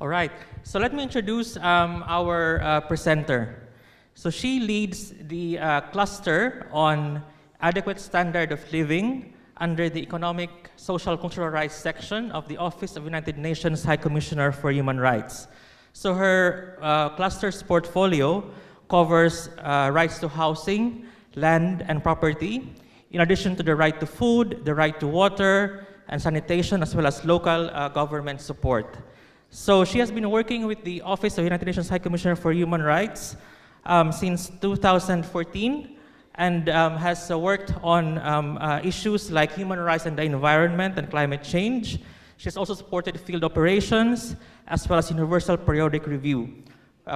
All right, so let me introduce our presenter. So she leads the cluster on adequate standard of living under the Economic, Social, Cultural Rights section of the Office of United Nations High Commissioner for Human Rights. So her cluster's portfolio covers rights to housing, land, and property, in addition to the right to food, the right to water and sanitation, as well as local government support. So she has been working with the Office of United Nations High Commissioner for Human Rights since 2014, and has worked on issues like human rights and the environment and climate change. She has also supported field operations as well as universal periodic review.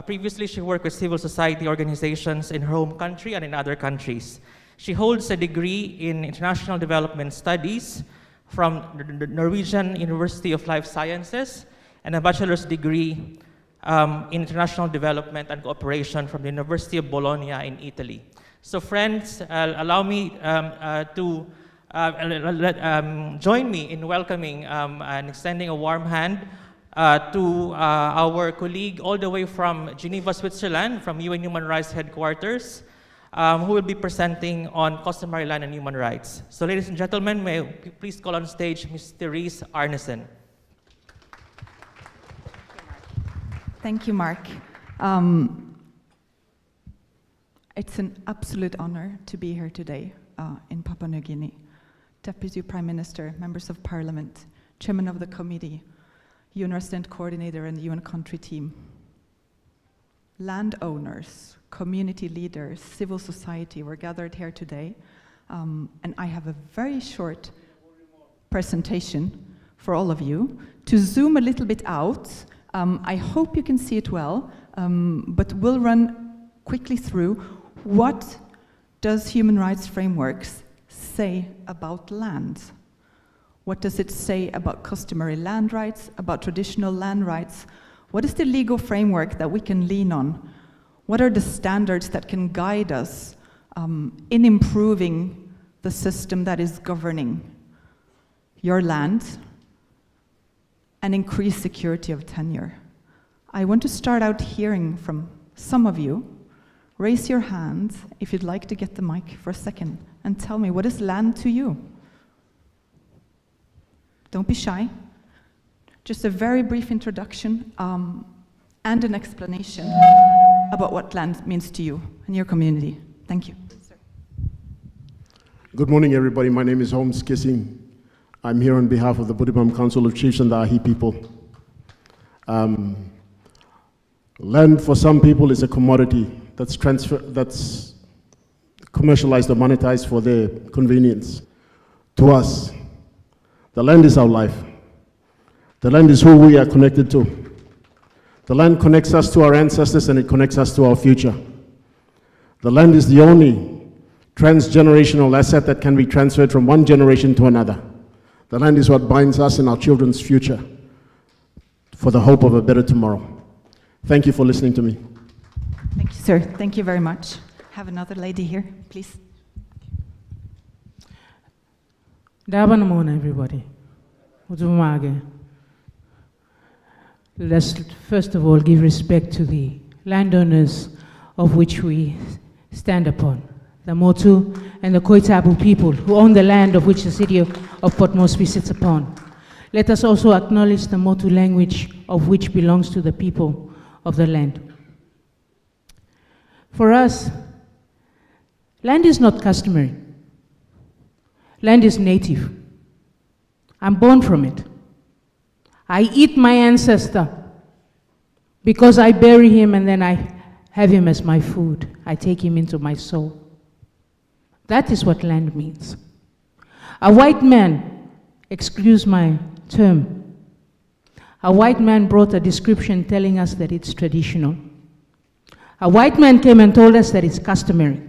Previously, she worked with civil society organizations in her home country and in other countries. She holds a degree in International Development Studies from the Norwegian University of Life Sciences and a bachelor's degree in International Development and Cooperation from the University of Bologna in Italy. So friends, allow me to join me in welcoming and extending a warm hand to our colleague all the way from Geneva, Switzerland, from UN Human Rights Headquarters, who will be presenting on customary land and human rights. So ladies and gentlemen, may I please call on stage Ms. Therese Arnison. Thank you, Mark. It's an absolute honor to be here today in Papua New Guinea. Deputy Prime Minister, members of Parliament, Chairman of the Committee, UN Resident Coordinator and the UN Country Team, landowners, community leaders, civil society, we're gathered here today. And I have a very short presentation for all of you. To zoom a little bit out, I hope you can see it well, but we'll run quickly through what does human rights frameworks say about land? What does it say about customary land rights, about traditional land rights? What is the legal framework that we can lean on? What are the standards that can guide us in improving the system that is governing your land and increase security of tenure? I want to start out hearing from some of you. Raise your hand if you'd like to get the mic for a second and tell me, what is land to you? Don't be shy. Just a very brief introduction and an explanation about what land means to you and your community. Thank you. Good morning, everybody. My name is Holmes Kissing. I'm here on behalf of the Budibam Council of Chiefs and the Ahi people. Land for some people is a commodity that's commercialized or monetized for their convenience. To us, the land is our life. The land is who we are connected to. The land connects us to our ancestors and it connects us to our future. The land is the only transgenerational asset that can be transferred from one generation to another. The land is what binds us and our children's future for the hope of a better tomorrow. Thank you for listening to me. Thank you, sir. Thank you very much. Have another lady here, please. Dabanamon, everybody. Let's first of all give respect to the landowners of which we stand upon, the Motu and the Koitabu people who own the land of which the city of Port Moresby sits upon. Let us also acknowledge the Motu language of which belongs to the people of the land. For us, land is not customary. Land is native. I'm born from it. I eat my ancestor because I bury him and then I have him as my food. I take him into my soul. That is what land means. A white man, excuse my term, a white man brought a description telling us that it's traditional. A white man came and told us that it's customary.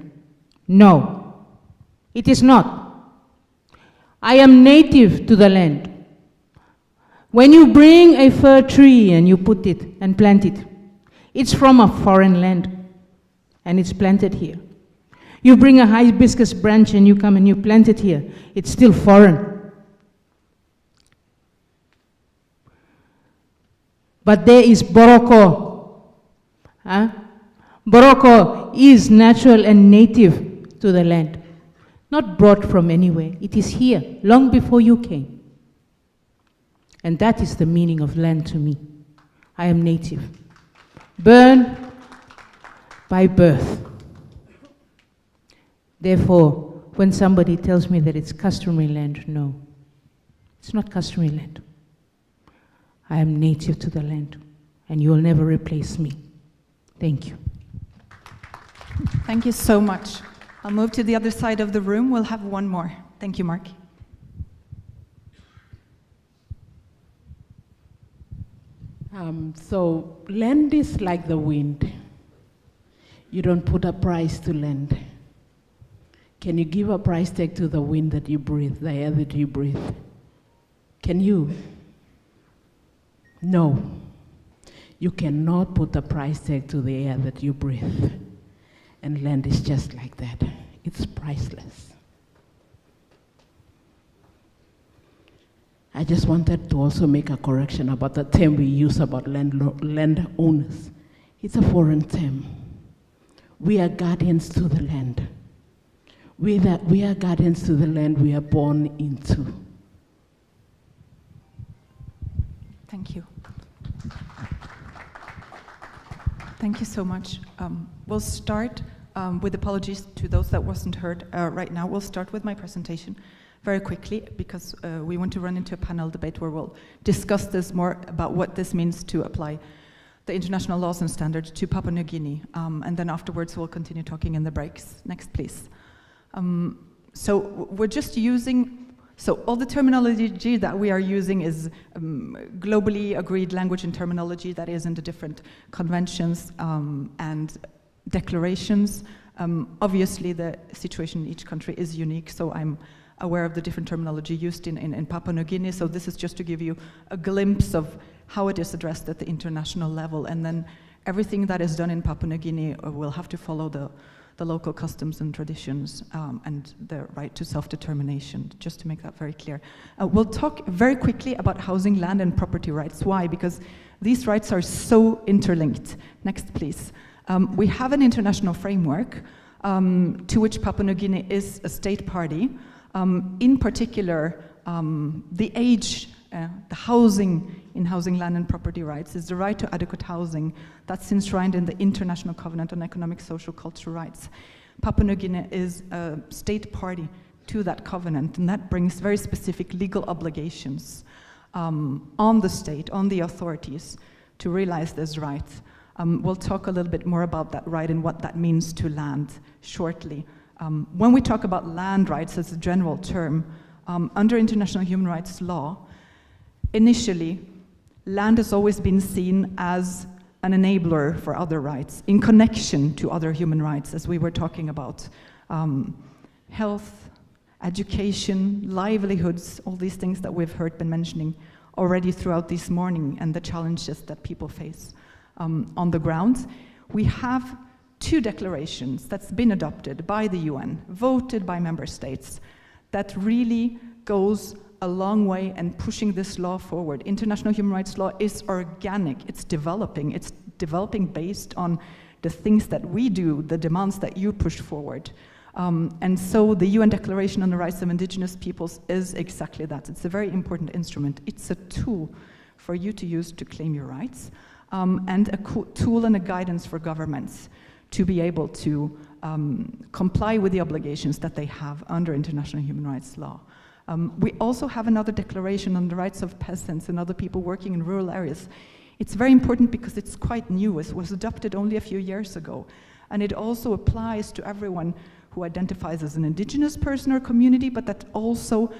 No, it is not. I am native to the land. When you bring a fir tree and you put it and plant it, it's from a foreign land and it's planted here. You bring a hibiscus branch and you come and you plant it here, it's still foreign. But there is Boroko. Huh? Boroko is natural and native to the land, not brought from anywhere. It is here, long before you came. And that is the meaning of land to me. I am native. Born by birth. Therefore, when somebody tells me that it's customary land, no, it's not customary land. I am native to the land, and you will never replace me. Thank you. Thank you so much. I'll move to the other side of the room. We'll have one more. Thank you, Mark. So land is like the wind. You don't put a price to land. Can you give a price tag to the wind that you breathe, the air that you breathe? Can you? No. You cannot put a price tag to the air that you breathe. And land is just like that. It's priceless. I just wanted to also make a correction about the term we use about land owners. It's a foreign term. We are guardians to the land. We are guardians to the land we are born into. Thank you. Thank you so much. We'll start with apologies to those that wasn't heard right now. We'll start with my presentation very quickly because we want to run into a panel debate where we'll discuss this more about what this means to apply the international laws and standards to Papua New Guinea. And then afterwards we'll continue talking in the breaks. Next, please. So we're just using, so all the terminology that we are using is globally agreed language and terminology that is in the different conventions and declarations. Obviously the situation in each country is unique, so I'm aware of the different terminology used in Papua New Guinea, so this is just to give you a glimpse of how it is addressed at the international level, and then everything that is done in Papua New Guinea will have to follow the local customs and traditions and the right to self-determination, just to make that very clear. We'll talk very quickly about housing, land, and property rights. Why? Because these rights are so interlinked. Next, please. We have an international framework to which Papua New Guinea is a state party. In particular, the age, the housing in housing, land, and property rights is the right to adequate housing that's enshrined in the International Covenant on Economic, Social, Cultural Rights. Papua New Guinea is a state party to that covenant, and that brings very specific legal obligations on the state, on the authorities, to realize this right. We'll talk a little bit more about that right and what that means to land shortly. When we talk about land rights as a general term, under international human rights law, initially, land has always been seen as an enabler for other rights in connection to other human rights, as we were talking about. Health, education, livelihoods, all these things that we've been mentioning already throughout this morning, and the challenges that people face on the ground. We have two declarations that's been adopted by the UN, voted by member states, that really goes a long way in pushing this law forward. International human rights law is organic, it's developing based on the things that we do, the demands that you push forward. And so the UN Declaration on the Rights of Indigenous Peoples is exactly that. It's a very important instrument. It's a tool for you to use to claim your rights, and a tool and a guidance for governments to be able to comply with the obligations that they have under international human rights law. We also have another declaration on the rights of peasants and other people working in rural areas. It's very important because it's quite new. It was adopted only a few years ago. And it also applies to everyone who identifies as an indigenous person or community, but that also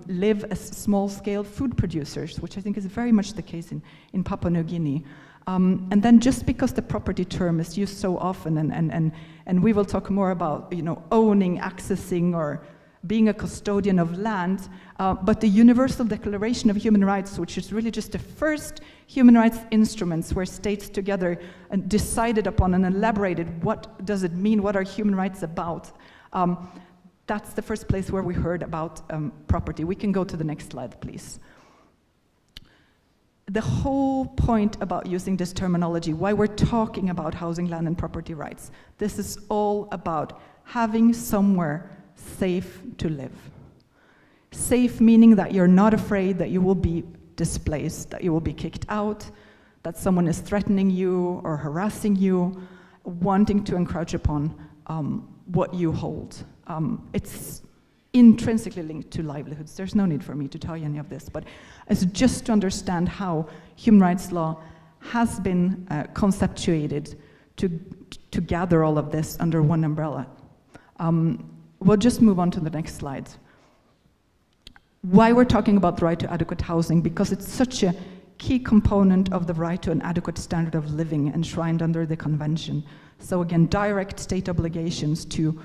live as small-scale food producers, which I think is very much the case in Papua New Guinea. And then just because the property term is used so often, and we will talk more about, owning, accessing, or being a custodian of land, but the Universal Declaration of Human Rights, which is really just the first human rights instruments where states together decided upon and elaborated what does it mean, what are human rights about. That's the first place where we heard about property. We can go to the next slide, please. the whole point about using this terminology, why we're talking about housing, land, and property rights, this is all about having somewhere safe to live. Safe meaning that you're not afraid that you will be displaced, that you will be kicked out, that someone is threatening you or harassing you, wanting to encroach upon what you hold. It's intrinsically linked to livelihoods. There's no need for me to tell you any of this, but it's just to understand how human rights law has been conceptuated to gather all of this under one umbrella. We'll just move on to the next slide. Why we're talking about the right to adequate housing? Because it's such a key component of the right to an adequate standard of living enshrined under the convention. So again, direct state obligations to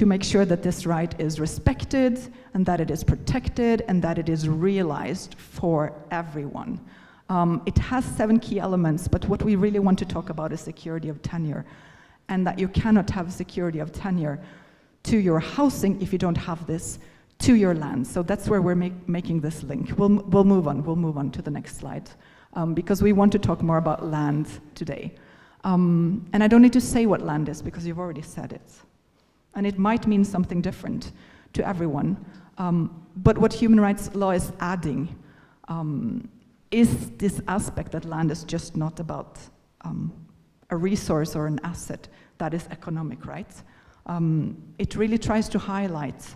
make sure that this right is respected and that it is protected and that it is realized for everyone. It has 7 key elements, but what we really want to talk about is security of tenure, and that you cannot have security of tenure to your housing if you don't have this to your land. So that's where we're making this link. We'll move on to the next slide, because we want to talk more about land today. And I don't need to say what land is because you've already said it. And it might mean something different to everyone. But what human rights law is adding is this aspect that land is just not about a resource or an asset that is economic, right? It really tries to highlight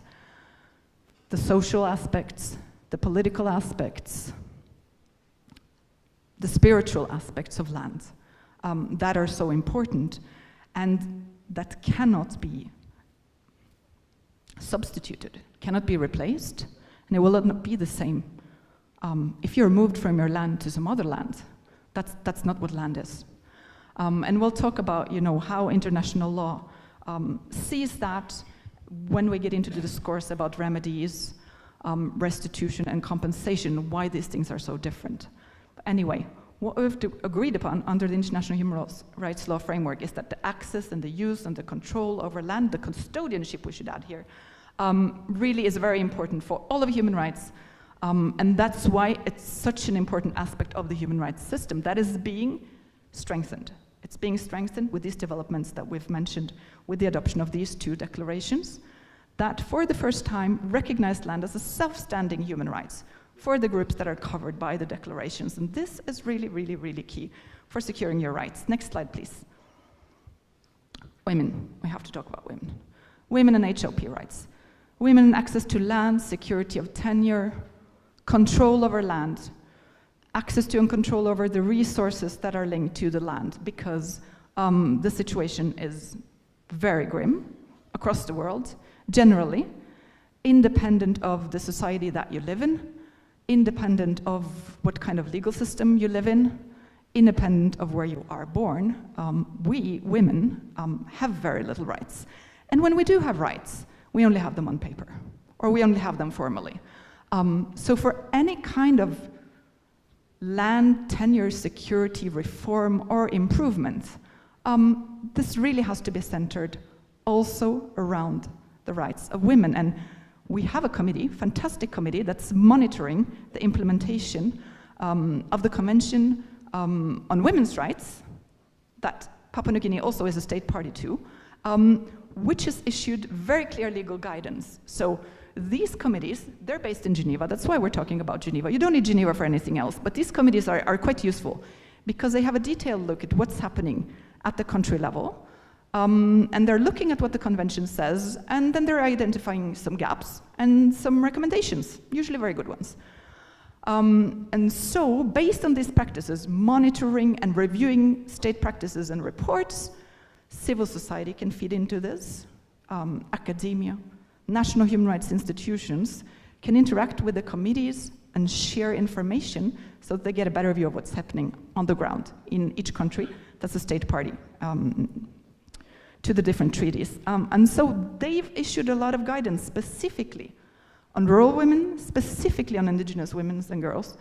the social aspects, the political aspects, the spiritual aspects of land that are so important and that cannot be substituted, cannot be replaced, and it will not be the same. If you're moved from your land to some other land, that's not what land is. And we'll talk about, how international law sees that when we get into the discourse about remedies, restitution, and compensation, why these things are so different. But anyway, what we've agreed upon under the International Human Rights Law framework is that the access and the use and the control over land, the custodianship we should add here, really is very important for all of human rights. And that's why it's such an important aspect of the human rights system that is being strengthened. It's being strengthened with these developments that we've mentioned, with the adoption of these 2 declarations that for the first time recognized land as a self-standing human rights for the groups that are covered by the declarations. And this is really, really, really key for securing your rights. Next slide, please. Women. We have to talk about women. Women and HLP rights. Women and access to land, security of tenure, control over land, access to and control over the resources that are linked to the land, because the situation is very grim across the world, generally, independent of the society that you live in, independent of what kind of legal system you live in, independent of where you are born. We, women, have very little rights. And when we do have rights, we only have them on paper, or we only have them formally. So for any kind of land tenure security reform or improvement, this really has to be centered also around the rights of women. And we have a committee, fantastic committee, that's monitoring the implementation of the Convention on Women's Rights, that Papua New Guinea also is a state party to, which has issued very clear legal guidance. So these committees, they're based in Geneva. That's why we're talking about Geneva. You don't need Geneva for anything else, but these committees are quite useful because they have a detailed look at what's happening at the country level. And they're looking at what the convention says, and then they're identifying some gaps and some recommendations, usually very good ones. And so, based on these practices, monitoring and reviewing state practices and reports, civil society can feed into this, academia, national human rights institutions can interact with the committees and share information so that they get a better view of what's happening on the ground in each country that's a state party to the different treaties. And so they've issued a lot of guidance specifically on rural women, specifically on Indigenous women and girls,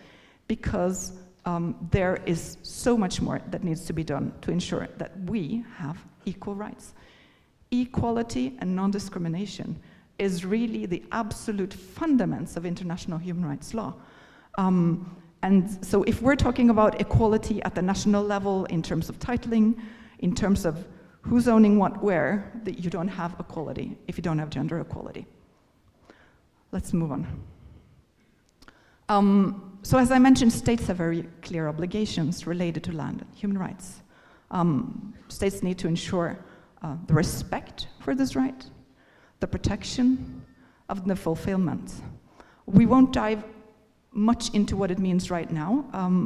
because there is so much more that needs to be done to ensure that we have equal rights. Equality and non-discrimination is really the absolute fundamentals of international human rights law. And so if we're talking about equality at the national level in terms of titling, in terms of who's owning what where, that you don't have equality if you don't have gender equality. Let's move on. So as I mentioned, states have very clear obligations related to land and human rights. States need to ensure the respect for this right, the protection of the fulfillment. We won't dive much into what it means right now,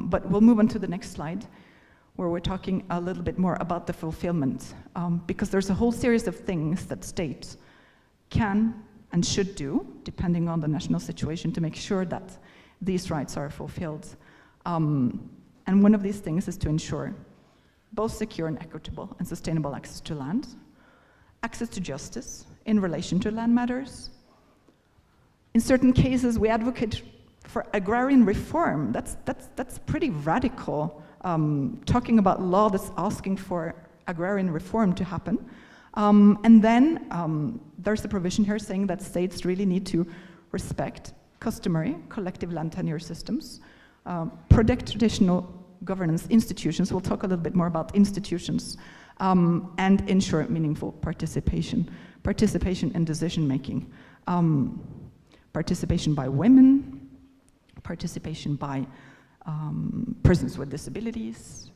but we'll move on to the next slide, where we're talking a little bit more about the fulfillment, because there's a whole series of things that states can and should do, depending on the national situation, to make sure that these rights are fulfilled. And one of these things is to ensure both secure and equitable and sustainable access to land, access to justice in relation to land matters. In certain cases, we advocate for agrarian reform. That's pretty radical, talking about law that's asking for agrarian reform to happen. And then there's a provision here saying that states really need to respect customary collective land tenure systems, protect traditional governance institutions. We'll talk a little bit more about institutions, and ensure meaningful participation in decision-making. Participation by women, participation by persons with disabilities,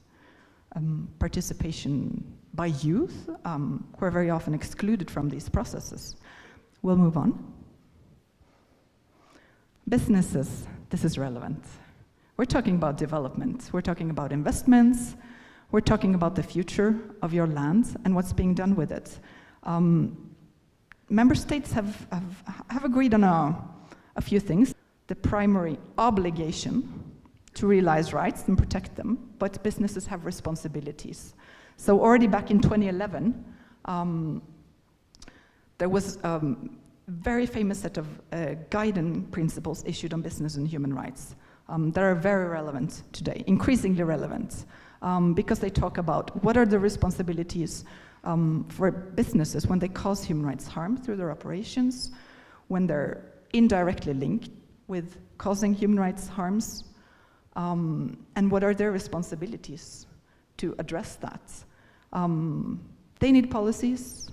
participation by youth, who are very often excluded from these processes. We'll move on. Businesses, this is relevant. We're talking about development, we're talking about investments, we're talking about the future of your land and what's being done with it. Member states have agreed on a few things. The primary obligation to realize rights and protect them, but businesses have responsibilities. So already back in 2011, there was a very famous set of guiding principles issued on business and human rights that are very relevant today, increasingly relevant, because they talk about what are the responsibilities for businesses when they cause human rights harm through their operations, when they're indirectly linked with causing human rights harms, and what are their responsibilities to address that. They need policies,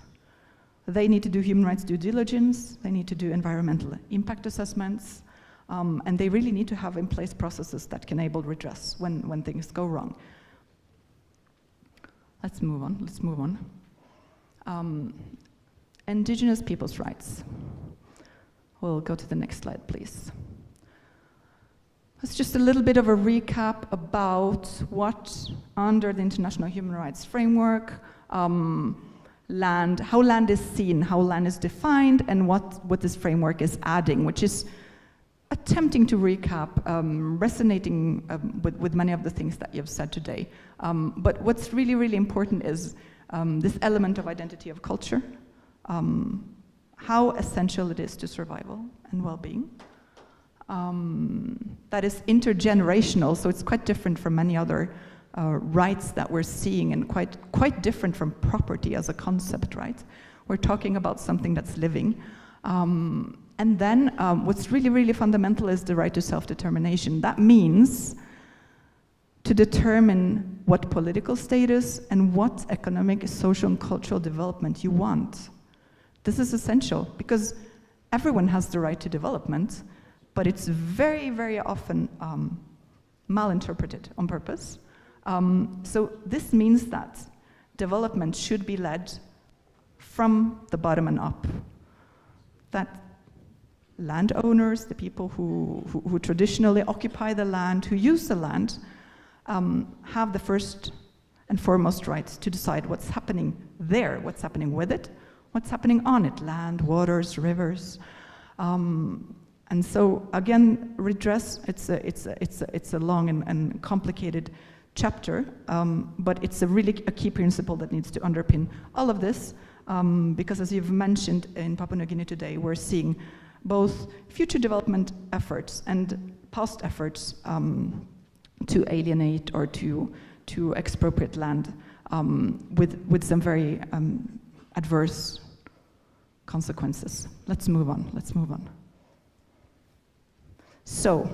they need to do human rights due diligence, they need to do environmental impact assessments, and they really need to have in place processes that can enable redress when things go wrong. Let's move on. Indigenous people's rights. We'll go to the next slide, please. It's just a little bit of a recap about what, under the International Human Rights Framework, how land is seen, how land is defined, and what this framework is adding, which is attempting to recap, resonating with many of the things that you've said today. But what's really, really important is this element of identity of culture, how essential it is to survival and well-being. That is intergenerational, so it's quite different from many other rights that we're seeing, and quite different from property as a concept, right? We're talking about something that's living. And then what's really, really fundamental is the right to self-determination. That means to determine what political status and what economic, social, and cultural development you want. This is essential because everyone has the right to development, but it's very, very often malinterpreted on purpose. So this means that development should be led from the bottom and up. That landowners, the people who traditionally occupy the land, who use the land, have the first and foremost rights to decide what's happening there, what's happening with it, what's happening on it, land, waters, rivers. And so again, redress, it's a long and complicated chapter, but it's a key principle that needs to underpin all of this, because as you've mentioned in Papua New Guinea today, we're seeing both future development efforts and past efforts to alienate or to expropriate land with some very adverse consequences. Let's move on. So,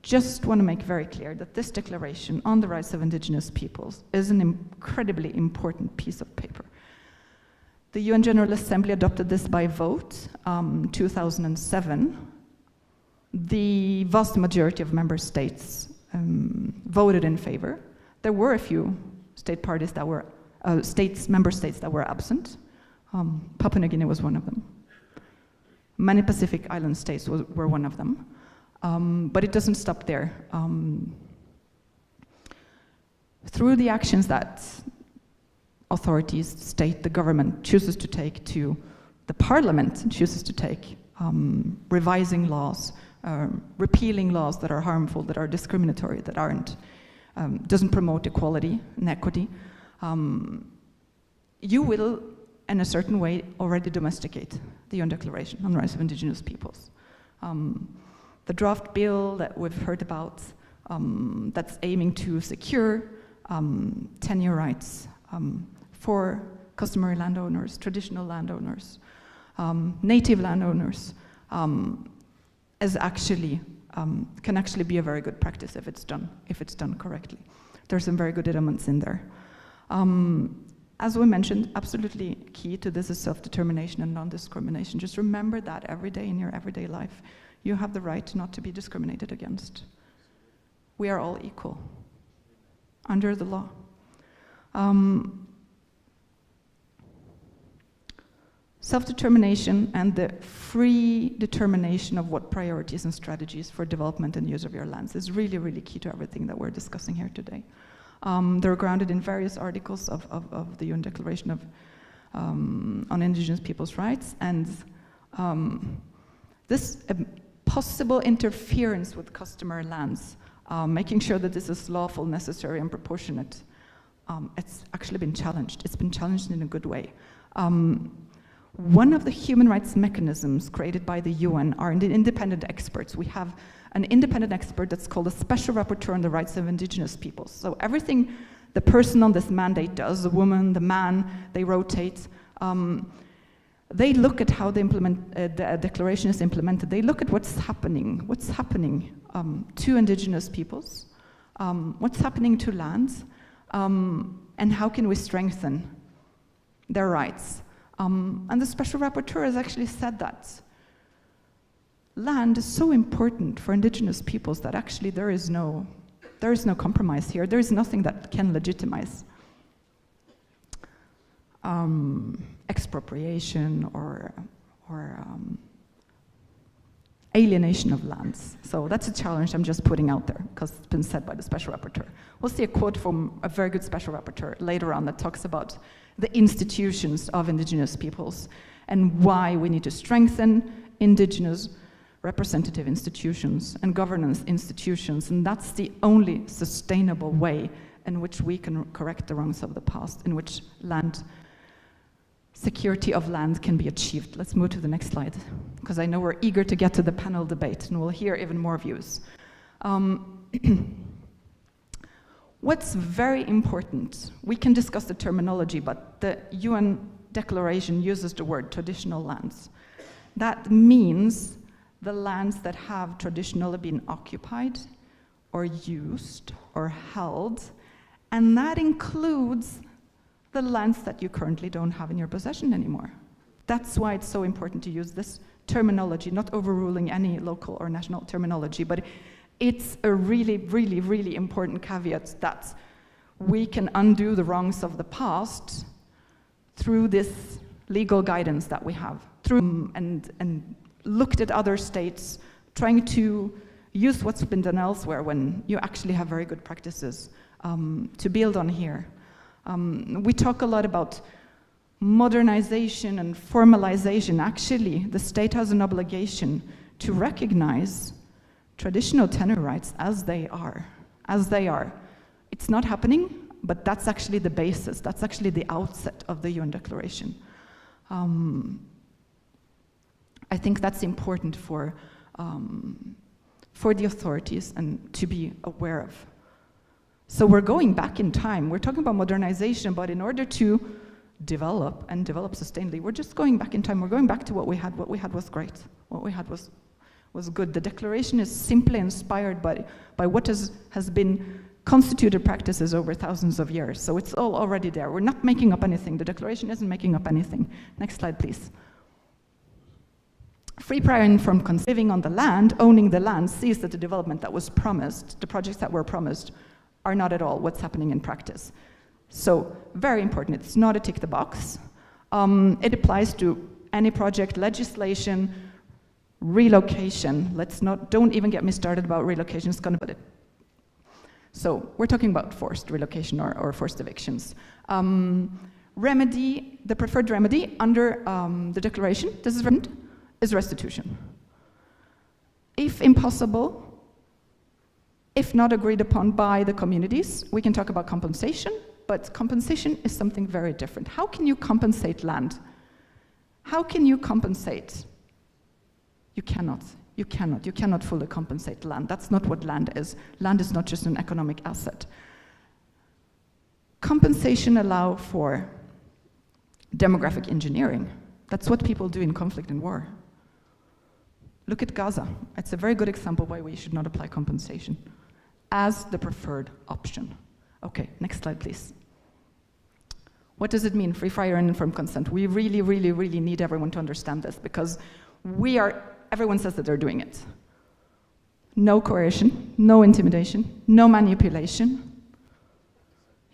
just want to make very clear that this declaration on the rights of indigenous peoples is an incredibly important piece of paper. The UN General Assembly adopted this by vote, 2007. The vast majority of member states voted in favor. There were a few state parties that were, member states that were absent. Papua New Guinea was one of them. Many Pacific Island states were one of them. But it doesn't stop there. Through the actions that authorities, the state, the government chooses to take, to the parliament chooses to take, revising laws, repealing laws that are harmful, that are discriminatory, that aren't, doesn't promote equality and equity, you will, in a certain way, already domesticate the UN Declaration on the Rights of Indigenous Peoples. The draft bill that we've heard about, that's aiming to secure tenure rights for customary landowners, traditional landowners, native landowners, is actually, can actually be a very good practice if it's done correctly. There's some very good elements in there. As we mentioned, absolutely key to this is self-determination and non-discrimination. Just remember that every day in your everyday life, you have the right not to be discriminated against. We are all equal under the law. Self-determination and the free determination of what priorities and strategies for development and use of your lands is really, really key to everything that we're discussing here today. They're grounded in various articles of the UN Declaration on Indigenous Peoples' Rights, and this possible interference with customary lands, making sure that this is lawful, necessary, and proportionate, it's actually been challenged. It's been challenged in a good way. One of the human rights mechanisms created by the UN are the independent experts. We have an independent expert that's called a special rapporteur on the rights of indigenous peoples. So everything the person on this mandate does, the woman, the man, they rotate. They look at how the declaration is implemented. They look at what's happening to indigenous peoples, what's happening to lands, and how can we strengthen their rights. And the special rapporteur has actually said that land is so important for indigenous peoples that actually there is no compromise here. There is nothing that can legitimize expropriation or alienation of lands. So that's a challenge I'm just putting out there because it's been said by the special rapporteur. We'll see a quote from a very good special rapporteur later on that talks about the institutions of indigenous peoples and why we need to strengthen indigenous representative institutions and governance institutions, and that's the only sustainable way in which we can correct the wrongs of the past, in which security of land can be achieved. Let's move to the next slide, because I know we're eager to get to the panel debate, and we'll hear even more views. What's very important, we can discuss the terminology, but the UN Declaration uses the word traditional lands. That means the lands that have traditionally been occupied or used or held, and that includes the lands that you currently don't have in your possession anymore. That's why it's so important to use this terminology, not overruling any local or national terminology, but it's a really, really, really important caveat that we can undo the wrongs of the past through this legal guidance that we have, through and looked at other states, trying to use what's been done elsewhere when you actually have very good practices to build on here. We talk a lot about modernization and formalization. Actually, the state has an obligation to recognize traditional tenure rights as they are. It's not happening, but that's actually the basis. That's actually the outset of the UN Declaration. I think that's important for the authorities and to be aware of. So we're going back in time. We're talking about modernization, but in order to develop and develop sustainably, we're just going back in time. We're going back to what we had. What we had was great. What we had was was good. The declaration is simply inspired by what has been constituted practices over thousands of years. So it's all already there. We're not making up anything. The declaration isn't making up anything. Next slide, please. Free, prior, and informed consent. Living on the land, owning the land, sees that the development that was promised, the projects that were promised, are not at all what's happening in practice. So, very important. It's not a tick the box. It applies to any project, legislation, relocation. Don't even get me started about relocation. It's gonna put it. So, we're talking about forced relocation or forced evictions. Remedy, the preferred remedy under the declaration, this is restitution. If impossible, if not agreed upon by the communities, we can talk about compensation, but compensation is something very different. How can you compensate land? How can you compensate? You cannot. You cannot fully compensate land. That's not what land is. Land is not just an economic asset. Compensation allow for demographic engineering. That's what people do in conflict and war. Look at Gaza. It's a very good example why we should not apply compensation as the preferred option. Okay, next slide, please. What does it mean, free, prior, and informed consent? We really, really, really need everyone to understand this because everyone says that they're doing it. No coercion, no intimidation, no manipulation.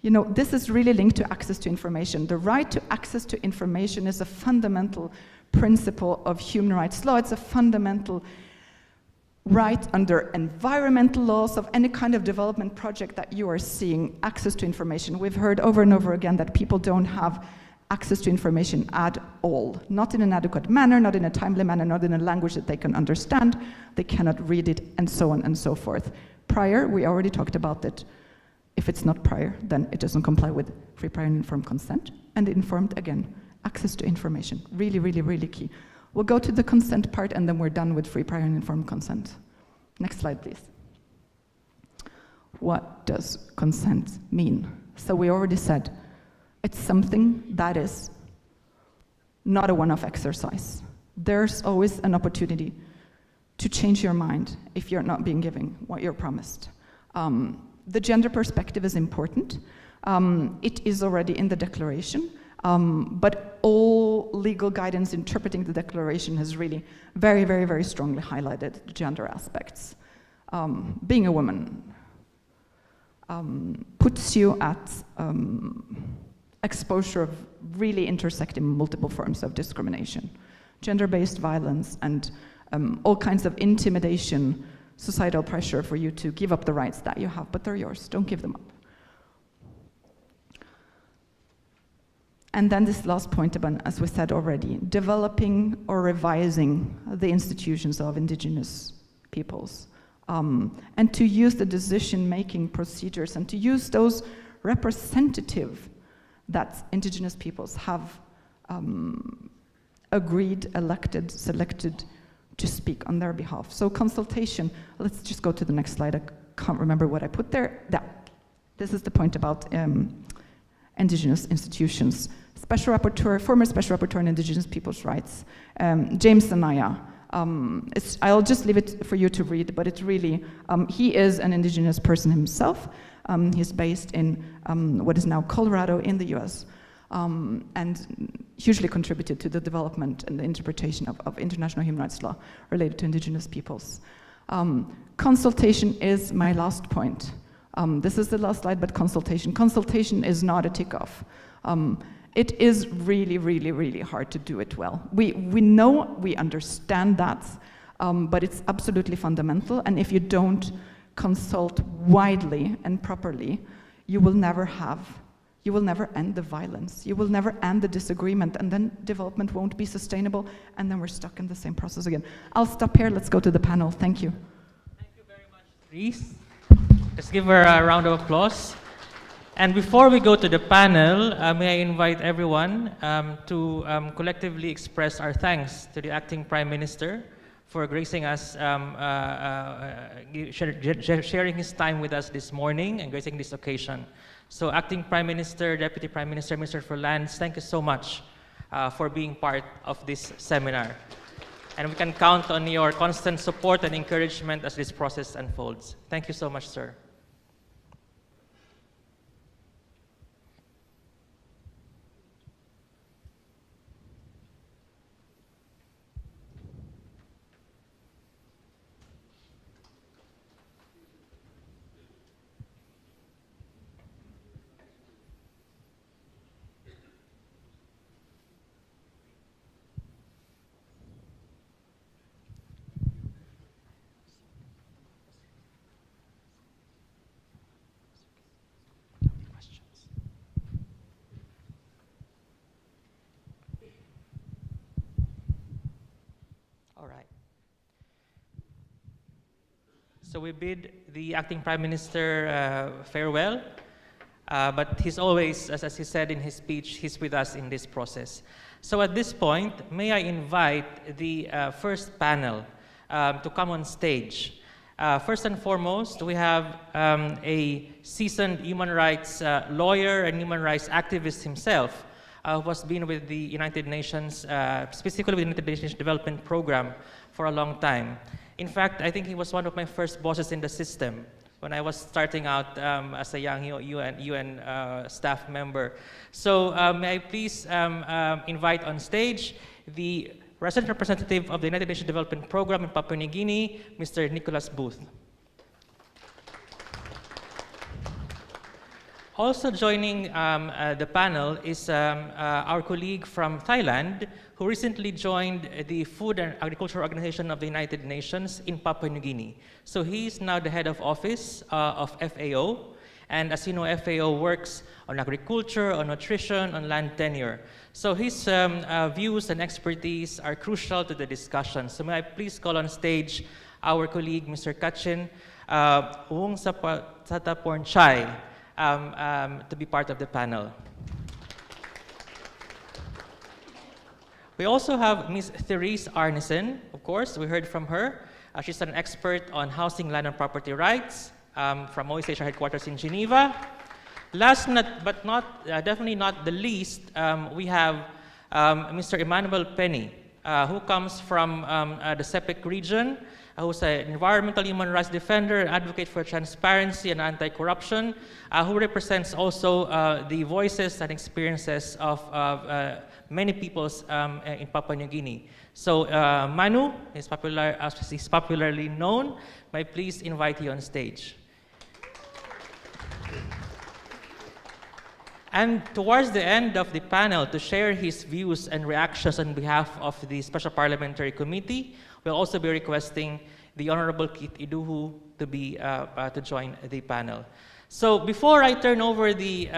You know, this is really linked to access to information. The right to access to information is a fundamental principle of human rights law. It's a fundamental right under environmental laws of any kind of development project that you are seeing, access to information. We've heard over and over again that people don't have access to information at all. Not in an adequate manner, not in a timely manner, not in a language that they can understand. They cannot read it, and so on and so forth. Prior, we already talked about that. If it's not prior, then it doesn't comply with free, prior, and informed consent. And informed, again, access to information. Really, really, really key. We'll go to the consent part, and then we're done with free, prior, and informed consent. Next slide, please. What does consent mean? So we already said, it's something that is not a one-off exercise. There's always an opportunity to change your mind if you're not being given what you're promised. The gender perspective is important. It is already in the declaration, but all legal guidance interpreting the declaration has really very, very, very strongly highlighted the gender aspects. Being a woman puts you at exposure of really intersecting multiple forms of discrimination, gender-based violence, and all kinds of intimidation, societal pressure for you to give up the rights that you have, but they're yours. Don't give them up. And then this last point about, as we said already, developing or revising the institutions of Indigenous peoples, and to use the decision-making procedures and to use those representative that Indigenous peoples have agreed, elected, selected to speak on their behalf. So consultation, let's just go to the next slide. I can't remember what I put there. This is the point about Indigenous institutions. Special Rapporteur, former Special Rapporteur on Indigenous Peoples' Rights, James Anaya. I'll just leave it for you to read, but it's really, he is an Indigenous person himself. He's based in what is now Colorado in the US, and hugely contributed to the development and the interpretation of international human rights law related to Indigenous peoples. Consultation is my last point. This is the last slide, but consultation. Consultation is not a tick-off. It is really, really, really hard to do it well. We know, we understand that, but it's absolutely fundamental, and if you don't consult widely and properly, you will never end the violence, you will never end the disagreement, and then development won't be sustainable, and then we're stuck in the same process again. I'll stop here, let's go to the panel. Thank you. Thank you very much, Reese. Let's give her a round of applause. And before we go to the panel, may I invite everyone to collectively express our thanks to the Acting Prime Minister for gracing us, sharing his time with us this morning and gracing this occasion. So Acting Prime Minister, Deputy Prime Minister, Minister for Lands, thank you so much for being part of this seminar. And we can count on your constant support and encouragement as this process unfolds. Thank you so much, sir. All right. So we bid the acting Prime Minister farewell, but he's always, as he said in his speech, he's with us in this process. So at this point, may I invite the first panel to come on stage. First and foremost, we have a seasoned human rights lawyer and human rights activist himself, who has been with the United Nations, specifically with the United Nations Development Program, for a long time. In fact, I think he was one of my first bosses in the system when I was starting out as a young UN staff member. So may I please invite on stage the Resident Representative of the United Nations Development Program in Papua New Guinea, Mr. Nicholas Booth. Also joining the panel is our colleague from Thailand, who recently joined the Food and Agriculture Organization of the United Nations in Papua New Guinea. So he's now the head of office of FAO. And as you know, FAO works on agriculture, on nutrition, on land tenure. So his views and expertise are crucial to the discussion. So may I please call on stage our colleague, Mr. Kachin Wong Satapornchai, to be part of the panel. We also have Ms. Therese Arnison, of course, we heard from her. She's an expert on housing, land, and property rights from OHCHR headquarters in Geneva. Last but definitely not the least, we have Mr. Emmanuel Penny, who comes from the SEPEC region, who's an environmental human rights defender, an advocate for transparency and anti-corruption, who represents also the voices and experiences of many peoples in Papua New Guinea. So Manu is as he's popularly known. May I please invite you on stage. And towards the end of the panel, to share his views and reactions on behalf of the Special Parliamentary Committee, we'll also be requesting the Honorable Keith Iduhu to join the panel. So before I turn over the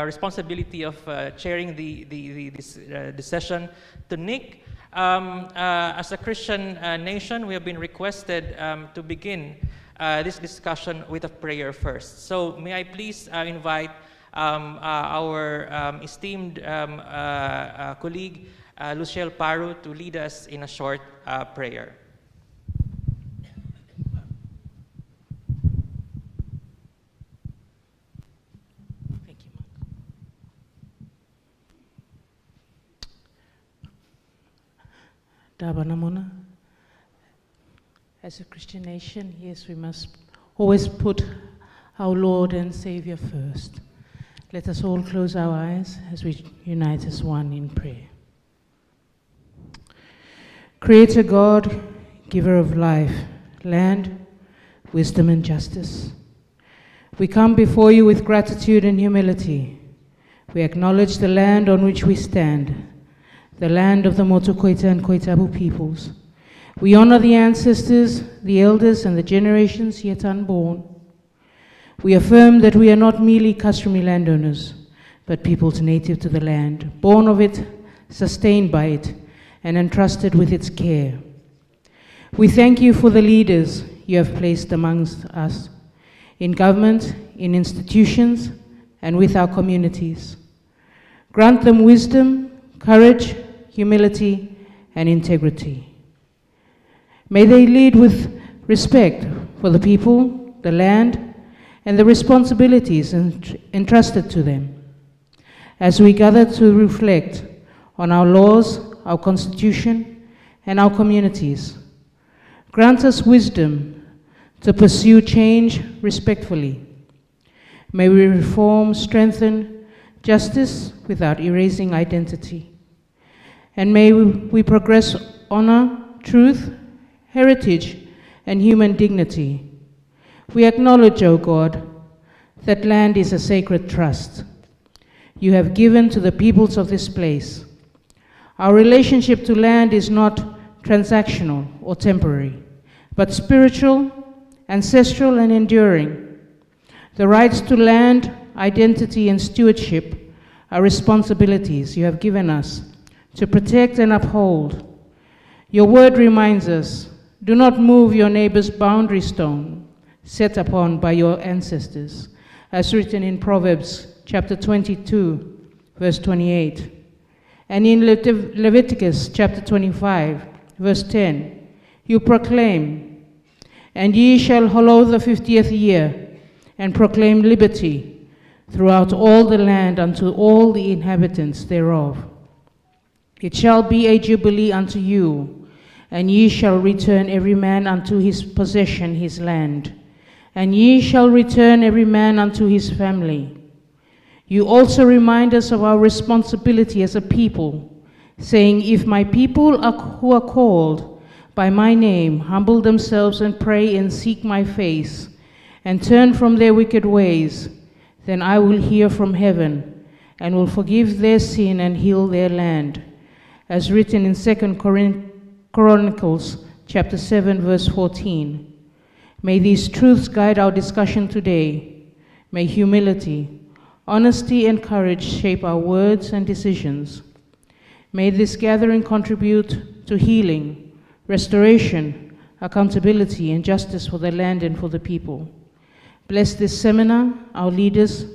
responsibility of chairing the session to Nick, as a Christian nation, we have been requested to begin this discussion with a prayer first. So may I please invite our esteemed colleague, Luciel Paru, to lead us in a short prayer. Thank you, Dabanamona. As a Christian nation, yes, we must always put our Lord and Savior first. Let us all close our eyes as we unite as one in prayer. Creator God, giver of life, land, wisdom, and justice, we come before you with gratitude and humility. We acknowledge the land on which we stand, the land of the Motu Koita and Koitabu peoples. We honor the ancestors, the elders, and the generations yet unborn. We affirm that we are not merely customary landowners, but peoples native to the land, born of it, sustained by it, and entrusted with its care. We thank you for the leaders you have placed amongst us, in government, in institutions, and with our communities. Grant them wisdom, courage, humility, and integrity. May they lead with respect for the people, the land, and the responsibilities entrusted to them. As we gather to reflect on our laws, our constitution, and our communities. Grant us wisdom to pursue change respectfully. May we reform, strengthen justice without erasing identity. And may we progress honor, truth, heritage, and human dignity. We acknowledge, O God, that land is a sacred trust you have given to the peoples of this place. Our relationship to land is not transactional or temporary, but spiritual, ancestral, and enduring. The rights to land, identity, and stewardship are responsibilities you have given us to protect and uphold. Your word reminds us, do not move your neighbor's boundary stone set upon by your ancestors, as written in Proverbs chapter 22, verse 28. And in Leviticus chapter 25, verse 10, you proclaim, and ye shall hallow the 50th year, and proclaim liberty throughout all the land unto all the inhabitants thereof. It shall be a jubilee unto you, and ye shall return every man unto his possession, his land, and ye shall return every man unto his family. You also remind us of our responsibility as a people, saying, if my people who are called by my name humble themselves and pray and seek my face, and turn from their wicked ways, then I will hear from heaven, and will forgive their sin and heal their land. As written in 2 Chronicles chapter 7, verse 14. May these truths guide our discussion today. May humility, honesty, and courage shape our words and decisions. May this gathering contribute to healing, restoration, accountability, and justice for the land and for the people. Bless this seminar, our leaders,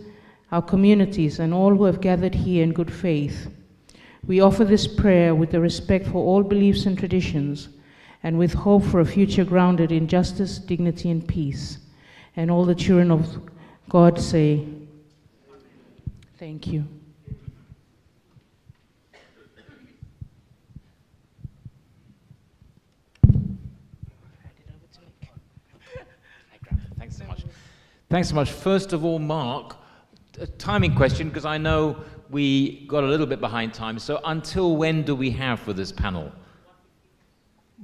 our communities, and all who have gathered here in good faith. We offer this prayer with the respect for all beliefs and traditions, and with hope for a future grounded in justice, dignity, and peace. And all the children of God say, thank you. Thanks so much. Thanks so much. First of all, Mark, a timing question, because I know we got a little bit behind time. So until when do we have for this panel?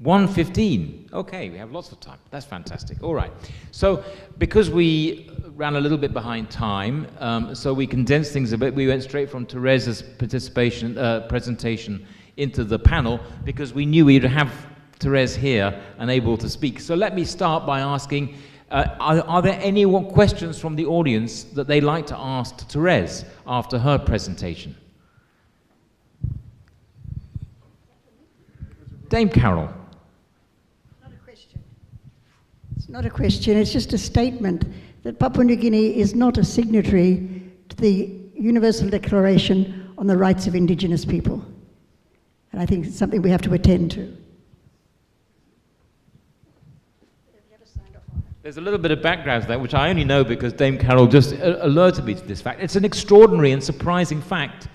1:15. Okay, we have lots of time. That's fantastic. All right. So because we ran a little bit behind time, so we condensed things a bit, we went straight from Therese's presentation into the panel, because we knew we'd have Therese here and able to speak. So let me start by asking, are there any questions from the audience that they'd like to ask to Therese after her presentation? Dame Carol. Not a question. It's not a question, it's just a statement that Papua New Guinea is not a signatory to the Universal Declaration on the Rights of Indigenous People. And I think it's something we have to attend to. There's a little bit of background to that, which I only know because Dame Carol just alerted me to this fact. It's an extraordinary and surprising fact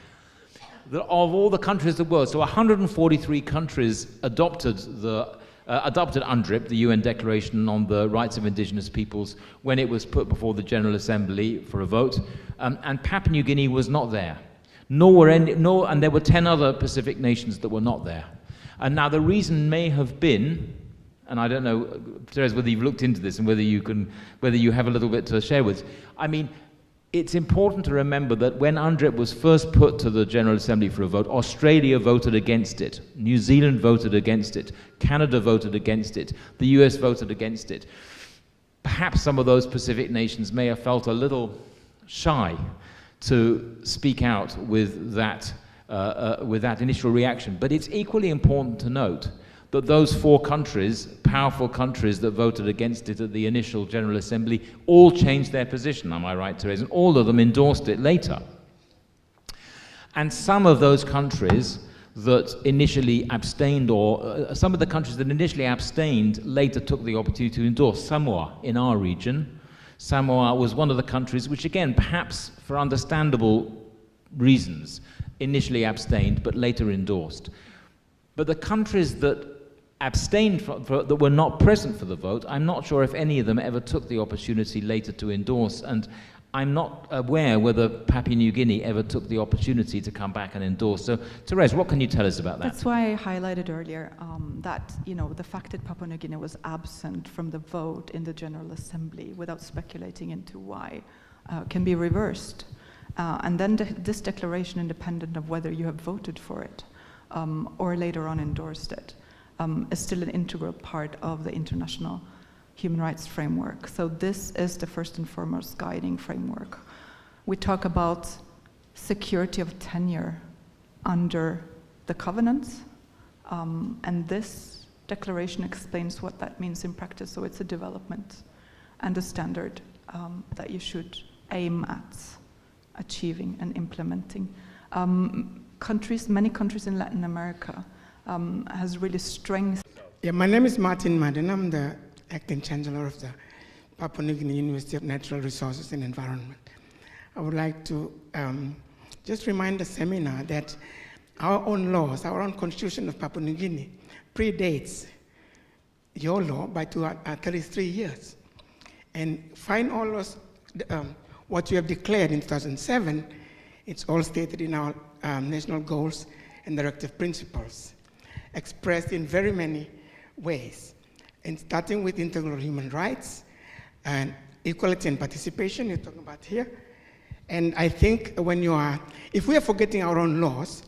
that of all the countries of the world, so 143 countries adopted UNDRIP, the UN Declaration on the Rights of Indigenous Peoples, when it was put before the General Assembly for a vote, and Papua New Guinea was not there. And there were 10 other Pacific nations that were not there. And now the reason may have been, and I don't know, Therese, whether you've looked into this and whether you have a little bit to share with us. I mean, it's important to remember that when UNDRIP was first put to the General Assembly for a vote, Australia voted against it, New Zealand voted against it, Canada voted against it, the US voted against it. Perhaps some of those Pacific nations may have felt a little shy to speak out with that initial reaction. But it's equally important to note that those 4 countries, powerful countries that voted against it at the initial General Assembly, all changed their position, am I right, Therese? And all of them endorsed it later. And some of those countries that initially abstained, or some of the countries that initially abstained, later took the opportunity to endorse. Samoa, in our region. Samoa was one of the countries which, again, perhaps for understandable reasons, initially abstained, but later endorsed. But the countries that abstained that were not present for the vote. I'm not sure if any of them ever took the opportunity later to endorse, and I'm not aware whether Papua New Guinea ever took the opportunity to come back and endorse. So, Therese, what can you tell us about that? That's why I highlighted earlier that the fact that Papua New Guinea was absent from the vote in the General Assembly, without speculating into why, can be reversed. And then this declaration, independent of whether you have voted for it or later on endorsed it, is still an integral part of the international human rights framework. So this is the first and foremost guiding framework. We talk about security of tenure under the covenants, and this declaration explains what that means in practice. So it's a development and a standard that you should aim at achieving and implementing. Many countries in Latin America has really strengthened. Yeah, my name is Martin Madden. I'm the Acting Chancellor of the Papua New Guinea University of Natural Resources and Environment. I would like to just remind the seminar that our own laws, our own constitution of Papua New Guinea predates your law by 33 years. And find all those, what you have declared in 2007, it's all stated in our national goals and directive principles, expressed in very many ways. And starting with integral human rights and equality and participation, you're talking about here. And I think if we are forgetting our own laws,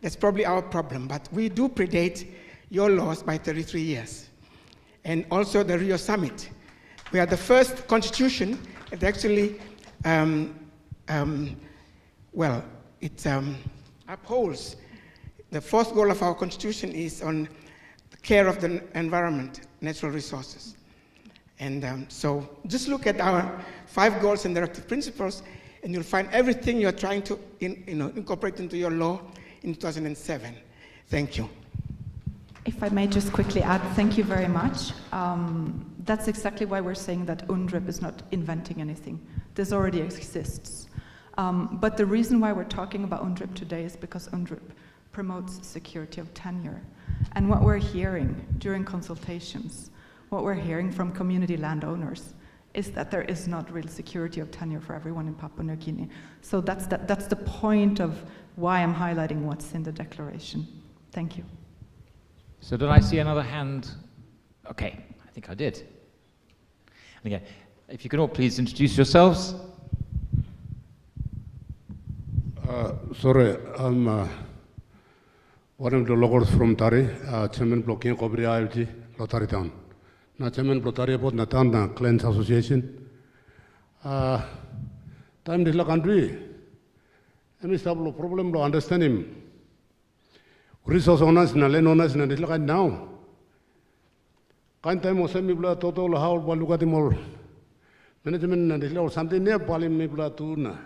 that's probably our problem, but we do predate your laws by 33 years. And also the Rio Summit. We are the first constitution that actually, it upholds. The fourth goal of our constitution is on the care of the environment, natural resources. And so just look at our 5 goals and directive principles, and you'll find everything you're trying to incorporate into your law in 2007. Thank you. If I may just quickly add, thank you very much. That's exactly why we're saying that UNDRIP is not inventing anything. This already exists. But the reason why we're talking about UNDRIP today is because UNDRIP promotes security of tenure. And what we're hearing during consultations, what we're hearing from community landowners, is that there is not real security of tenure for everyone in Papua New Guinea. So that's the point of why I'm highlighting what's in the declaration. Thank you. So did I see another hand? Okay, I think I did. Again, if you can all please introduce yourselves. Sorry, I'm one of the locals from Tari, Chairman Blocking Kobri ILG, Lotari Town. Now, Chairman Lotari about Natanda Clans Association. Time this country, and we have a problem to understand him. Resource owners, land owners, and this like now. Kind time was semi blood total how Balukatimol management and this something near Palim Mibla Tuna.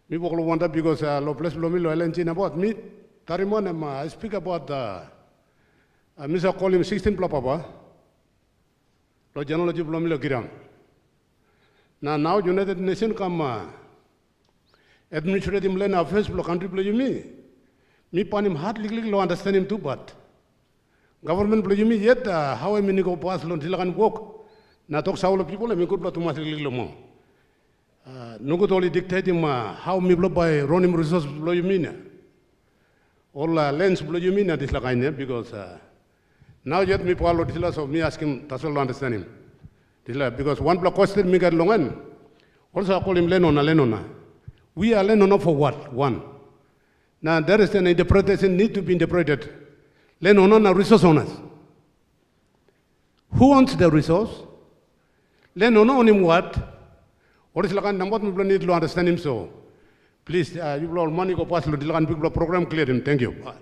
Me wonder because low place Lomilo Elenchina about me. Tarimon, I speak about Mr. Call him 16 Plapapa. Lo genealogy Blomilo Giram. Now United Nations come administrative land affairs block country play me. Me pan him hardly understand him too, but government play me yet how I mean go pass lo till I can walk. Now talk Saul people and me could to much little more. No good only dictate him how me blow by running resources blow you mean. All lands blow you mean at this like because now yet me follow this so me ask him that's all understand him. Because one block question me get long also I call him Lenona. We are Lenona for what? One. Now there is an interpretation need to be interpreted. Lenona resource owners. Who owns the resource? Lenona on him what? What is like number people need to understand him so. Please, you all money go pass the people program clear him. Thank you. Bye.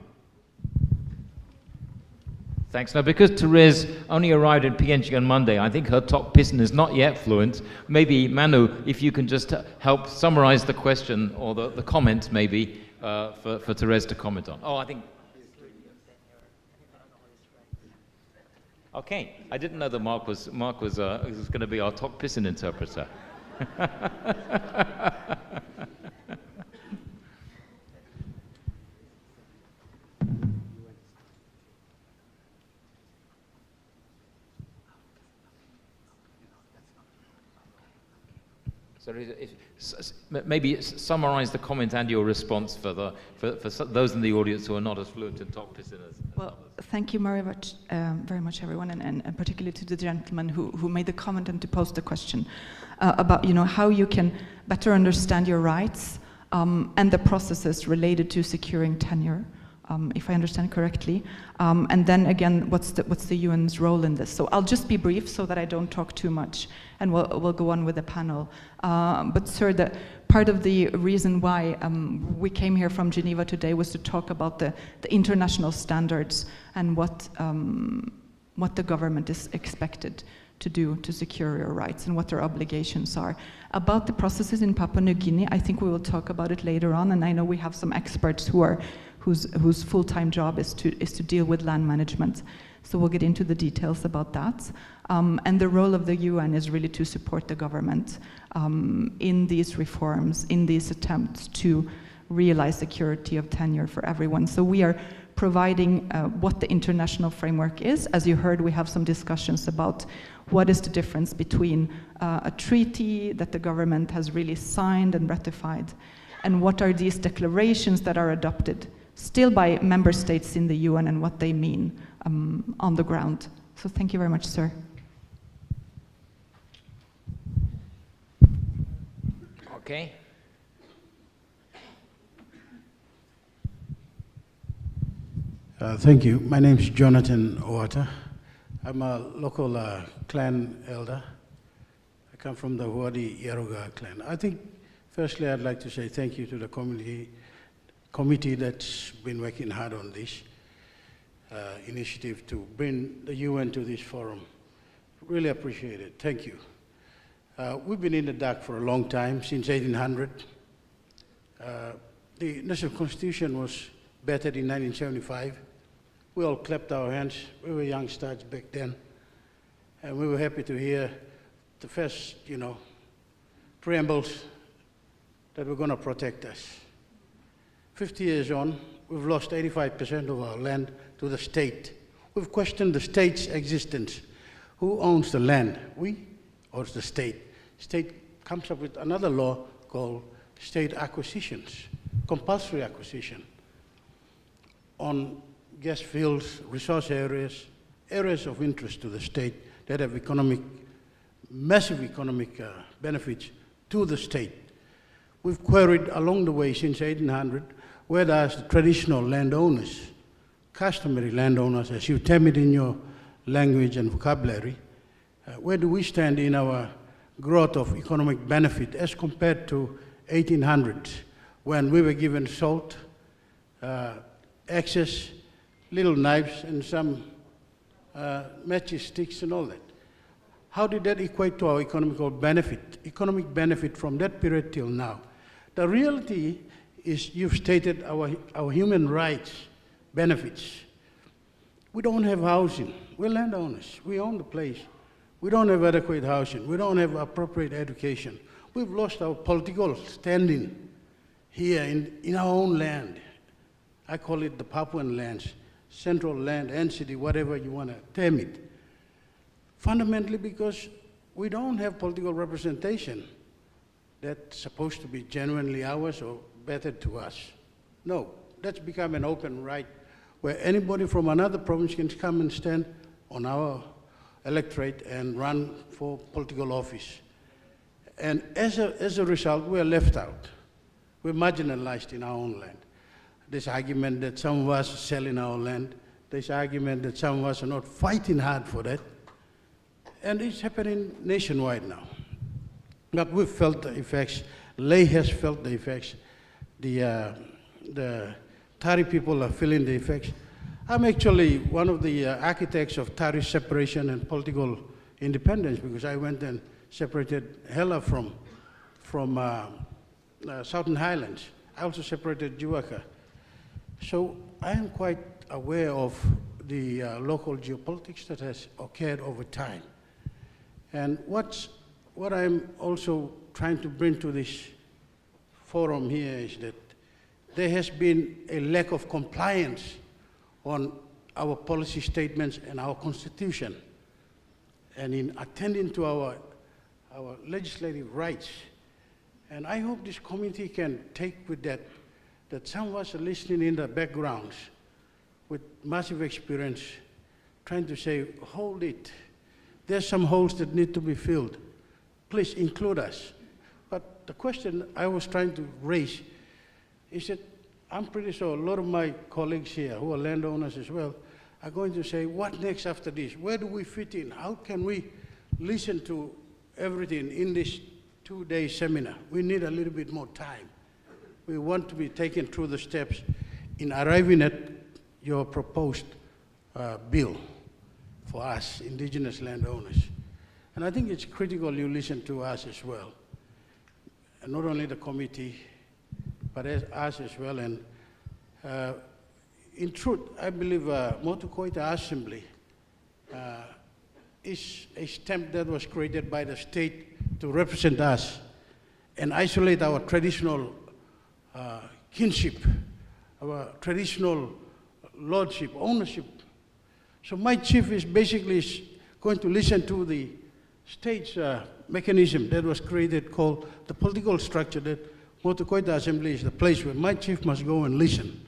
Thanks. Now, because Therese only arrived in PNG on Monday, I think her top Piston is not yet fluent. Maybe, Manu, if you can just help summarize the question or the comment, maybe, for Therese to comment on. Oh, I think... Okay, I didn't know that Mark was going to be our top Piston interpreter. So maybe summarize the comment and your response for those in the audience who are not as fluent in Tok-Pisin as well, thank you very much, everyone, and particularly to the gentleman who made the comment and to pose the question about how you can better understand your rights and the processes related to securing tenure. If I understand correctly. And then again, what's the UN's role in this? So I'll just be brief so that I don't talk too much, and we'll go on with the panel. But sir, part of the reason why we came here from Geneva today was to talk about the international standards and what the government is expected to do to secure your rights and what their obligations are. About the processes in Papua New Guinea, I think we will talk about it later on, and I know we have some experts whose full-time job is to deal with land management. So we'll get into the details about that. And the role of the UN is really to support the government in these reforms, in these attempts to realize security of tenure for everyone. So we are providing what the international framework is. As you heard, we have some discussions about what is the difference between a treaty that the government has really signed and ratified, and what are these declarations that are adopted still by member states in the UN and what they mean on the ground. So thank you very much, sir. Okay. Thank you. My name is Jonathan Owata. I'm a local clan elder. I come from the Huadi Yaruga clan. I think, firstly, I'd like to say thank you to the committee that's been working hard on this initiative to bring the UN to this forum. Really appreciate it. Thank you. We've been in the dark for a long time, since 1800. The National Constitution was bettered in 1975. We all clapped our hands. We were youngsters back then. And we were happy to hear the first, preambles that were going to protect us. 50 years on, we've lost 85% of our land to the state. We've questioned the state's existence. Who owns the land? We or the state? State comes up with another law called state acquisitions, compulsory acquisition on gas fields, resource areas, areas of interest to the state that have massive economic benefits to the state. We've queried along the way since 1800 whether the traditional landowners, customary landowners, as you term it in your language and vocabulary, where do we stand in our growth of economic benefit as compared to 1800s, when we were given salt, axes, little knives, and some matchsticks and all that. How did that equate to our economic benefit from that period till now? The reality is you've stated our human rights benefits. We don't have housing. We're landowners. We own the place. We don't have adequate housing. We don't have appropriate education. We've lost our political standing here in our own land. I call it the Papuan lands, central land, entity, whatever you want to term it. Fundamentally because we don't have political representation that's supposed to be genuinely ours or better to us. No, that's become an open right where anybody from another province can come and stand on our electorate and run for political office. And as a result, we're left out. We're marginalized in our own land. This argument that some of us are selling our land, this argument that some of us are not fighting hard for that, and it's happening nationwide now. But we've felt the effects. Lay has felt the effects. The Tari people are feeling the effects. I'm actually one of the architects of Tari separation and political independence, because I went and separated Hela from Southern Highlands. I also separated Juaka. So I am quite aware of the local geopolitics that has occurred over time. And what I'm also trying to bring to this forum here is that there has been a lack of compliance on our policy statements and our constitution. And in attending to our legislative rights, And I hope this committee can take with that some of us are listening in the backgrounds with massive experience, trying to say, hold it. There's some holes that need to be filled. Please include us. But the question I was trying to raise is that I'm pretty sure a lot of my colleagues here, who are landowners as well, are going to say, what next after this? Where do we fit in? How can we listen to everything in this 2-day seminar? We need a little bit more time. We want to be taken through the steps in arriving at your proposed bill for us, Indigenous landowners. And I think it's critical you listen to us as well. And not only the committee, but us as well. And in truth, I believe Motu Koita Assembly is a stamp that was created by the state to represent us and isolate our traditional kinship, our traditional lordship, ownership. So my chief is basically going to listen to the state's mechanism that was created called the political structure, that Motu Koita Assembly is the place where my chief must go and listen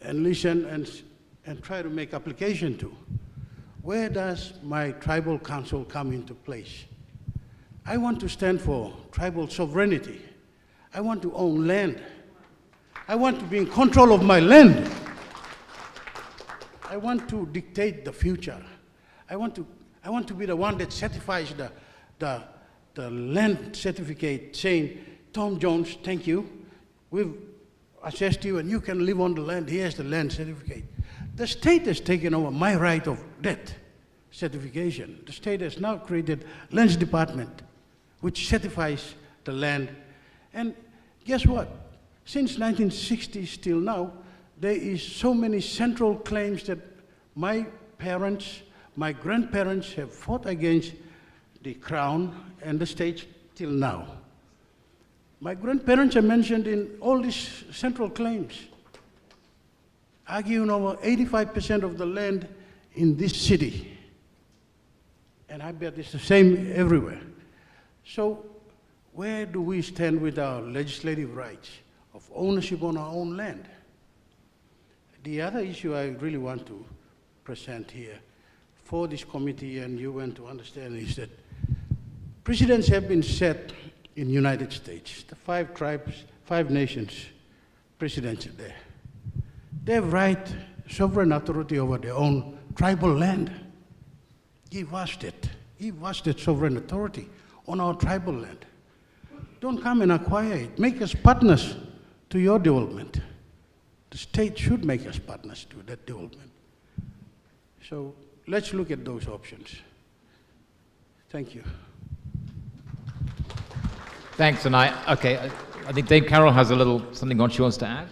and try to make application to. Where does my tribal council come into place? I want to stand for tribal sovereignty. I want to own land. I want to be in control of my land. I want to dictate the future. I want to be the one that certifies the land certificate saying, Tom Jones, thank you. We've assessed you and you can live on the land. Here's the land certificate. The state has taken over my right of that certification. The state has now created Lands Department, which certifies the land. And guess what? Since 1960s till now, there is so many central claims that my parents, my grandparents have fought against the Crown and the state till now. My grandparents are mentioned in all these central claims, arguing over 85% of the land in this city. And I bet it's the same everywhere. So where do we stand with our legislative rights of ownership on our own land? The other issue I really want to present here for this committee, and you want to understand, is that precedents have been set in the United States. The 5 tribes, 5 nations, presidents are there. They have right, sovereign authority over their own tribal land. Give us that. Give us that sovereign authority on our tribal land. Don't come and acquire it. Make us partners to your development. The state should make us partners to that development. So let's look at those options. Thank you. Thanks, and I think Dame Carol has something on she wants to add.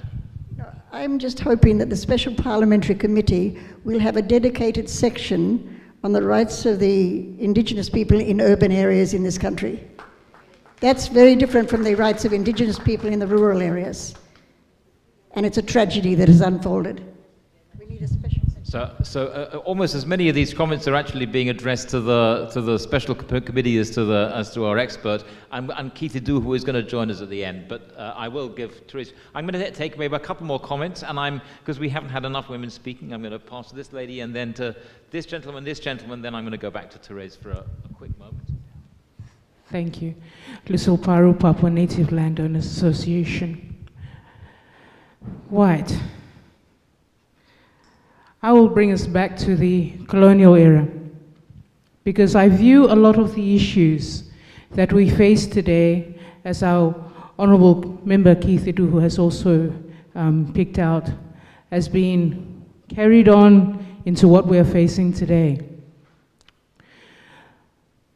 I'm just hoping that the Special Parliamentary Committee will have a dedicated section on the rights of the Indigenous people in urban areas in this country. That's very different from the rights of Indigenous people in the rural areas. And it's a tragedy that has unfolded. We need a special section. So almost as many of these comments are actually being addressed to the special committee as to our expert. I'm Keith Edu, who is going to join us at the end, but I will give Therese. I'm going to take maybe a couple more comments, and because we haven't had enough women speaking, I'm going to pass to this lady, and then to this gentleman, then I'm going to go back to Therese for a quick moment. Thank you. Lusil Paru, Papua Native Landowners Association. Right. I will bring us back to the colonial era, because I view a lot of the issues that we face today, as our Honourable Member Keith Edu, who has also picked out, as being carried on into what we are facing today.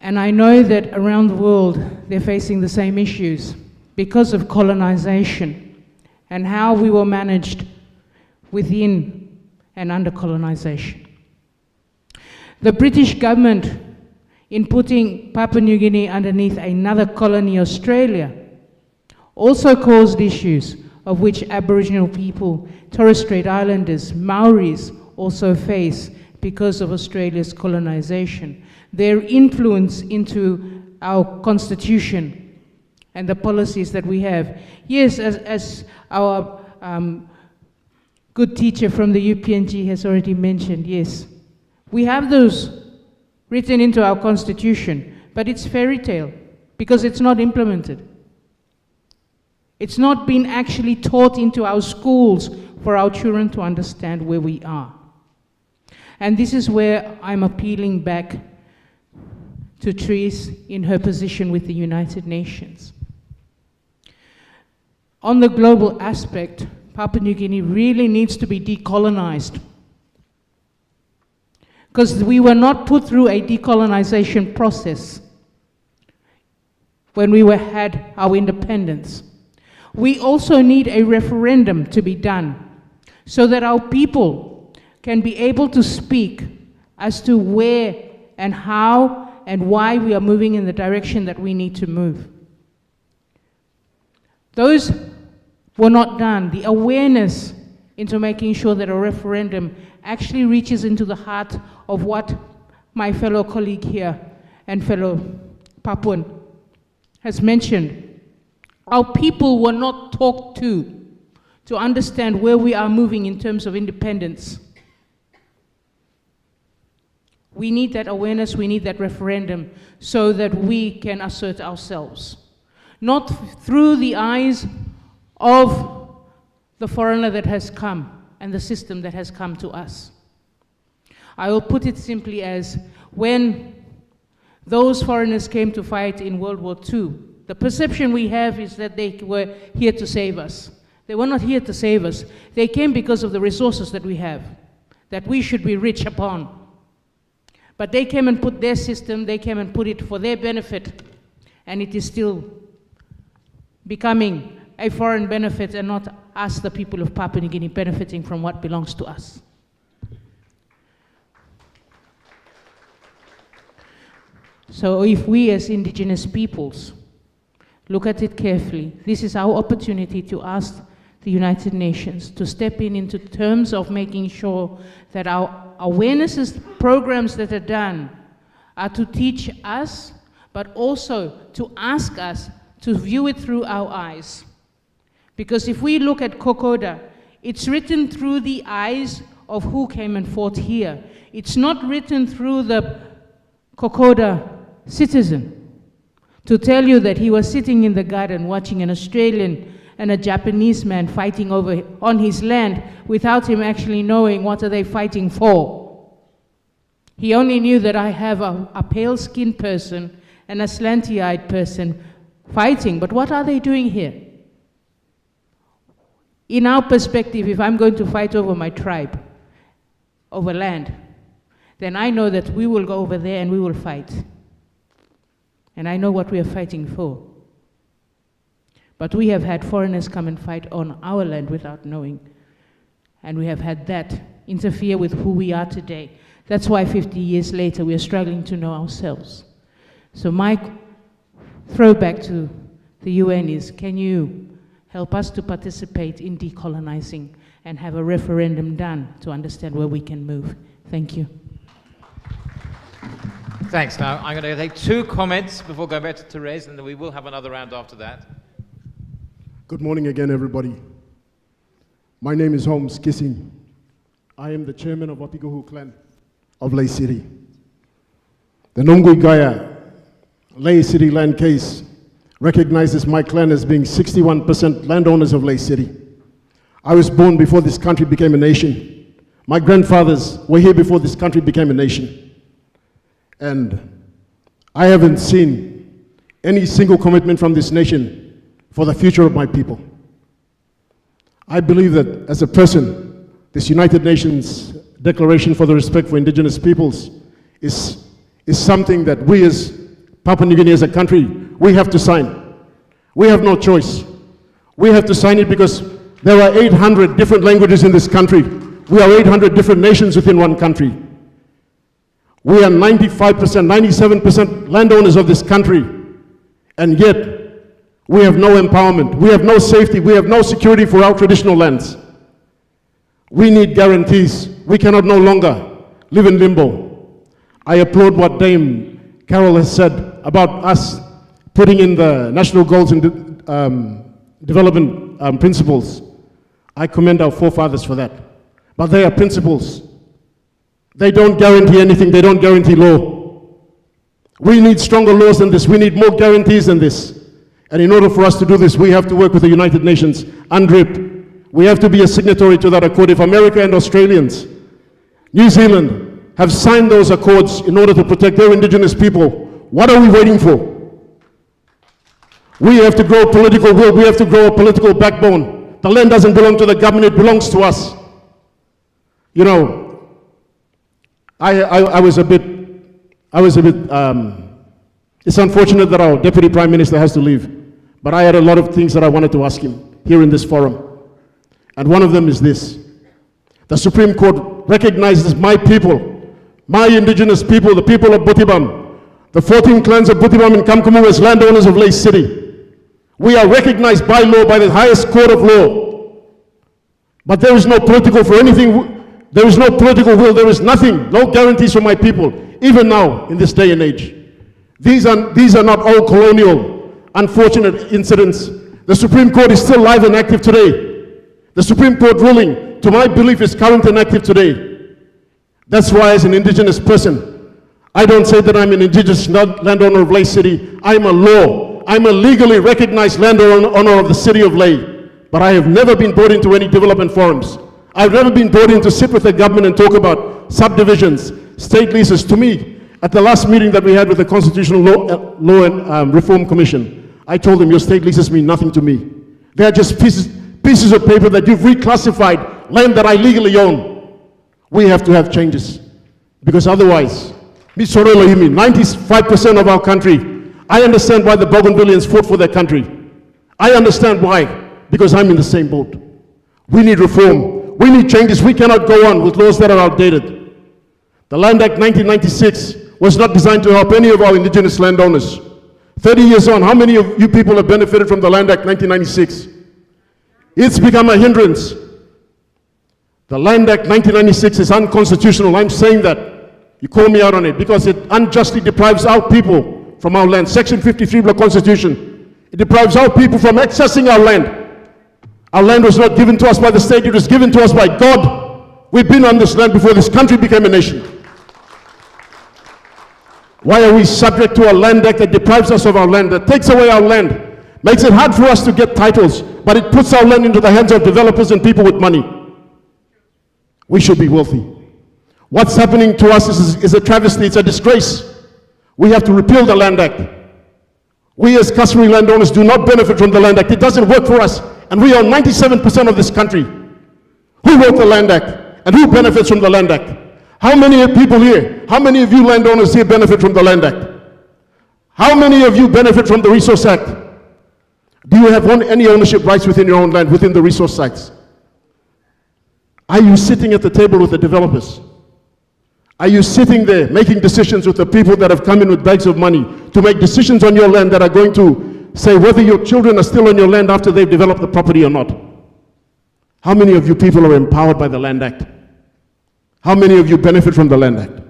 And I know that around the world they're facing the same issues because of colonization and how we were managed within and under colonization. The British government, in putting Papua New Guinea underneath another colony, Australia, also caused issues of which Aboriginal people, Torres Strait Islanders, Maoris also face because of Australia's colonization. Their influence into our constitution and the policies that we have. Yes, as our good teacher from the PNG has already mentioned, yes, we have those written into our constitution, but it's fairy tale because it's not implemented. It's not been actually taught into our schools for our children to understand where we are. And this is where I'm appealing back to Therese in her position with the United Nations. On the global aspect, Papua New Guinea really needs to be decolonized, because we were not put through a decolonization process when we had our independence. We also need a referendum to be done so that our people can be able to speak as to where and how and why we are moving in the direction that we need to move. Those were not done. The awareness into making sure that a referendum actually reaches into the heart of what my fellow colleague here and fellow Papuan has mentioned. Our people were not talked to understand where we are moving in terms of independence. We need that awareness, we need that referendum so that we can assert ourselves. Not through the eyes of the foreigner that has come and the system that has come to us. I will put it simply as, when those foreigners came to fight in World War II, the perception we have is that they were here to save us. They were not here to save us. They came because of the resources that we have, that we should be rich upon. But they came and put their system, they came and put it for their benefit, and it is still becoming a foreign benefit and not us, the people of Papua New Guinea, benefiting from what belongs to us. So if we as indigenous peoples look at it carefully, this is our opportunity to ask the United Nations to step in into terms of making sure that our awarenesses programs that are done are to teach us, but also to ask us to view it through our eyes. Because if we look at Kokoda, it's written through the eyes of who came and fought here. It's not written through the Kokoda citizen to tell you that he was sitting in the garden watching an Australian and a Japanese man fighting over on his land without him actually knowing what are they fighting for. He only knew that I have a pale-skinned person and a slanty-eyed person fighting, but what are they doing here? In our perspective, if I'm going to fight over my tribe, over land, then I know that we will go over there and we will fight. And I know what we are fighting for. But we have had foreigners come and fight on our land without knowing. And we have had that interfere with who we are today. That's why 50 years later we are struggling to know ourselves. So my throwback to the UN is, can you help us to participate in decolonizing and have a referendum done to understand where we can move? Thank you. Thanks. Now, I'm going to take two comments before going back to Therese, and then we will have another round after that. Good morning again, everybody. My name is Holmes Kissing. I am the chairman of Wapiguhu clan of Lay City. The Nongui Gaya Lay City land case recognizes my clan as being 61% landowners of Lay City. I was born before this country became a nation. My grandfathers were here before this country became a nation. And I haven't seen any single commitment from this nation for the future of my people. I believe that as a person, this United Nations Declaration for the Respect for Indigenous Peoples is something that we as Papua New Guinea as a country, we have to sign. We have no choice. We have to sign it because there are 800 different languages in this country. We are 800 different nations within one country. We are 95%, 97% landowners of this country, and yet we have no empowerment, we have no safety, we have no security for our traditional lands. We need guarantees. We cannot no longer live in limbo. I applaud what Dame Carol has said about us putting in the national goals and development principles. I commend our forefathers for that. But they are principles. They don't guarantee anything. They don't guarantee law. We need stronger laws than this. We need more guarantees than this. And in order for us to do this, we have to work with the United Nations, UNDRIP. We have to be a signatory to that accord. If America and Australians, New Zealand, have signed those accords in order to protect their indigenous people, what are we waiting for? We have to grow political will. We have to grow a political backbone. The land doesn't belong to the government. It belongs to us. You know, I was a bit, it's unfortunate that our Deputy Prime Minister has to leave, but I had a lot of things that I wanted to ask him here in this forum. And one of them is this. The Supreme Court recognizes my people, my indigenous people, the people of Butibam, the 14 clans of Butibam and Kamkamu as landowners of Ley City. We are recognized by law, by the highest court of law. But there is no political for anything. There is no political will. There is nothing. No guarantees for my people. Even now, in this day and age. These are not all colonial, unfortunate incidents. The Supreme Court is still live and active today. The Supreme Court ruling, to my belief, is current and active today. That's why, as an indigenous person, I don't say that I'm an indigenous landowner of Ley City. I'm a legally recognized landowner of the city of Ley. But I have never been brought into any development forums. I've never been brought in to sit with the government and talk about subdivisions, state leases. To me, at the last meeting that we had with the Constitutional Law and Reform Commission, I told them, your state leases mean nothing to me. They are just pieces of paper that you've reclassified, land that I legally own. We have to have changes. Because otherwise, 95% of our country, I understand why the Bougainvilleans fought for their country. I understand why, because I'm in the same boat. We need reform. We need changes. We cannot go on with laws that are outdated. The Land Act 1996 was not designed to help any of our indigenous landowners. 30 years on, how many of you people have benefited from the Land Act 1996? It's become a hindrance. The Land Act 1996 is unconstitutional. I'm saying that. You call me out on it because it unjustly deprives our people from our land. Section 53 of the Constitution. It deprives our people from accessing our land. Our land was not given to us by the state, it was given to us by God. We've been on this land before this country became a nation. Why are we subject to a land act that deprives us of our land, that takes away our land, makes it hard for us to get titles, but it puts our land into the hands of developers and people with money? We should be wealthy. What's happening to us is a travesty, it's a disgrace. We have to repeal the Land Act. We as customary landowners do not benefit from the Land Act. It doesn't work for us. And we own 97% of this country. Who wrote the Land Act? And who benefits from the Land Act? How many people here, how many of you landowners here benefit from the Land Act? How many of you benefit from the Resource Act? Do you have any ownership rights within your own land, within the resource sites? Are you sitting at the table with the developers? Are you sitting there making decisions with the people that have come in with bags of money to make decisions on your land that are going to say whether your children are still on your land after they've developed the property or not? How many of you people are empowered by the Land Act? How many of you benefit from the Land Act?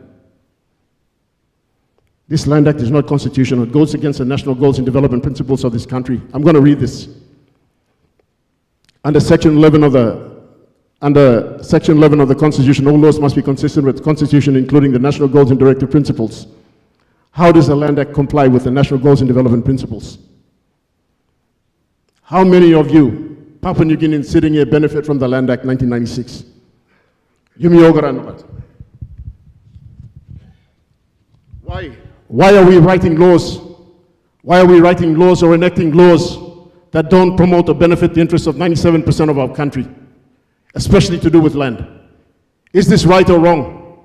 This Land Act is not constitutional. It goes against the national goals and development principles of this country. I'm going to read this. Under Section 11 of the Constitution, all laws must be consistent with the Constitution, including the national goals and directive principles. How does the Land Act comply with the national goals and development principles? How many of you, Papua New Guineans sitting here, benefit from the Land Act 1996? Why are we writing laws? Why are we writing laws or enacting laws that don't promote or benefit the interests of 97% of our country, especially to do with land? Is this right or wrong?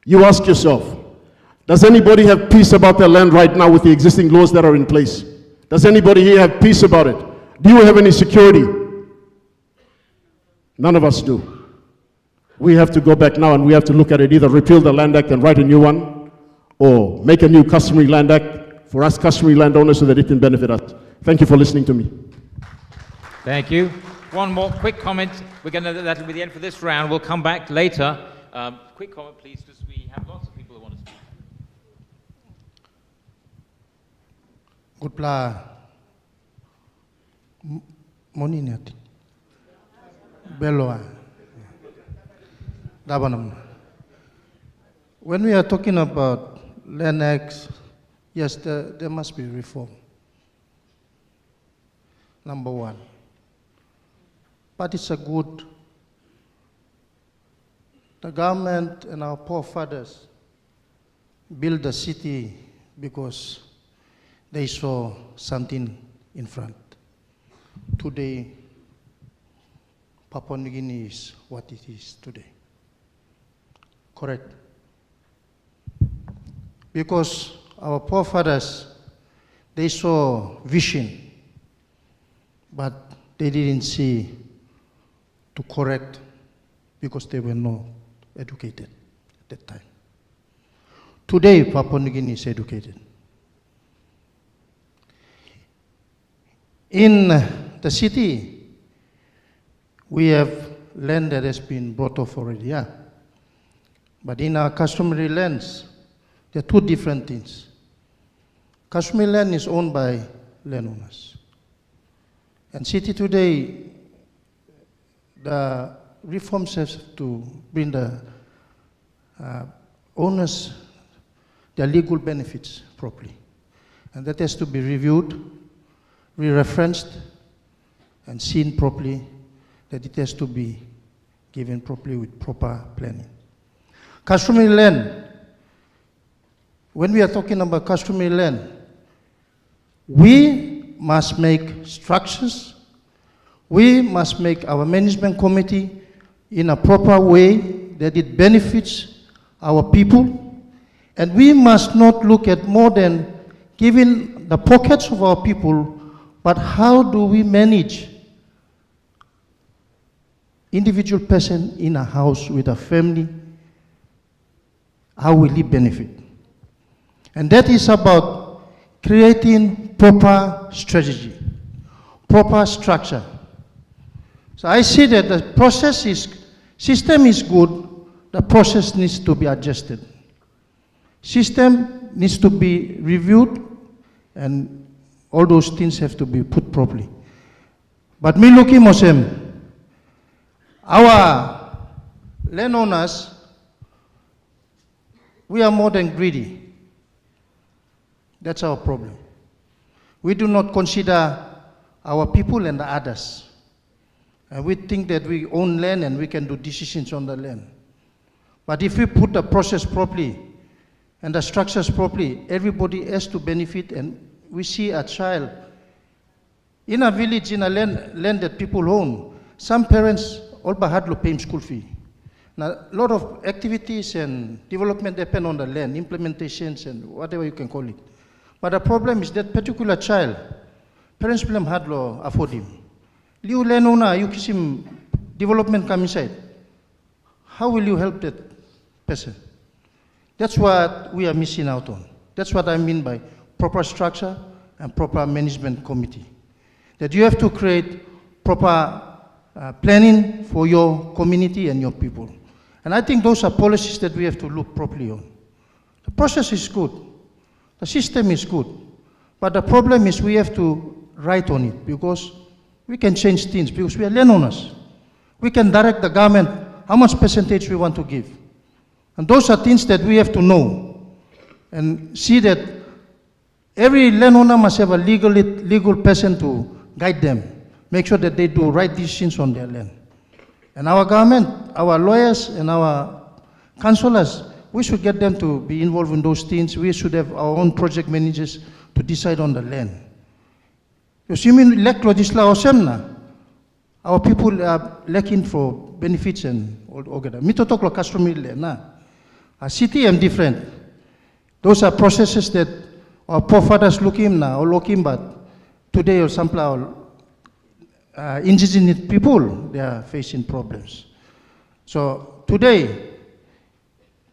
You ask yourself, does anybody have peace about their land right now with the existing laws that are in place? Does anybody here have peace about it? Do you have any security? None of us do. We have to go back now and we have to look at it, either repeal the Land Act and write a new one, or make a new Customary Land Act for us customary landowners so that it can benefit us. Thank you for listening to me. Thank you. One more quick comment. That'll be the end for this round. We'll come back later. Quick comment, please, because we have lots of people who want to speak. Kutla Moninati Beloa Dabanam. When we are talking about land acts, yes, there must be reform. Number one. But it's a good. The government and our forefathers built the city because they saw something in front. Today, Papua New Guinea is what it is today. Correct? Because our forefathers, they saw vision, but they didn't see to correct because they were not educated at that time. Today, Papua New Guinea is educated. In the city, we have land that has been brought off already, yeah. But in our customary lands, there are two different things. Customary land is owned by landowners. And city today, the reforms have to bring the owners their legal benefits properly. And that has to be reviewed, re-referenced, and seen properly, that it has to be given properly with proper planning. Customary land, when we are talking about customary land, we must make structures, we must make our management committee in a proper way that it benefits our people, and we must not look at more than giving the pockets of our people, but how do we manage individual person in a house with a family, how will he benefit? And that is about creating proper strategy, proper structure. So I see that the system is good, the process needs to be adjusted. System needs to be reviewed, and all those things have to be put properly. But me looking Mosem, our landowners, we are more than greedy. That's our problem. We do not consider our people and the others. And we think that we own land and we can do decisions on the land. But if we put the process properly and the structures properly, everybody has to benefit. And we see a child in a village, in a land that people own. Some parents all but hardly pay school fee. Now, a lot of activities and development depend on the land, implementations and whatever you can call it. But the problem is that particular child, parents blame hardly afford him. Liu landowner, you kiss him, development come inside. How will you help that person? That's what we are missing out on. That's what I mean by proper structure and proper management committee. That you have to create proper planning for your community and your people. And I think those are policies that we have to look properly on. The process is good. The system is good. But the problem is we have to write on it, because we can change things, because we are landowners. We can direct the government how much percentage we want to give. And those are things that we have to know and see that every landowner must have a legal person to guide them, make sure that they do right decisions on their land. And our government, our lawyers and our councillors, we should get them to be involved in those things. We should have our own project managers to decide on the land. You see, our people are lacking for benefits and all that. Mitotoklo customary land. A city am different. Those are processes that our forefathers looking now, or looking, but today or some indigenous people, they are facing problems. So today,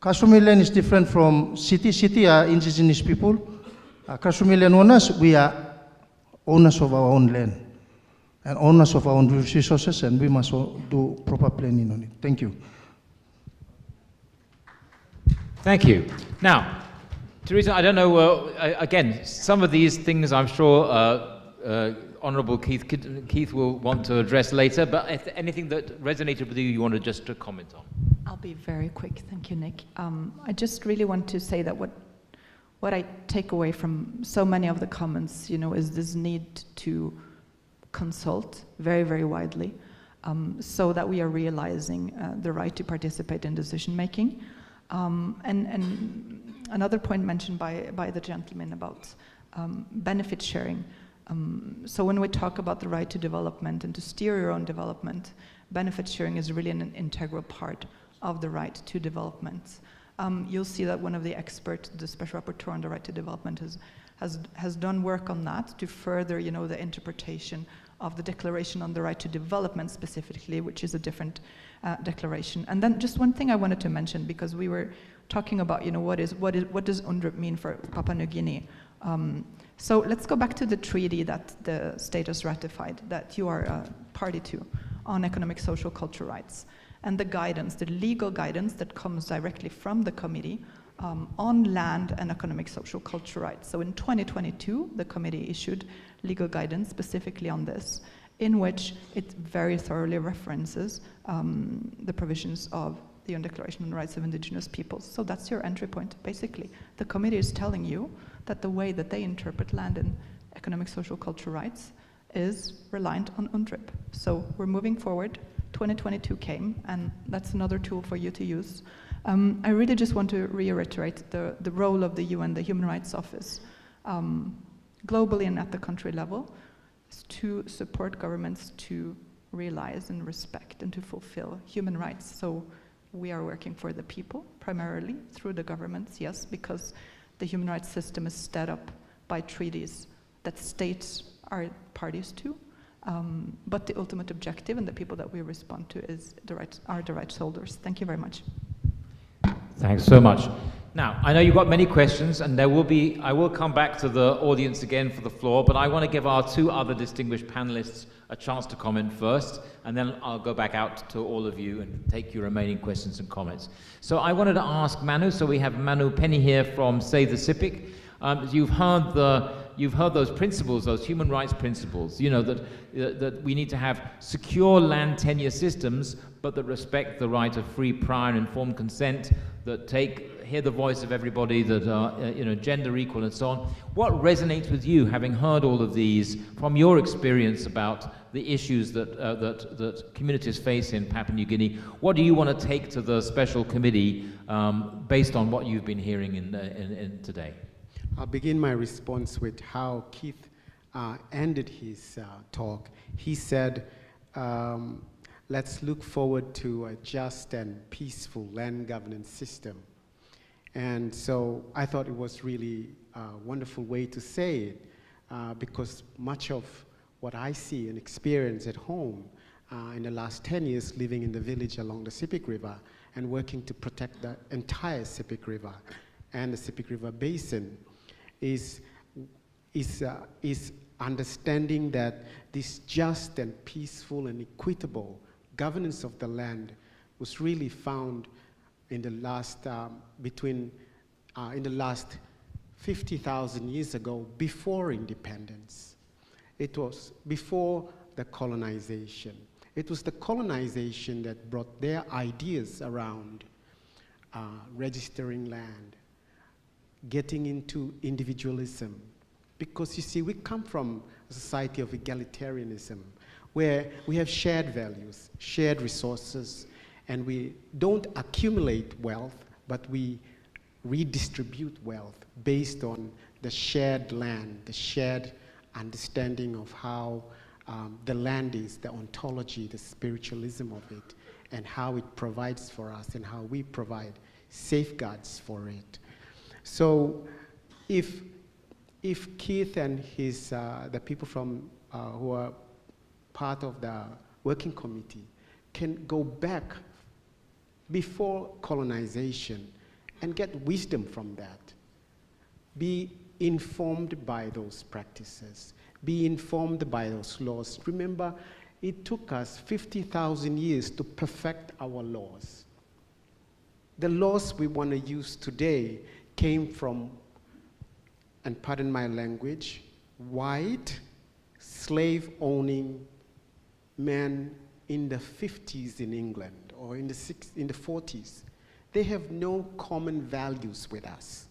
customary land is different from city. City are indigenous people. Customary land owners, we are owners of our own land and owners of our own resources, and we must do proper planning on it. Thank you. Thank you. Now, Teresa, I don't know, again, some of these things I'm sure Honourable Keith will want to address later, but if anything that resonated with you, you want to just comment on? I'll be very quick, thank you, Nick. I just really want to say that what I take away from so many of the comments, is this need to consult very, very widely, so that we are realizing the right to participate in decision making. And another point mentioned by the gentleman about benefit sharing. So when we talk about the right to development and to steer your own development, benefit sharing is really an integral part of the right to development. You'll see that one of the experts, the Special Rapporteur on the right to development, has done work on that to further, the interpretation of the Declaration on the Right to Development specifically, which is a different declaration. And then just one thing I wanted to mention, because we were talking about, what does UNDRIP mean for Papua New Guinea? So let's go back to the treaty that the state has ratified, that you are a party to, on economic, social, cultural rights, and the guidance, the legal guidance that comes directly from the committee on land and economic, social, cultural rights. So in 2022, the committee issued legal guidance specifically on this, in which it very thoroughly references the provisions of the UN Declaration on the Rights of Indigenous Peoples. So that's your entry point, basically. The committee is telling you that the way that they interpret land and economic, social, cultural rights is reliant on UNDRIP. So we're moving forward. 2022 came, and that's another tool for you to use. I really just want to reiterate the role of the UN, the Human Rights Office, globally and at the country level, is to support governments to realize and respect and to fulfill human rights. So we are working for the people, primarily through the governments, yes, because the human rights system is set up by treaties that states are parties to, but the ultimate objective and the people that we respond to are the rights holders. Thank you very much. Thanks so much. Now, I know you've got many questions, and I will come back to the audience again for the floor, but I want to give our two other distinguished panelists a chance to comment first, and then I'll go back out to all of you and take your remaining questions and comments. So I wanted to ask Manu, so we have Manu Penny here from Save the Sipic. You've heard those principles, those human rights principles, that we need to have secure land tenure systems, but that respect the right of free, prior, and informed consent, that hear the voice of everybody, that are gender equal and so on. What resonates with you, having heard all of these, from your experience about the issues that communities face in Papua New Guinea? What do you want to take to the special committee based on what you've been hearing in today? I'll begin my response with how Keith ended his talk. He said, let's look forward to a just and peaceful land governance system. And so I thought it was really a wonderful way to say it, because much of what I see and experience at home in the last 10 years living in the village along the Sipic River and working to protect the entire Sipic River and the Sipic River Basin is understanding that this just and peaceful and equitable governance of the land was really found in the last in the last 50,000 years ago, before independence. It was before the colonization. It was the colonization that brought their ideas around registering land, getting into individualism. Because you see, we come from a society of egalitarianism, where we have shared values, shared resources, and we don't accumulate wealth, but we redistribute wealth based on the shared land, the shared understanding of how the land is, the ontology, the spiritualism of it, and how it provides for us and how we provide safeguards for it. So if Keith and his, the people from, who are part of the working committee can go back before colonization and get wisdom from that, be informed by those practices, be informed by those laws. Remember, it took us 50,000 years to perfect our laws. The laws we want to use today came from and pardon my language, white, slave-owning men in the 50s in England or in the 40s. They have no common values with us.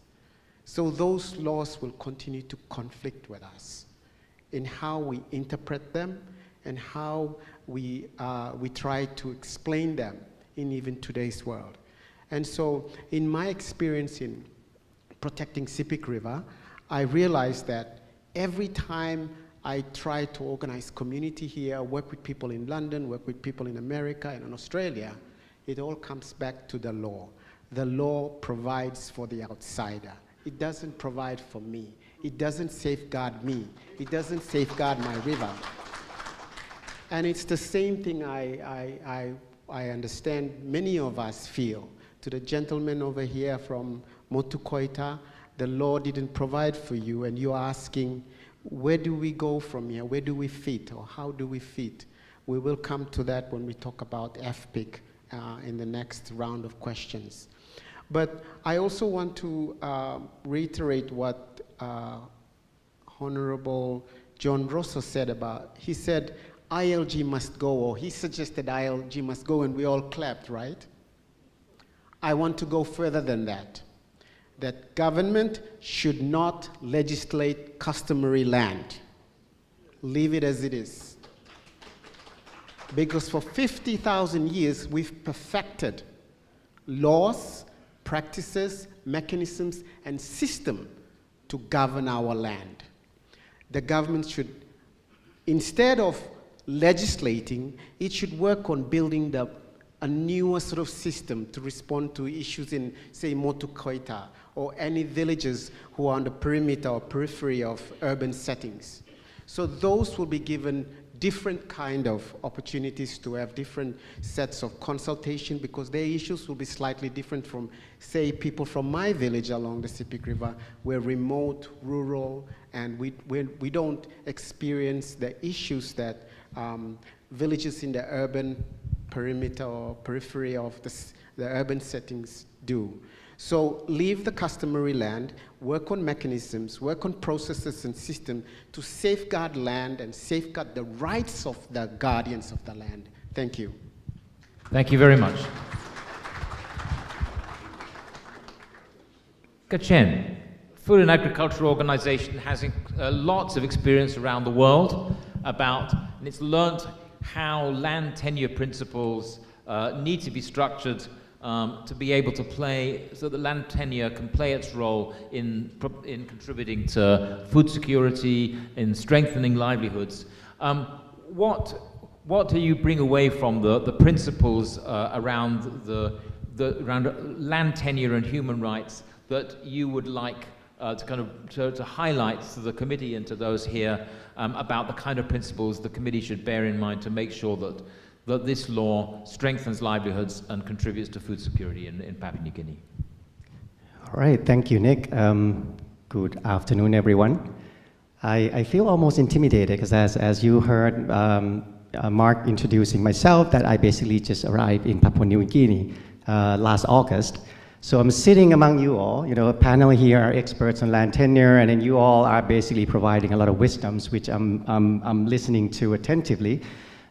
So those laws will continue to conflict with us in how we interpret them and how we try to explain them in even today's world. And so in my experience in protecting Sepik River, I realized that every time I try to organize community here, work with people in London, work with people in America and in Australia, it all comes back to the law. The law provides for the outsider. It doesn't provide for me. It doesn't safeguard me. It doesn't safeguard my river. And it's the same thing I understand many of us feel. To the gentleman over here from Motu Koita, the law didn't provide for you, and you're asking, where do we go from here? Where do we fit, or how do we fit? We will come to that when we talk about FPIC in the next round of questions. But I also want to reiterate what Honorable John Rosso said about, he said ILG must go, or he suggested ILG must go, and we all clapped, right? I want to go further than that. That government should not legislate customary land. Leave it as it is. Because for 50,000 years, we've perfected laws, practices, mechanisms, and system to govern our land. The government should, instead of legislating, it should work on building a newer sort of system to respond to issues in, say, Motu Koita, or any villages who are on the perimeter or periphery of urban settings. So those will be given different kind of opportunities to have different sets of consultation, because their issues will be slightly different from, say, people from my village along the Sepik River. We're remote, rural, and we don't experience the issues that villages in the urban perimeter or periphery of the urban settings do. So leave the customary land, work on mechanisms, work on processes and systems to safeguard land and safeguard the rights of the guardians of the land. Thank you. Thank you very much. Kachin, Food and Agriculture Organization has lots of experience around the world about, and it's learnt how land tenure principles need to be structured to be able to play, so that land tenure can play its role in contributing to food security, in strengthening livelihoods. What do you bring away from the principles around around land tenure and human rights that you would like to highlight to the committee and to those here about the kind of principles the committee should bear in mind to make sure that this law strengthens livelihoods and contributes to food security in Papua New Guinea? All right, thank you, Nick. Good afternoon, everyone. I feel almost intimidated because as you heard Mark introducing myself, that I basically just arrived in Papua New Guinea last August. So I'm sitting among you all, a panel here are experts on land tenure, and then you all are basically providing a lot of wisdoms, which I'm listening to attentively.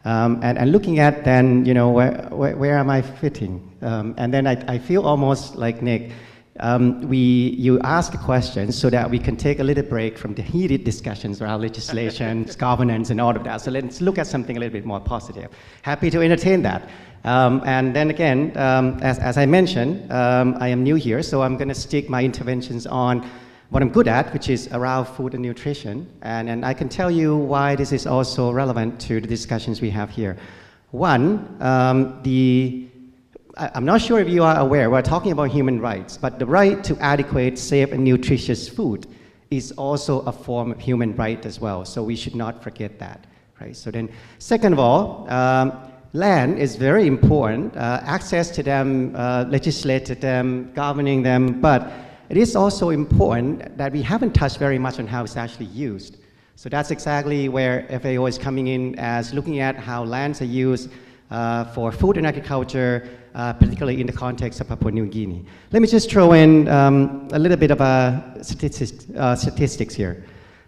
And looking at then, where am I fitting? And then I feel almost like Nick, you ask questions so that we can take a little break from the heated discussions around legislation, governance, and all of that. So let's look at something a little bit more positive. Happy to entertain that. And then again, as I mentioned, I am new here, so I'm going to stick my interventions on what I'm good at, which is around food and nutrition. And I can tell you why this is also relevant to the discussions we have here. One, I'm not sure if you are aware, we're talking about human rights, but the right to adequate, safe, and nutritious food is also a form of human right as well. So we should not forget that, right? So then, second of all, land is very important. Access to them, legislating them, governing them, but it is also important that we haven't touched very much on how it's actually used. So that's exactly where FAO is coming in, as looking at how lands are used for food and agriculture, particularly in the context of Papua New Guinea. Let me just throw in a little bit of statistics here.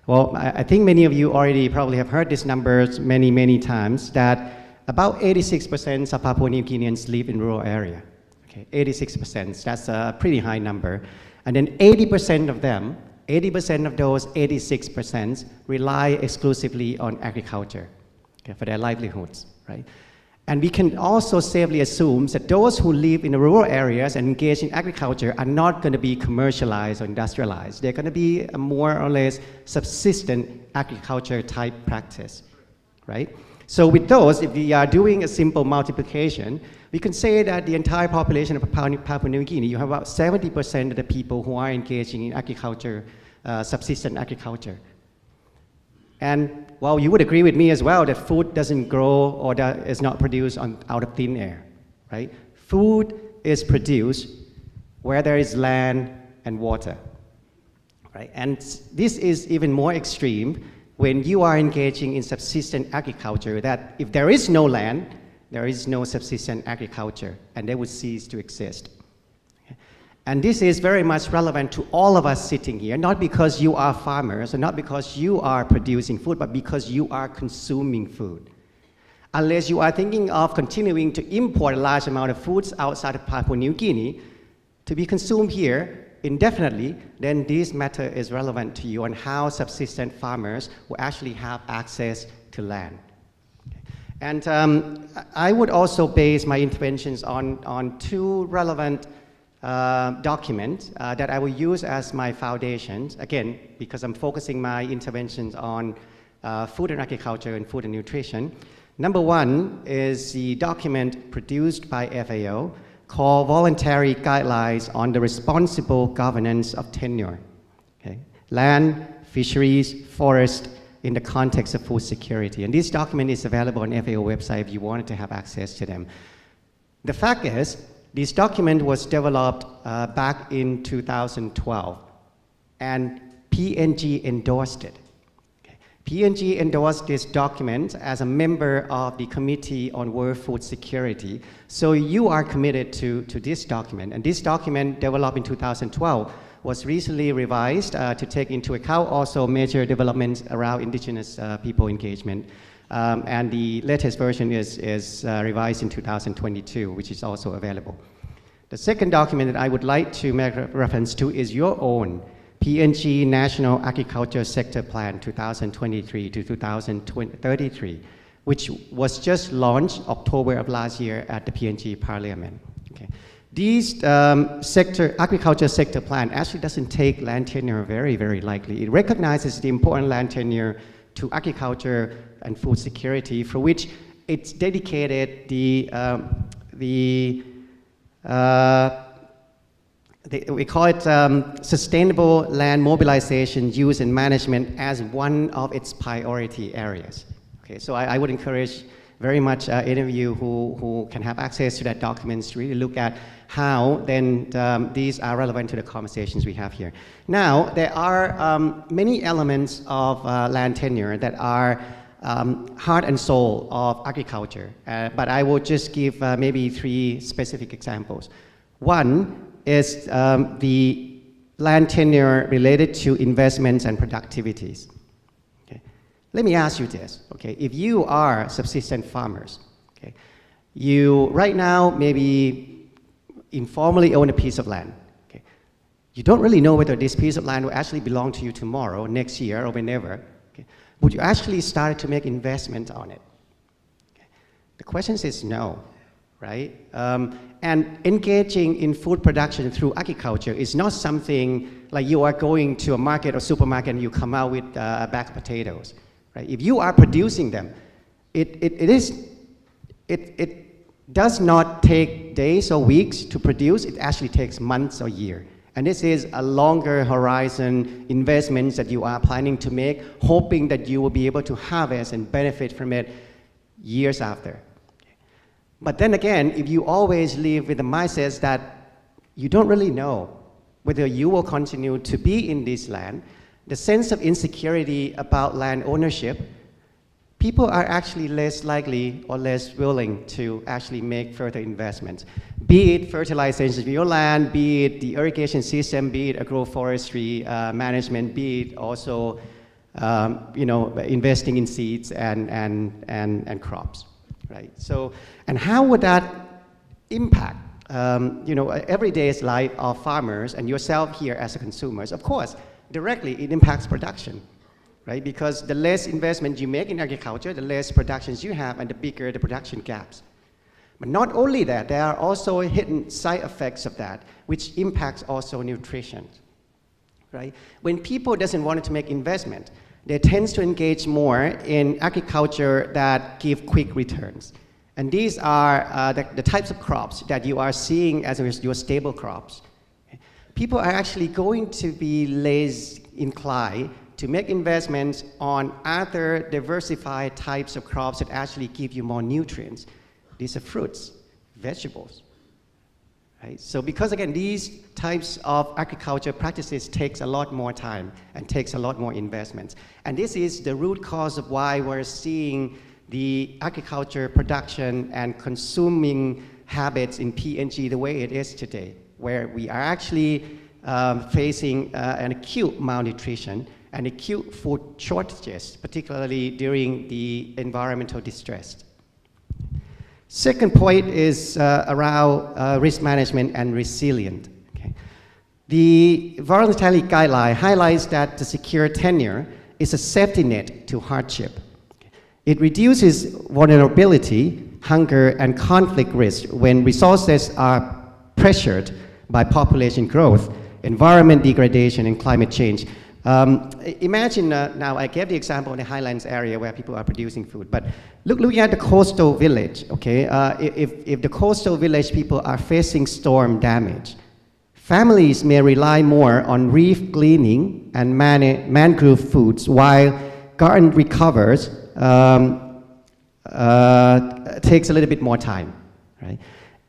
Well, I think many of you already probably have heard these numbers many times, that about 86% of Papua New Guineans live in rural area. Okay, 86%, that's a pretty high number. And then 80% of them, 80% of those 86% rely exclusively on agriculture, okay, for their livelihoods, right? And we can also safely assume that those who live in the rural areas and engage in agriculture are not going to be commercialized or industrialized. They're going to be a more or less subsistent agriculture type practice, right? So with those, if we are doing a simple multiplication, we can say that the entire population of Papua New Guinea, you have about 70% of the people who are engaging in agriculture, subsistence agriculture. And well, you would agree with me as well that food doesn't grow or that is not produced out of thin air, right? Food is produced where there is land and water, right? And this is even more extreme when you are engaging in subsistence agriculture, that if there is no land, there is no subsistence agriculture, and they would cease to exist. Okay? And this is very much relevant to all of us sitting here, not because you are farmers, or not because you are producing food, but because you are consuming food. Unless you are thinking of continuing to import a large amount of foods outside of Papua New Guinea to be consumed here indefinitely, then this matter is relevant to you on how subsistence farmers will actually have access to land. And I would also base my interventions on two relevant documents that I will use as my foundations, again, because I'm focusing my interventions on food and agriculture and food and nutrition. Number one is the document produced by FAO called Voluntary Guidelines on the Responsible Governance of Tenure. Okay? Land, fisheries, forest, in the context of food security. And this document is available on FAO website if you wanted to have access to them. The fact is, this document was developed back in 2012, and PNG endorsed it. Okay. PNG endorsed this document as a member of the Committee on World Food Security. So you are committed to this document, and this document developed in 2012 was recently revised to take into account also major developments around indigenous people engagement. And the latest version is revised in 2022, which is also available. The second document that I would like to make reference to is your own PNG National Agriculture Sector Plan 2023 to 2033, which was just launched October of last year at the PNG Parliament. Okay. These agriculture sector plan actually doesn't take land tenure very lightly. It recognizes the important land tenure to agriculture and food security, for which it's dedicated we call it sustainable land mobilization, use and management as one of its priority areas. Okay, so I would encourage very much any of you who can have access to that document to really look at how then these are relevant to the conversations we have here. Now, there are many elements of land tenure that are heart and soul of agriculture, but I will just give maybe three specific examples. One is the land tenure related to investments and productivities. Let me ask you this, okay? If you are subsistence farmers, okay, you right now maybe informally own a piece of land, okay? You don't really know whether this piece of land will actually belong to you tomorrow, next year, or whenever, okay? Would you actually start to make investment on it? Okay. The question is no, right? And engaging in food production through agriculture is not something like you are going to a market or supermarket and you come out with a bag of potatoes. Right? If you are producing them, it does not take days or weeks to produce. It actually takes months or years. And this is a longer horizon investments that you are planning to make, hoping that you will be able to harvest and benefit from it years after. But then again, if you always live with the mindset that you don't really know whether you will continue to be in this land, the sense of insecurity about land ownership people are actually less likely or less willing to actually make further investments. Be it fertilization of your land, be it the irrigation system, be it agroforestry management, be it also investing in seeds and crops, right? So, and how would that impact everyday life of farmers and yourself here as a consumers? Of course, directly it impacts production, right? Because the less investment you make in agriculture, the less productions you have and the bigger the production gaps. But not only that, there are also hidden side effects of that, which impacts also nutrition, right? When people doesn't want to make investment, they tend to engage more in agriculture that give quick returns. And these are the types of crops that you are seeing as your stable crops. People are actually going to be less inclined to make investments on other diversified types of crops that actually give you more nutrients. These are fruits, vegetables, right? So because again, these types of agriculture practices takes a lot more time and takes a lot more investments. And this is the root cause of why we're seeing the agriculture production and consuming habits in PNG the way it is today, where we are actually facing an acute malnutrition and acute food shortages, particularly during the environmental distress. Second point is around risk management and resilience. Okay. The voluntary guideline highlights that the secure tenure is a safety net to hardship. It reduces vulnerability, hunger, and conflict risk when resources are pressured by population growth, environment degradation, and climate change. Imagine now, I gave the example in the highlands area where people are producing food, but looking at the coastal village, okay, if the coastal village people are facing storm damage, families may rely more on reef cleaning and mangrove foods while garden recovers takes a little bit more time, right?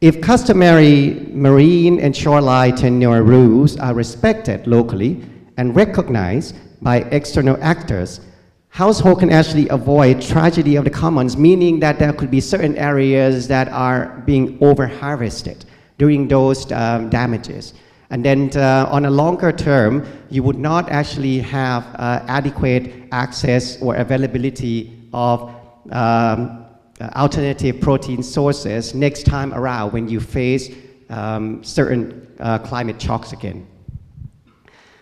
If customary marine and shoreline tenure rules are respected locally and recognized by external actors, households can actually avoid tragedy of the commons, meaning that there could be certain areas that are being over-harvested during those damages. And then on a longer term, you would not actually have adequate access or availability of alternative protein sources next time around when you face certain climate shocks again.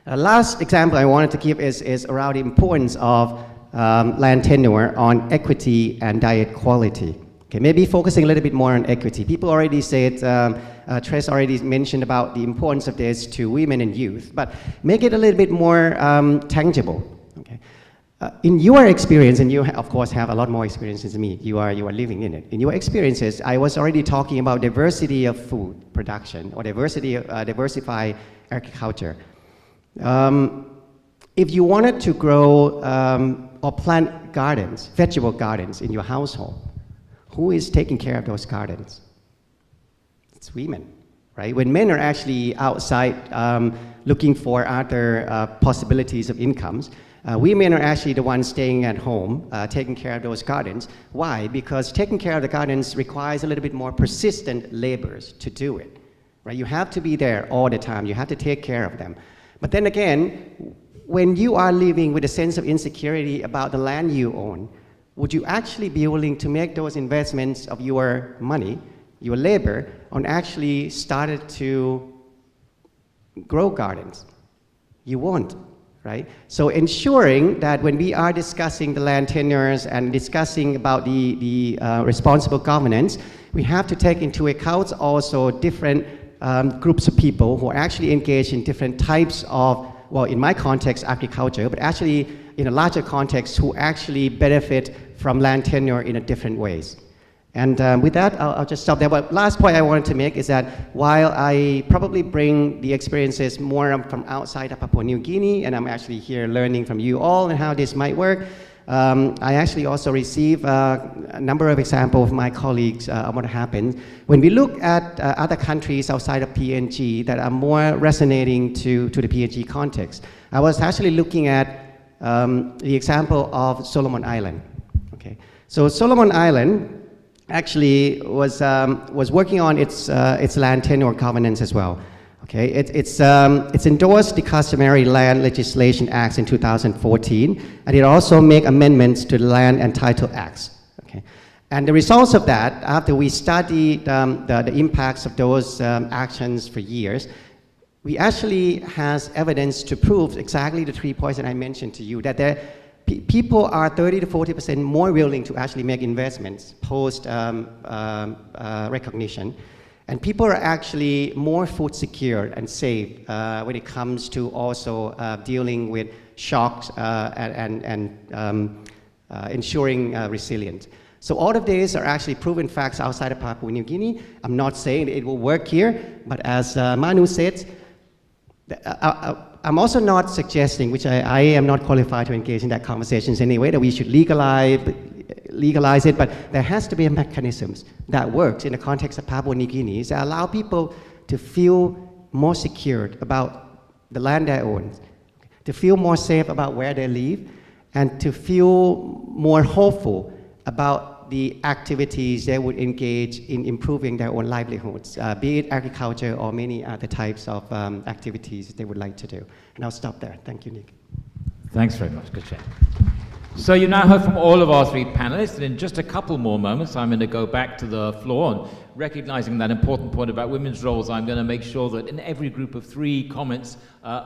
Last example I wanted to give is around the importance of land tenure on equity and diet quality. Okay, maybe focusing a little bit more on equity. People already said, Tres already mentioned about the importance of this to women and youth, but make it a little bit more tangible. Okay. In your experience, and you of course have a lot more experience than me, you are living in it. In your experiences, I was already talking about diversity of food production or diversified agriculture. If you wanted to grow or plant gardens, vegetable gardens in your household, who is taking care of those gardens? It's women, right? When men are actually outside looking for other possibilities of incomes, women are actually the ones staying at home, taking care of those gardens. Why? Because taking care of the gardens requires a little bit more persistent labors to do it, right? You have to be there all the time. You have to take care of them. But then again, when you are living with a sense of insecurity about the land you own, would you actually be willing to make those investments of your money, your labor, on actually started to grow gardens? You won't, right? So ensuring that when we are discussing the land tenures and discussing about the responsible governance, we have to take into account also different groups of people who are actually engaged in different types of, well, in my context, agriculture, but actually in a larger context who actually benefit from land tenure in a different ways. And with that, I'll just stop there. But last point I wanted to make is that while I probably bring the experiences more from outside of Papua New Guinea, and I'm actually here learning from you all and how this might work, I actually also receive a number of examples of my colleagues of what happens. When we look at other countries outside of PNG that are more resonating to the PNG context, I was actually looking at the example of Solomon Island. Okay, so Solomon Island actually was working on its land tenure governance as well. Okay, it's endorsed the Customary Land Legislation Acts in 2014, and it also made amendments to the Land and Title Acts. Okay, and the results of that, after we studied the impacts of those actions for years, we actually has evidence to prove exactly the 3 points that I mentioned to you, that people are 30 to 40% more willing to actually make investments post recognition. And people are actually more food secure and safe when it comes to also dealing with shocks and ensuring resilience. So all of these are actually proven facts outside of Papua New Guinea. I'm not saying it will work here, but as Manu said, I'm also not suggesting, which I am not qualified to engage in that conversations anyway, that we should legalize it, but there has to be mechanisms that works in the context of Papua New Guinea that allow people to feel more secure about the land they own, to feel more safe about where they live, and to feel more hopeful about the activities they would engage in improving their own livelihoods, be it agriculture or many other types of activities they would like to do. And I'll stop there. Thank you, Nick. Thanks very much. Good chat. So you now heard from all of our three panelists, and in just a couple more moments, I'm going to go back to the floor, and recognizing that important point about women's roles, I'm going to make sure that in every group of 3 comments,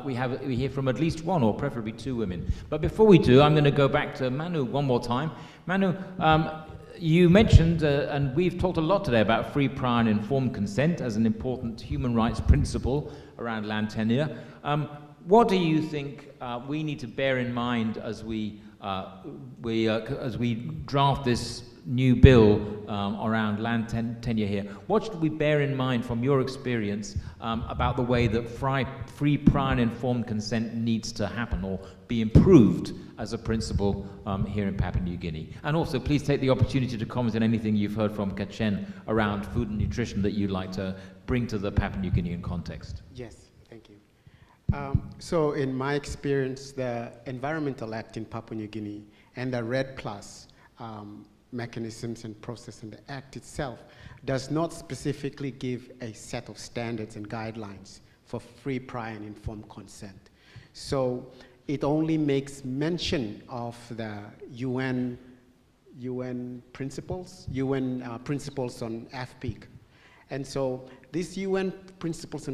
we hear from at least 1 or preferably 2 women. But before we do, I'm going to go back to Manu one more time. Manu, you mentioned, and we've talked a lot today about free, prior and informed consent as an important human rights principle around land tenure. What do you think we need to bear in mind as we draft this new bill around land tenure here? What should we bear in mind from your experience about the way that free, prior and informed consent needs to happen or be improved as a principle here in Papua New Guinea? And also, please take the opportunity to comment on anything you've heard from Kachen around food and nutrition that you'd like to bring to the Papua New Guinean context. Yes, thank you. So in my experience, the Environmental Act in Papua New Guinea and the RED Plus mechanisms and process in the Act itself does not specifically give a set of standards and guidelines for free, prior and informed consent. So it only makes mention of the UN principles, principles on FPIC. And so these UN principles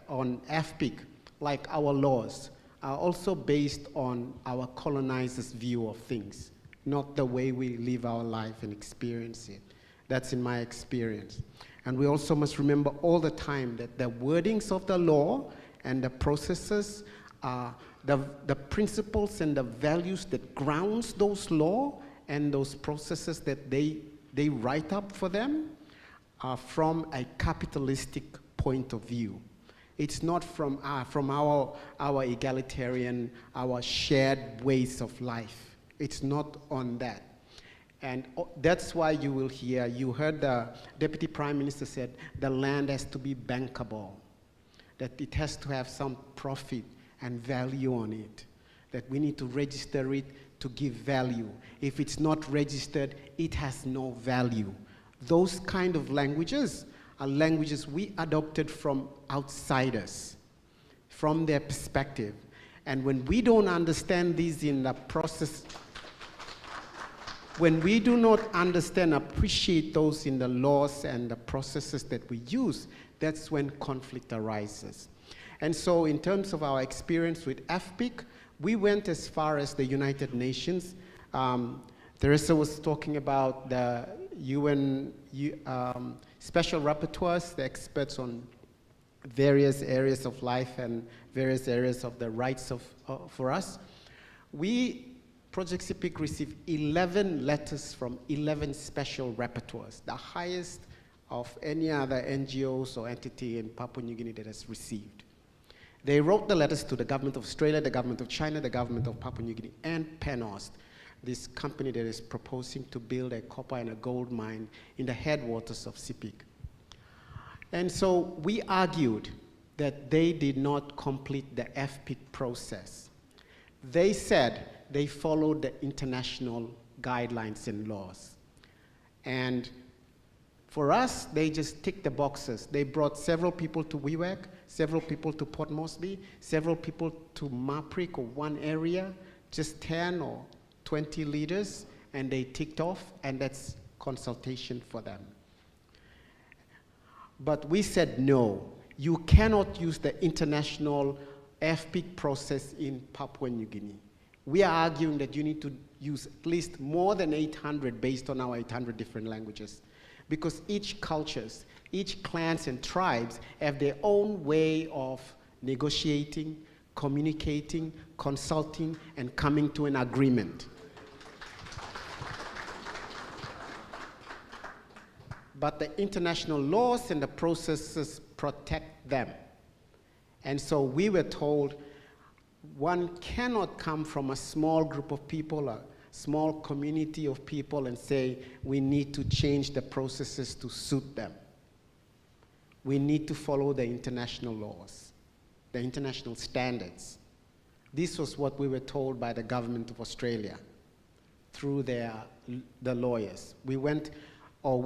on FPIC, like our laws, are also based on our colonizers' view of things, not the way we live our life and experience it. That's in my experience. And we also must remember all the time that the wordings of the law and the processes are the principles and the values that grounds those laws and those processes that they write up for them are from a capitalistic point of view. It's not from our egalitarian, our shared ways of life. It's not on that. And that's why you heard the Deputy Prime Minister said the land has to be bankable, that it has to have some profit and value on it, that we need to register it to give value. If it's not registered, it has no value. Those kind of languages are languages we adopted from outsiders, from their perspective. And when we don't understand these in the process, when we do not understand, appreciate those in the laws and the processes that we use, that's when conflict arises. And so in terms of our experience with FPIC, we went as far as the United Nations. Teresa was talking about the UN special rapporteurs, the experts on various areas of life and various areas of the rights for us. Project CPIC received 11 letters from 11 special rapporteurs, the highest of any other NGOs or entity in Papua New Guinea that has received. They wrote the letters to the government of Australia, the government of China, the government of Papua New Guinea, and PNG, this company that is proposing to build a copper and a gold mine in the headwaters of CPIC. And so we argued that they did not complete the FPIC process. They said they followed the international guidelines and laws. And for us, they just tick the boxes. They brought several people to Wewak, several people to Port Moresby, several people to Maprik or one area, just 10 or 20 leaders, and they ticked off, and that's consultation for them. But we said no. You cannot use the international FPIC process in Papua New Guinea. We are arguing that you need to use at least more than 800 based on our 800 different languages. Because each cultures, each clans and tribes have their own way of negotiating, communicating, consulting, and coming to an agreement. But the international laws and the processes protect them. And so we were told one cannot come from a small group of people, a small community of people, and say we need to change the processes to suit them. We need to follow the international laws, the international standards. This was what we were told by the government of Australia through the lawyers. We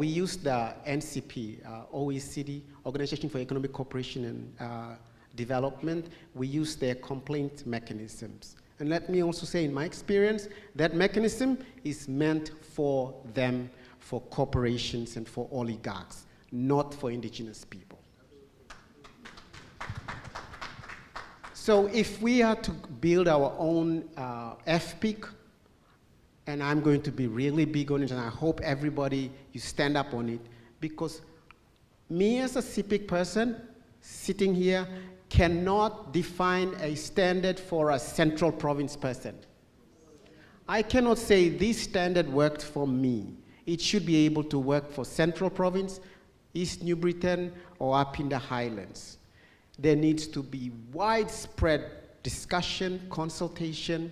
used the NCP, OECD, Organization for Economic Cooperation and Development. We used their complaint mechanisms. And let me also say, in my experience, that mechanism is meant for them, for corporations and for oligarchs, not for indigenous people. So if we are to build our own FPIC, and I'm going to be really big on it, and I hope everybody, you stand up on it, because me as a CPIC person sitting here cannot define a standard for a central province person. I cannot say this standard worked for me. It should be able to work for central province, East New Britain, or up in the highlands. There needs to be widespread discussion, consultation,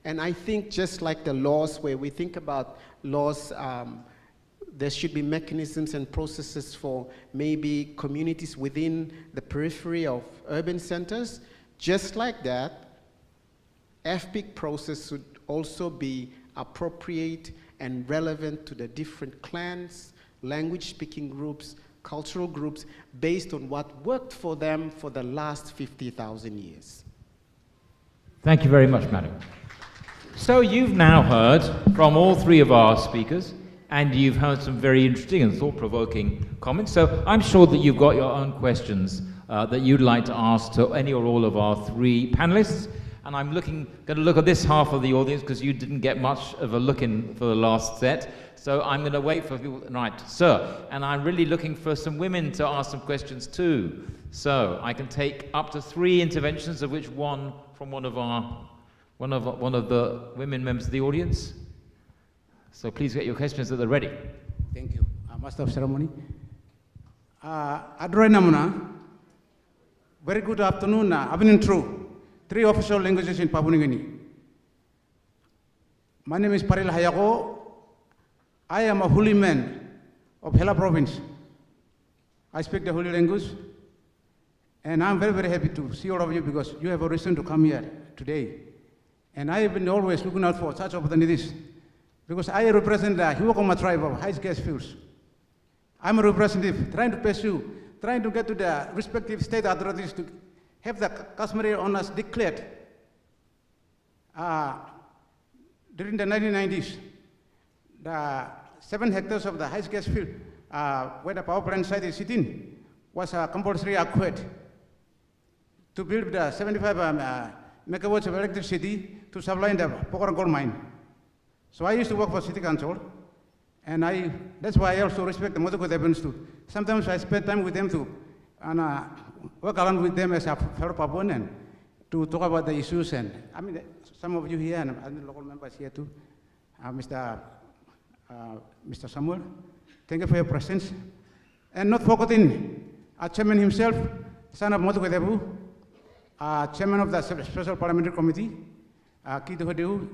and I think just like the laws, where we think about laws, there should be mechanisms and processes for maybe communities within the periphery of urban centers. Just like that, FPIC process should also be appropriate and relevant to the different clans, language-speaking groups, cultural groups, based on what worked for them for the last 50,000 years. Thank you very much, madam. So you've now heard from all three of our speakers, and you've heard some very interesting and thought-provoking comments. So I'm sure that you've got your own questions that you'd like to ask to any or all of our three panelists. And I'm going to look at this half of the audience because you didn't get much of a look in for the last set. So I'm going to wait for people. Right, sir. And I'm really looking for some women to ask some questions too. So I can take up to 3 interventions, of which one from one of the women members of the audience. So please get your questions at the ready. Thank you, Master of Ceremony. Adroy Namuna, very good afternoon. I've been through 3 official languages in Papua New Guinea. My name is Paril Hayago. I am a Huli man of Hela province. I speak the Huli language, and I'm very, very happy to see all of you because you have a reason to come here today. And I have been always looking out for such opportunities because I represent the Hiwakoma tribe of High Gas Fields. I'm a representative trying to pursue, trying to get to the respective state authorities to have the customary owners declared. During the 1990s, the 7 hectares of the High Gas Field where the power plant site is sitting was compulsory acquired to build the 75 megawatts of electricity to supply the Pokoran coal mine. So I used to work for City Council, and that's why I also respect the Motoko Devons too. Sometimes I spend time with them too, and work along with them as a fellow Papuan and to talk about the issues. And I mean, some of you here and other local members here too, Mr. Samuel, thank you for your presence. And not forgetting our chairman himself, son of Motoko Devu, chairman of the Special Parliamentary Committee, Kito Hodeu,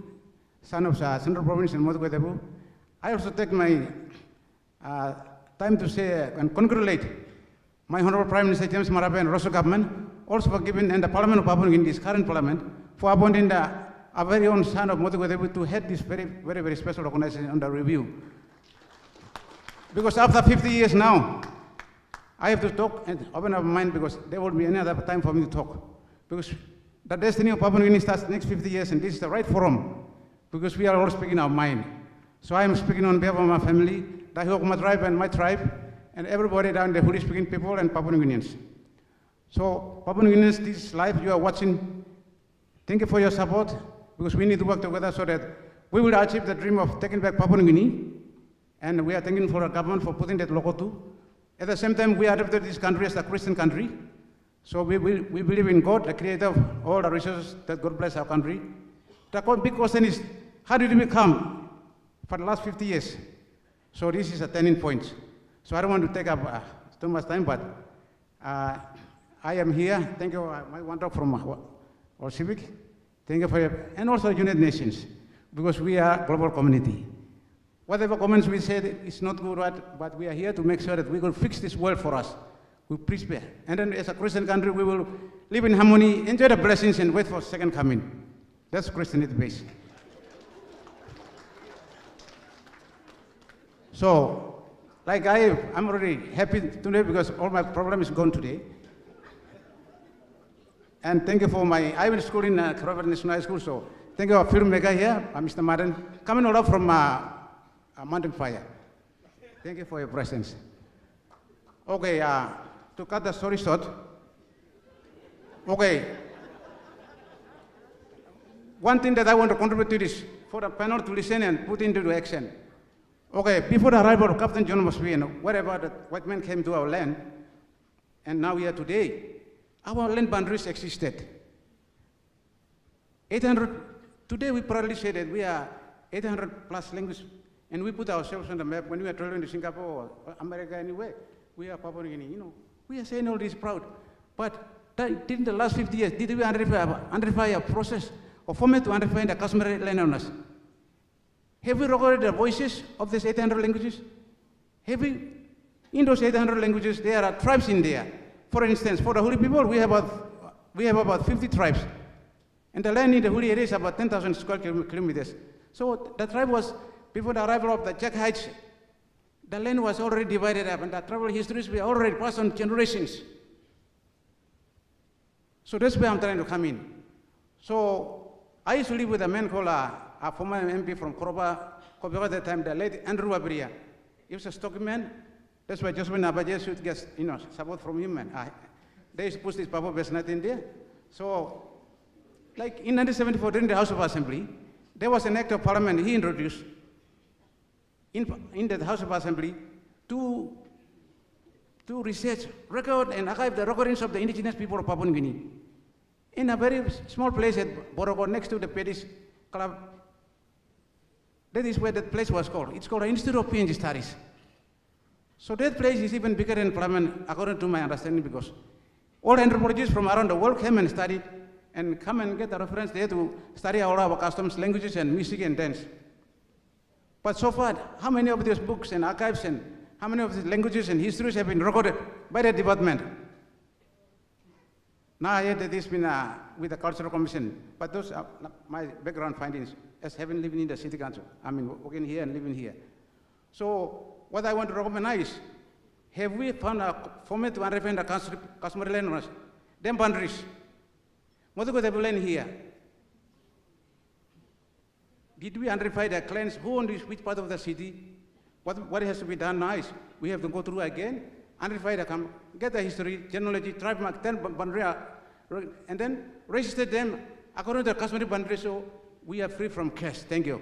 son of Central Province in Motoko Devu. I also take my time to say and congratulate my Honorable Prime Minister James Marape and Rosso government, also for giving, and the Parliament of Papua New Guinea, this current Parliament, for appointing the our very own son of Motukotebu to head this very, very, very special organization under review. Because after 50 years now, I have to talk and open up my mind because there won't be any other time for me to talk. Because the destiny of Papua New Guinea starts next 50 years, and this is the right forum, because we are all speaking our mind. So I am speaking on behalf of my family, the Hiokuma tribe and my tribe, and everybody down there who is speaking people and Papua New Guineans. So Papua New Guineans, this live you are watching, thank you for your support, because we need to work together so that we will achieve the dream of taking back Papua New Guinea, and we are thanking for our government for putting that logo too. At the same time, we adopted this country as a Christian country. So we believe in God, the creator of all the resources that God bless our country. The big question is, how did we come for the last 50 years? So this is a turning point. So I don't want to take up too much time, but I am here. Thank you, my wonder from our civic. Thank you for your, and also United Nations, because we are a global community. Whatever comments we said is not good, right? But we are here to make sure that we will fix this world for us. We prosper. And then as a Christian country, we will live in harmony, enjoy the blessings, and wait for second coming. That's Christianity base. So, like I'm already happy today because all my problem is gone today. And thank you for my, I went to school in Customary National High School, so thank you our filmmaker here, Mr. Martin, coming all up from Mountain Fire. Thank you for your presence. Okay, to cut the story short, okay, one thing that I want to contribute to this, for the panel to listen and put into action. Okay, before the arrival of Captain John Mosby and wherever the white men came to our land, and now we are today, our land boundaries existed. 800, today we proudly say that we are 800 plus languages, and we put ourselves on the map when we are traveling to Singapore or America anyway. We are Papua New Guinea, you know. We are saying all this proud. But in the last 50 years, did we identify a process or format to identify the customary landowners? Have we recorded the voices of these 800 languages? Have we, in those 800 languages, there are tribes in there. For instance, for the Huli people, we have about 50 tribes. And the land in the Huli area is about 10,000 square kilometers. So the tribe was, before the arrival of the Jackhites, the land was already divided up, and the tribal histories were already passed on generations. So that's where I'm trying to come in. So I used to live with a man called a former MP from Koroba at that time, the late Andrew Abria. He was a stockman. That's why Josephine Abaje should get support from him. And they used to push this Papua Best Night in there. So, like in 1974, during the House of Assembly, there was an act of parliament he introduced in the House of Assembly to research, record, and archive the recordings of the indigenous people of Papua New Guinea. In a very small place at Borogo, next to the Pedis Club, that is where that place was called. It's called the Institute of PNG Studies. So that place is even bigger than Parliament, according to my understanding, because all anthropologists from around the world came and studied and come and get a reference there to study all our customs, languages, and music and dance. But so far, how many of these books and archives and how many of these languages and histories have been recorded by the department? Now I heard that this has been with the Cultural Commission, but those are my background findings as having lived in the city council. I mean, working here and living here. So what I want to recognize, have we found a format to understand the customary landowners, them boundaries? What do we land here? Did we identify the clans, who owns which part of the city? What has to be done now is we have to go through again, identify the, get the history, genealogy, tribe mark, 10 boundary, and then register them according to the customary boundary, so we are free from curse. Thank you.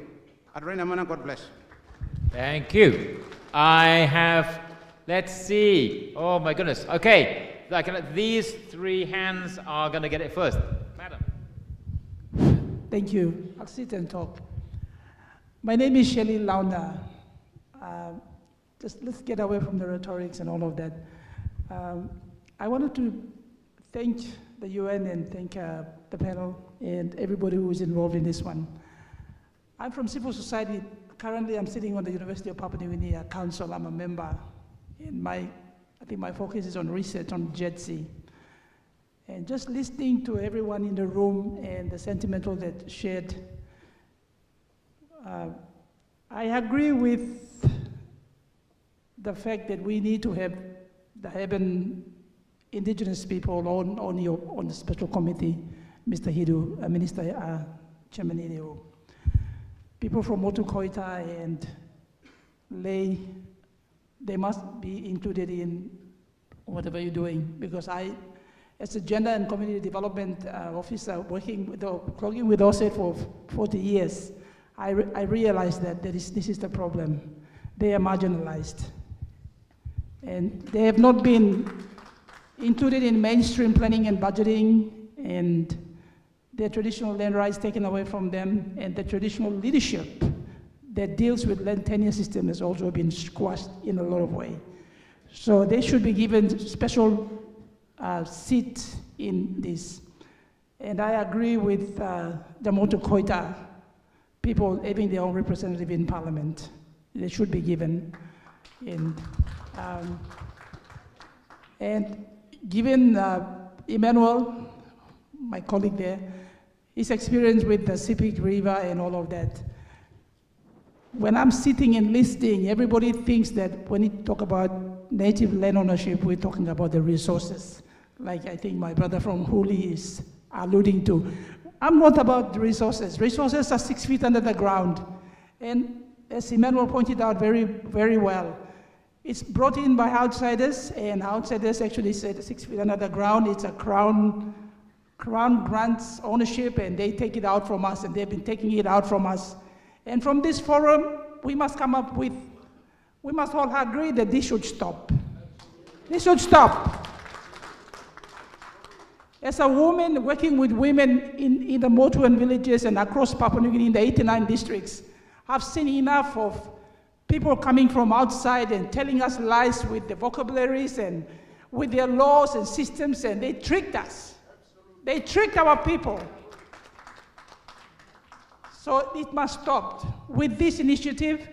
Adrena Mana, God bless. Thank you. I have, let's see. Oh my goodness. Okay, these three hands are going to get it first. Madam. Thank you. I'll sit and talk. My name is Shelley Launa. Just let's get away from the rhetorics and all of that. I wanted to thank the UN and thank the panel and everybody who is involved in this one. I'm from civil society. Currently, I'm sitting on the University of Papua New Guinea Council. I'm a member. And I think my focus is on research on JETC. And just listening to everyone in the room and the sentimental that shared, I agree with the fact that we need to have the Indigenous people on the special committee, Mr. Hidu, Minister Chairman Hidu. People from Motu Koita and Lay, they must be included in whatever you're doing, because as a gender and community development officer working with OHCHR for 40 years, I realized that this is the problem. They are marginalized. And they have not been included in mainstream planning and budgeting, and their traditional land rights taken away from them, and the traditional leadership that deals with land tenure system has also been squashed in a lot of ways. So they should be given special seat in this. And I agree with the Motu Koita people having their own representative in parliament. They should be given. And given Emmanuel, my colleague there, his experience with the Sepik River and all of that, when I'm sitting and listening, everybody thinks that when we talk about native land ownership, we're talking about the resources, like I think my brother from Huli is alluding to. I'm not about the resources. Resources are 6 feet under the ground. And as Emmanuel pointed out very, very well, it's brought in by outsiders, and outsiders actually said 6 feet under the ground. It's a Crown grants ownership, and they take it out from us, and they've been taking it out from us. And from this forum, we must all agree that this should stop. This should stop. As a woman working with women in the Motuan villages and across Papua New Guinea in the 89 districts, I've seen enough of people coming from outside and telling us lies with the vocabularies and with their laws and systems, and they tricked us. They tricked our people. So it must stop. With this initiative,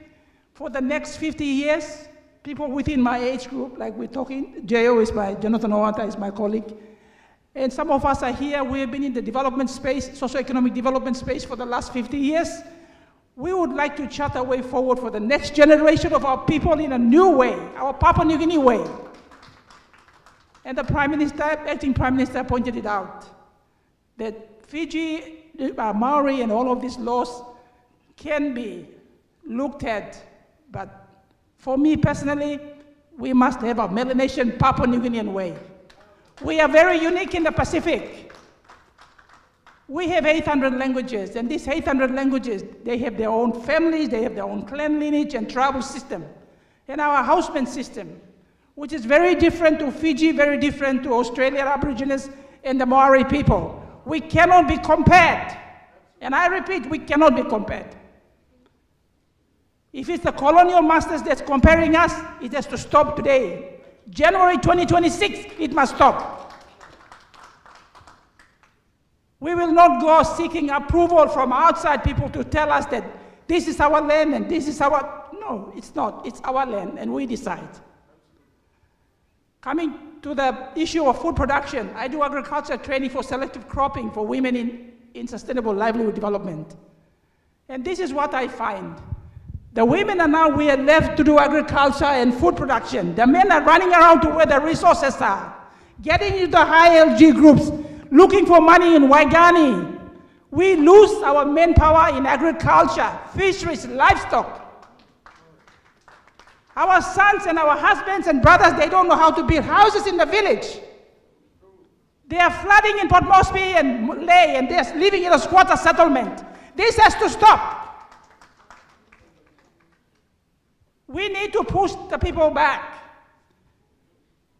for the next 50 years, people within my age group, like we're talking, Jonathan Owanta is my colleague, and some of us are here, we have been in the development space, socioeconomic development space for the last 50 years. We would like to chart a way forward for the next generation of our people in a new way, our Papua New Guinea way. And the acting Prime Minister pointed it out, that Fiji, Maori, and all of these laws can be looked at, but for me personally, we must have a Melanesian Papua New Guinean way. We are very unique in the Pacific. We have 800 languages, and these 800 languages, they have their own families, they have their own clan lineage and tribal system, and our houseman system, which is very different to Fiji, very different to Australian Aborigines and the Maori people. We cannot be compared. And I repeat, we cannot be compared. If it's the colonial masters that's comparing us, it has to stop today. January 2026, it must stop. We will not go seeking approval from outside people to tell us that this is our land and this is our... No, it's not. It's our land, and we decide. Coming to the issue of food production, I do agriculture training for selective cropping for women in sustainable livelihood development. And this is what I find. The women are now, we are left to do agriculture and food production. The men are running around to where the resources are, getting into the high LG groups, looking for money in Waigani. We lose our manpower in agriculture, fisheries, livestock. Our sons and our husbands and brothers, they don't know how to build houses in the village. They are flooding in Port Moresby and Ley, and they're living in a squatter settlement. This has to stop. We need to push the people back.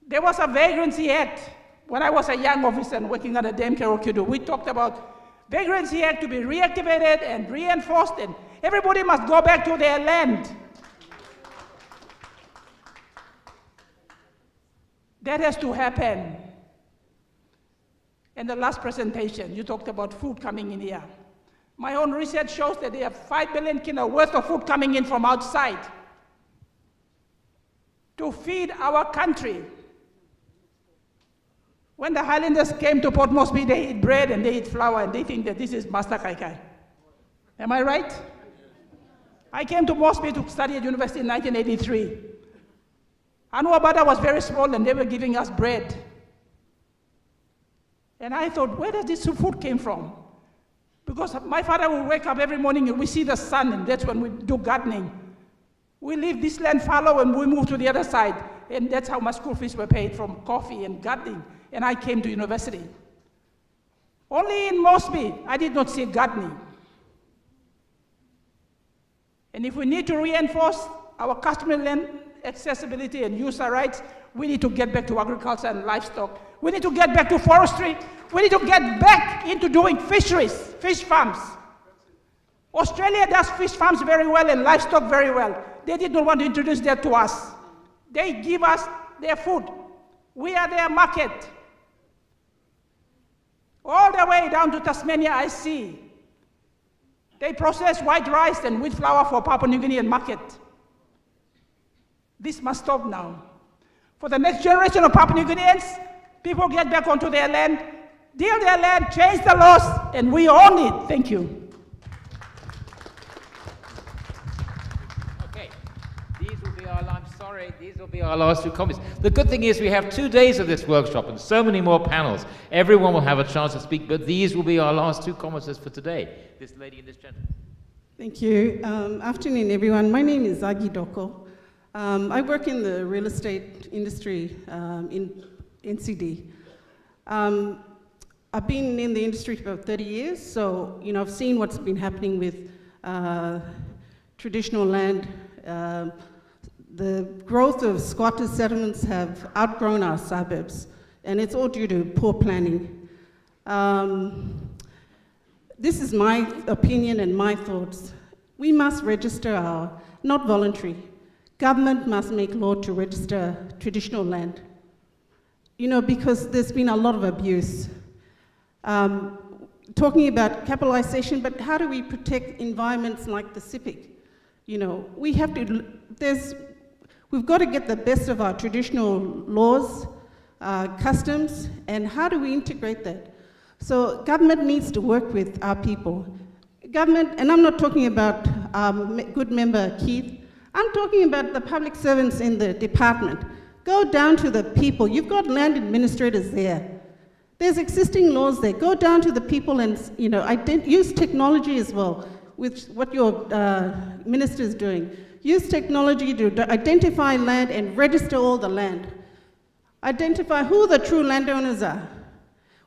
There was a vagrancy act when I was a young officer working at a dam Kerokudu. We talked about vagrancy act to be reactivated and reinforced, and everybody must go back to their land. That has to happen. And the last presentation, you talked about food coming in here. My own research shows that there are 5 billion kina worth of food coming in from outside to feed our country. When the Highlanders came to Port Moresby, they eat bread and they eat flour and they think that this is Master Kai Kai. Am I right? I came to Moresby to study at university in 1983. Anuabada was very small and they were giving us bread. And I thought, where does this food came from? Because my father would wake up every morning and we see the sun, and that's when we do gardening. We leave this land fallow and we move to the other side. And that's how my school fees were paid, from coffee and gardening. And I came to university. Only in Moresby, I did not see gardening. And if we need to reinforce our customary land accessibility and user rights, we need to get back to agriculture and livestock. We need to get back to forestry. We need to get back into doing fisheries, fish farms. Australia does fish farms very well and livestock very well. They did not want to introduce that to us. They give us their food. We are their market. All the way down to Tasmania, I see. They process white rice and wheat flour for Papua New Guinean market. This must stop now. For the next generation of Papua New Guineans, people get back onto their land, deal their land, change the laws, and we own it. Thank you. Okay, these will be our last two comments. The good thing is we have 2 days of this workshop and so many more panels. Everyone will have a chance to speak, but these will be our last two comments for today. This lady and this gentleman. Thank you. Afternoon, everyone. My name is Zagi Doko. I work in the real estate industry in NCD. I've been in the industry for 30 years, so I've seen what's been happening with traditional land. The growth of squatters' settlements have outgrown our suburbs, and it's all due to poor planning. This is my opinion and my thoughts. We must register our, not voluntary. Government must make law to register traditional land. Because there's been a lot of abuse. Talking about capitalization, but how do we protect environments like the SIPIC? We've got to get the best of our traditional laws, customs, and how do we integrate that? So government needs to work with our people. Government, and I'm not talking about good member Keith, I'm talking about the public servants in the department. Go down to the people. You've got land administrators there. There's existing laws there. Go down to the people and use technology as well, with what your minister is doing. Use technology to identify land and register all the land. Identify who the true landowners are.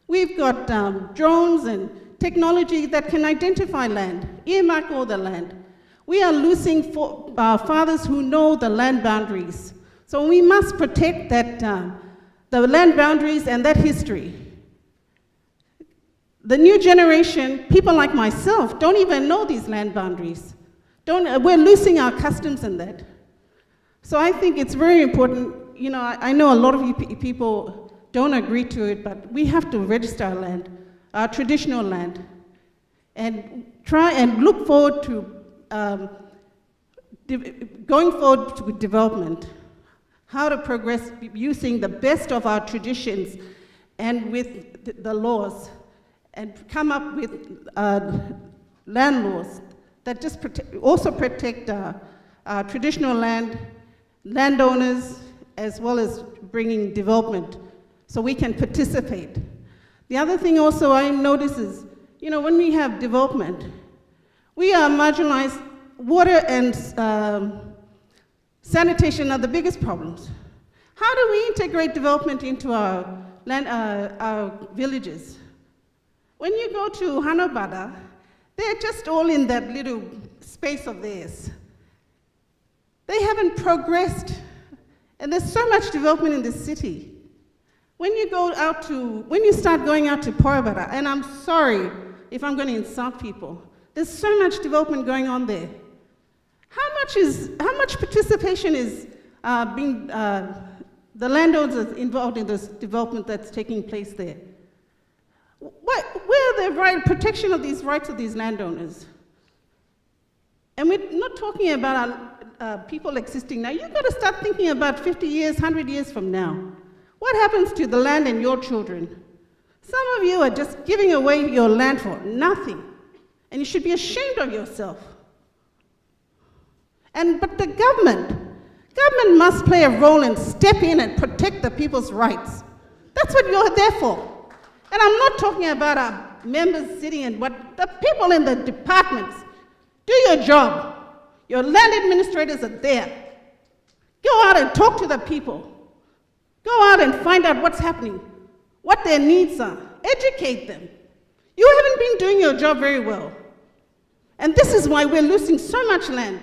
We've got drones and technology that can identify land, earmark all the land. We are losing fathers who know the land boundaries. So we must protect that, the land boundaries and that history. The new generation, people like myself, don't even know these land boundaries. We're losing our customs in that. So I think it's very important. I know a lot of you people don't agree to it, but we have to register our land, our traditional land, and try and look forward to going forward to development. How to progress using the best of our traditions and with the laws, and come up with land laws that just also protect traditional landowners, as well as bringing development so we can participate. The other thing also I notice is, when we have development, we are marginalized. Water and sanitation are the biggest problems. How do we integrate development into our villages? When you go to Hanobada, they're just all in that little space of theirs. They haven't progressed, and there's so much development in this city. When you start going out to Porabara, and I'm sorry if I'm going to insult people, there's so much development going on there. How much participation is the landowners involved in this development that's taking place there? Where are the protection of these rights of these landowners? And we're not talking about people existing now. You've got to start thinking about 50 years, 100 years from now. What happens to the land and your children? Some of you are just giving away your land for nothing, and you should be ashamed of yourself. But the government must play a role and step in and protect the people's rights. That's what you're there for. And I'm not talking about our members sitting and what the people in the departments. Do your job. Your land administrators are there. Go out and talk to the people. Go out and find out what's happening, what their needs are. Educate them. You haven't been doing your job very well. And this is why we're losing so much land.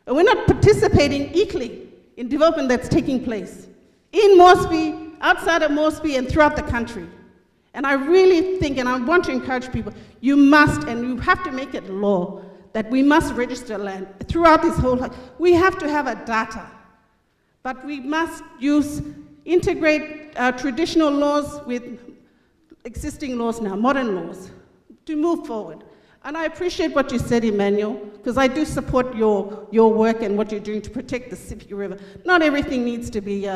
And we're not participating equally in development that's taking place in Moresby, outside of Moresby, and throughout the country. And I really think, and I want to encourage people, you must, and you have to make it law, that we must register land throughout this whole, we have to have a data. But we must integrate traditional laws with existing laws now, modern laws, to move forward. And I appreciate what you said, Emmanuel, because I do support your work and what you're doing to protect the Sipi River. Not everything needs to be,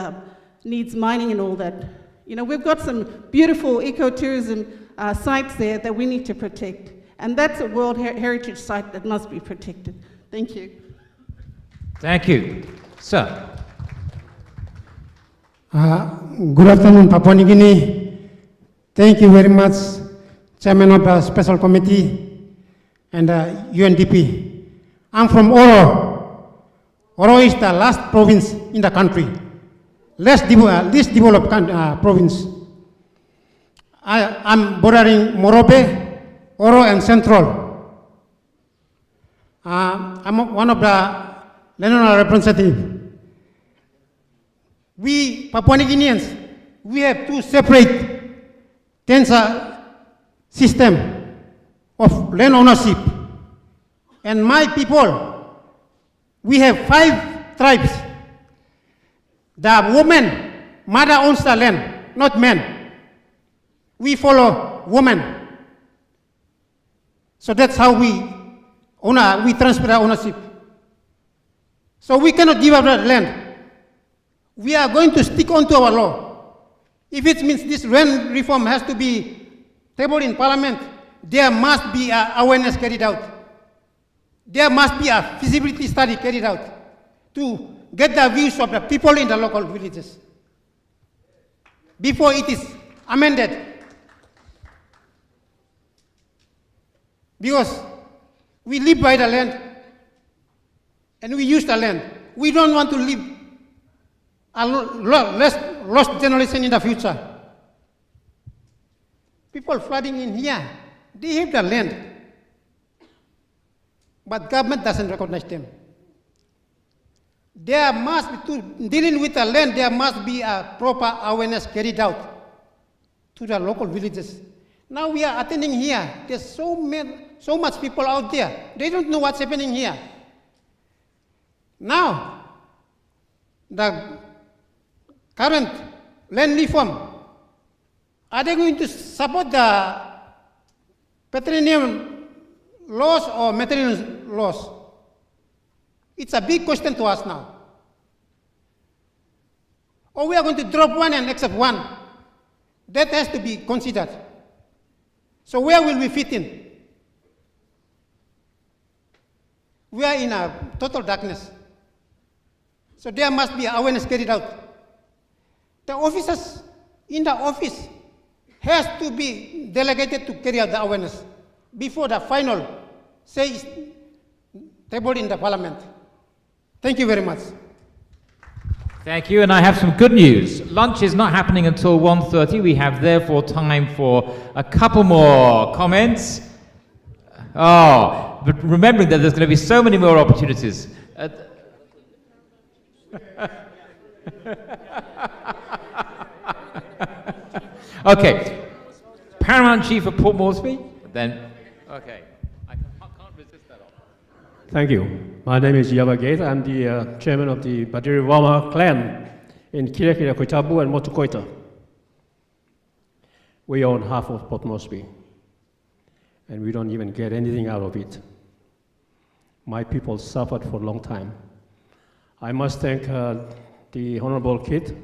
needs mining and all that. You know, we've got some beautiful ecotourism sites there that we need to protect. And that's a World Heritage Site that must be protected. Thank you. Thank you. Sir. Good afternoon, Papua New Guinea. Thank you very much, Chairman of the Special Committee and UNDP. I'm from Oro. Oro is the last province in the country, least developed province. I'm bordering Morobe, Oro, and Central. I'm one of the national representatives. We Papua New Guineans, we have two separate system of land ownership. And my people, we have 5 tribes. The woman, mother owns the land, not men. We follow woman. So that's how we transfer our ownership. So we cannot give up that land. We are going to stick on to our law. If it means this land reform has to be tabled in Parliament, there must be awareness carried out. There must be a feasibility study carried out to get the views of the people in the local villages before it is amended. Because we live by the land and we use the land. We don't want to live a lost generation in the future. People flooding in here, they have the land, but government doesn't recognize them. There must be, dealing with the land, there must be a proper awareness carried out to the local villages. Now we are attending here, there's so much people out there, they don't know what's happening here. Now, the current land reform, are they going to support the petroleum laws or material laws? It's a big question to us now. Or we are going to drop one and accept one. That has to be considered. So where will we fit in? We are in a total darkness. So there must be awareness carried out. The officers in the office has to be delegated to carry out the awareness before the final say is tabled in the Parliament. Thank you very much. Thank you, and I have some good news. Lunch is not happening until 1:30. We have therefore time for a couple more comments. Oh, but remembering that there's going to be so many more opportunities. Okay, Paramount Chief of Port Moresby, then, okay. I can't resist that offer. Thank you. My name is Yabagate. I'm the chairman of the Badiri Wama clan in Kirekira, Koitabu, and Motukoita. We own half of Port Moresby, and we don't even get anything out of it. My people suffered for a long time. I must thank the Honorable Kid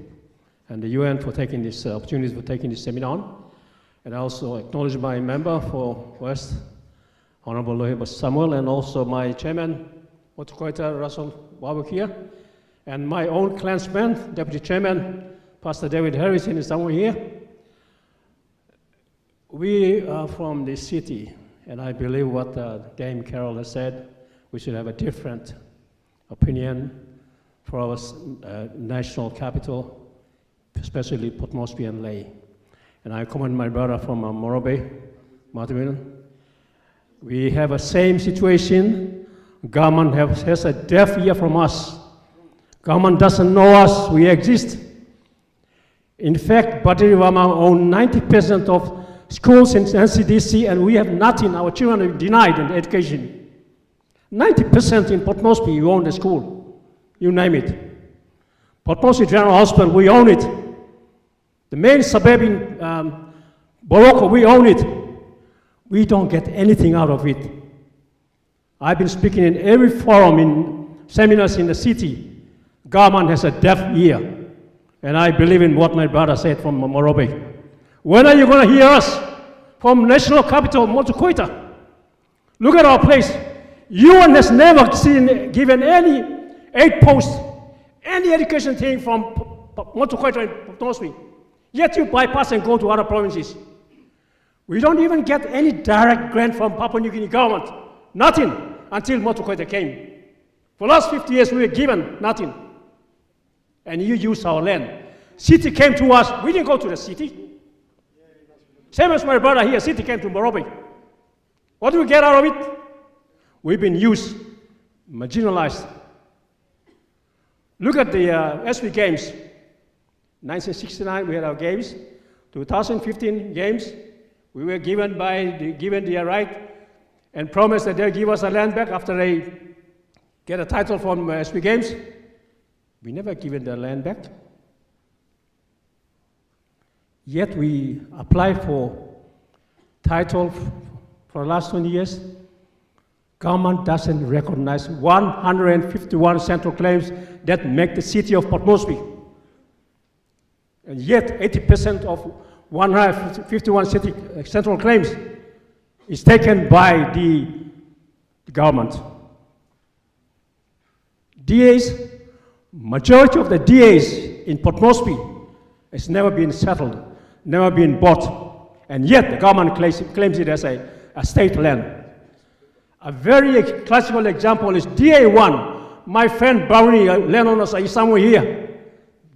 and the UN for taking this opportunity for taking this seminar on. And I also acknowledge my member for West, Honorable Lohiba Samuel, and also my chairman, Motukoita Russell Wabuk, and my own clansman, Deputy Chairman, Pastor David Harrison is somewhere here. We are from the city, and I believe what Dame Carol has said, we should have a different opinion for our national capital, especially Port Moresby and Lae. And I commend my brother from Morobe, Martin. We have a same situation. Government has a deaf ear from us. Government doesn't know us, we exist. In fact, Badiriwama own 90% of schools in NCDC, and we have nothing. Our children are denied in education. 90% in Port Moresby, you own the school. You name it. Port Moresby General Hospital, we own it. The main suburb in Boroko, we own it. We don't get anything out of it. I've been speaking in every forum, in seminars in the city. Government has a deaf ear. And I believe in what my brother said from Morobe. When are you going to hear us from national capital, Motukoita? Look at our place. UN has never given any aid post, any education thing from Motukoita and Port Moresby. Yet you bypass and go to other provinces. We don't even get any direct grant from Papua New Guinea government. Nothing until Motukoita came. For the last 50 years we were given nothing. And you use our land. City came to us, we didn't go to the city. Same as my brother here, city came to Morobe. What do we get out of it? We've been used, marginalized. Look at the SV Games. 1969 we had our games. 2015 games, we were given the right and promised that they'll give us a land back after they get a title from SV Games. We never given the land back. Yet we apply for title for the last 20 years. Government doesn't recognize 151 central claims that make the city of Port Moresby. And yet 80% of 151 city central claims is taken by the government. DAs, majority of the DAs in Port Moresby has never been settled, never been bought, and yet the government claims it as a state land. A very classical example is DA1. My friend Barney, landowners are somewhere here.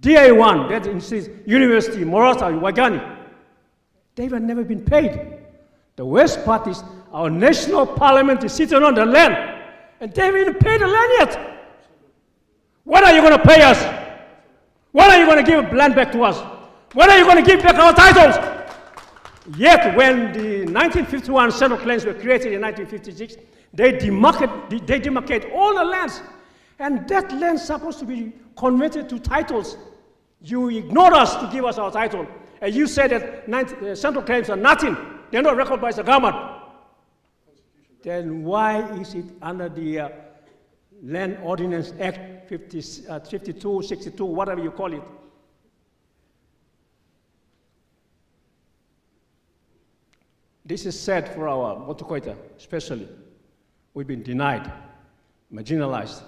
DA1, that is University, Morata, Wagani. They have never been paid. The worst part is our national parliament is sitting on the land, and they haven't even paid the land yet. When are you going to pay us? When are you going to give land back to us? When are you going to give back our titles? Yet when the 1951 central claims were created in 1956, they demarcate all the lands, and that land is supposed to be converted to titles. You ignored us to give us our title, and you said that central claims are nothing. They're not recognized by the government. Then why is it under the Land Ordinance Act 52, 62, whatever you call it? This is sad for our Motukoita, especially. We've been denied, marginalized.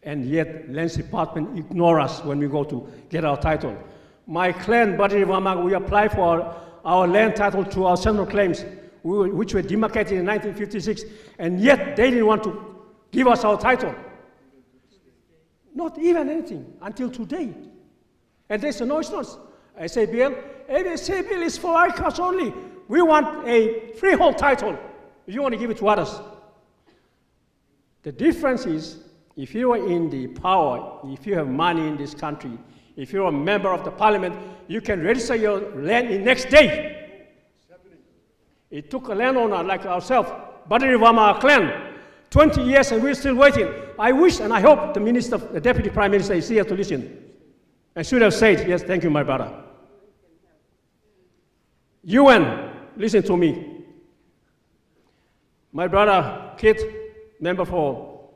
And yet, Lands Department ignore us when we go to get our title. My clan, Badiriwama, we apply for our land title to our central claims, which were demarcated in 1956, and yet they didn't want to give us our title. Not even anything until today. And they say, no, it's not SABL. SABL is for ICAS only. We want a freehold title. You want to give it to others. The difference is, if you are in the power, if you have money in this country, if you're a member of the parliament, you can register your land in next day. It took a landowner like ourselves, Badiriwama clan, 20 years and we're still waiting. I wish and I hope the minister, the deputy prime minister is here to listen. I should have said, yes, thank you, my brother. UN, listen to me. My brother, Kit, member for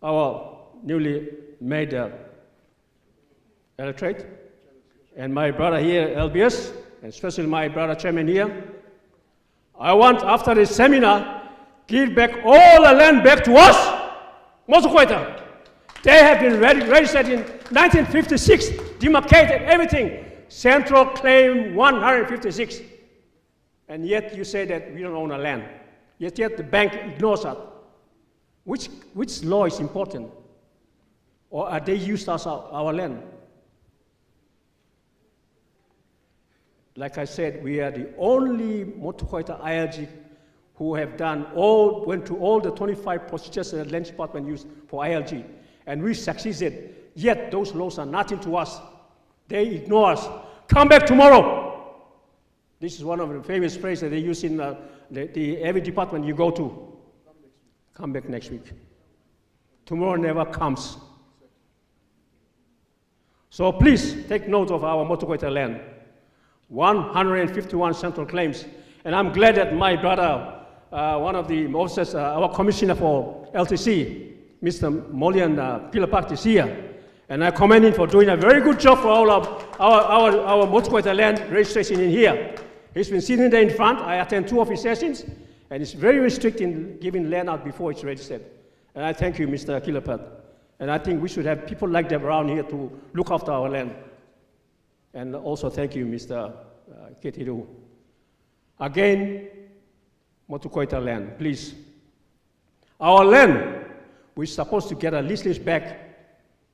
our newly made electorate, and my brother here, LBS, and especially my brother chairman here, I want, after this seminar, give back all the land back to us, Motukoita. They have been registered in 1956, demarcated everything. Central claim 156. And yet you say that we don't own a land. Yet the bank ignores us. Which law is important? Or are they used as our land? Like I said, we are the only Motukoita ILG who have went through all the 25 procedures that the Land Department used for ILG. And we succeeded. Yet those laws are nothing to us. They ignore us. Come back tomorrow. This is one of the famous phrases that they use in every department you go to. Come back next week. Tomorrow never comes. So please take note of our Motukoita land. 151 central claims. And I'm glad that my brother, one of the officers, our commissioner for LTC, Mr. Molian Pilapak is here. And I commend him for doing a very good job for all of our Motukoita land registration in here. He's been sitting there in front. I attend 2 of his sessions, and he's very strict in giving land out before it's registered. And I thank you, Mr. Kilapat. And I think we should have people like them around here to look after our land. And also thank you, Mr. Ketiru. Again, Motukoita land, please. Our land, we're supposed to get a lease list back.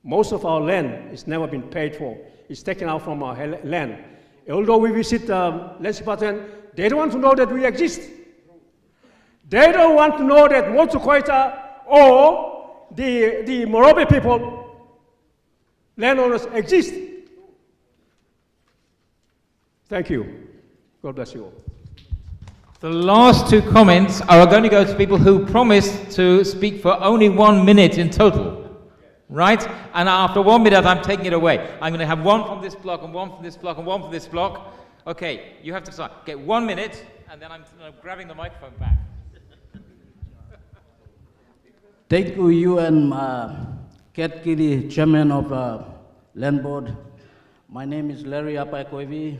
Most of our land has never been paid for. It's taken out from our land. Although we visit Land Department, they don't want to know that we exist. They don't want to know that Motukoita or the Morobe people, landowners, exist. Thank you. God bless you all. The last 2 comments are going to go to people who promised to speak for only 1 minute in total. Right? And after 1 minute, I'm taking it away. I'm going to have one from this block, and one from this block, and one from this block. Okay, you have to start. Get 1 minute, and then I'm grabbing the microphone back. Thank you and Kat Kiri, chairman of Land Board. My name is Larry Apaikoivi.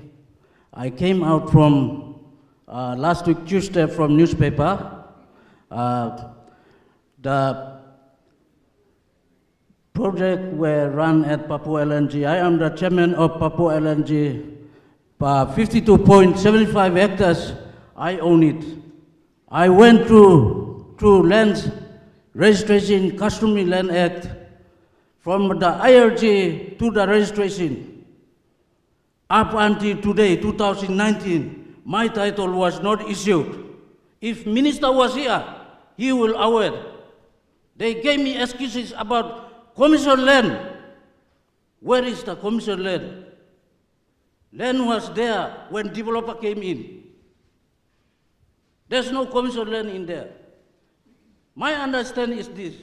I came out from last week Tuesday from newspaper. The project were run at Papua LNG. I am the chairman of Papua LNG. 52.75 hectares, I own it. I went through lands registration, Customary Land Act, from the IRG to the registration. Up until today, 2019, my title was not issued. If minister was here, he will aware. They gave me excuses about commercial land. Where is the commercial land? Land was there when developer came in. There's no commercial land in there. My understanding is this.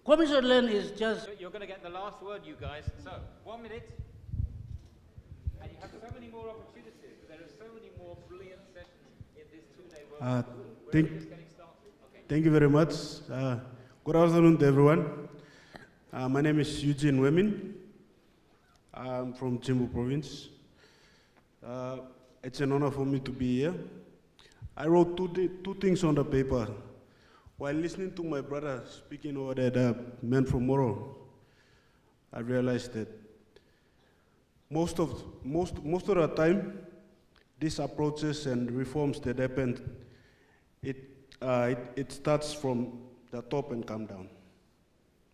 Commercial land is just... You're going to get the last word, you guys. So, 1 minute. And you have so many more opportunities. There are so many more brilliant sessions in this 2-day workshop. Thank you very much. Good afternoon to everyone. My name is Eugene Wemin. I'm from Jimbo Province. It's an honor for me to be here. I wrote two things on the paper. While listening to my brother speaking over there, the man from Moro, I realized that most of the time, these approaches and reforms that happen, it starts from the top and come down.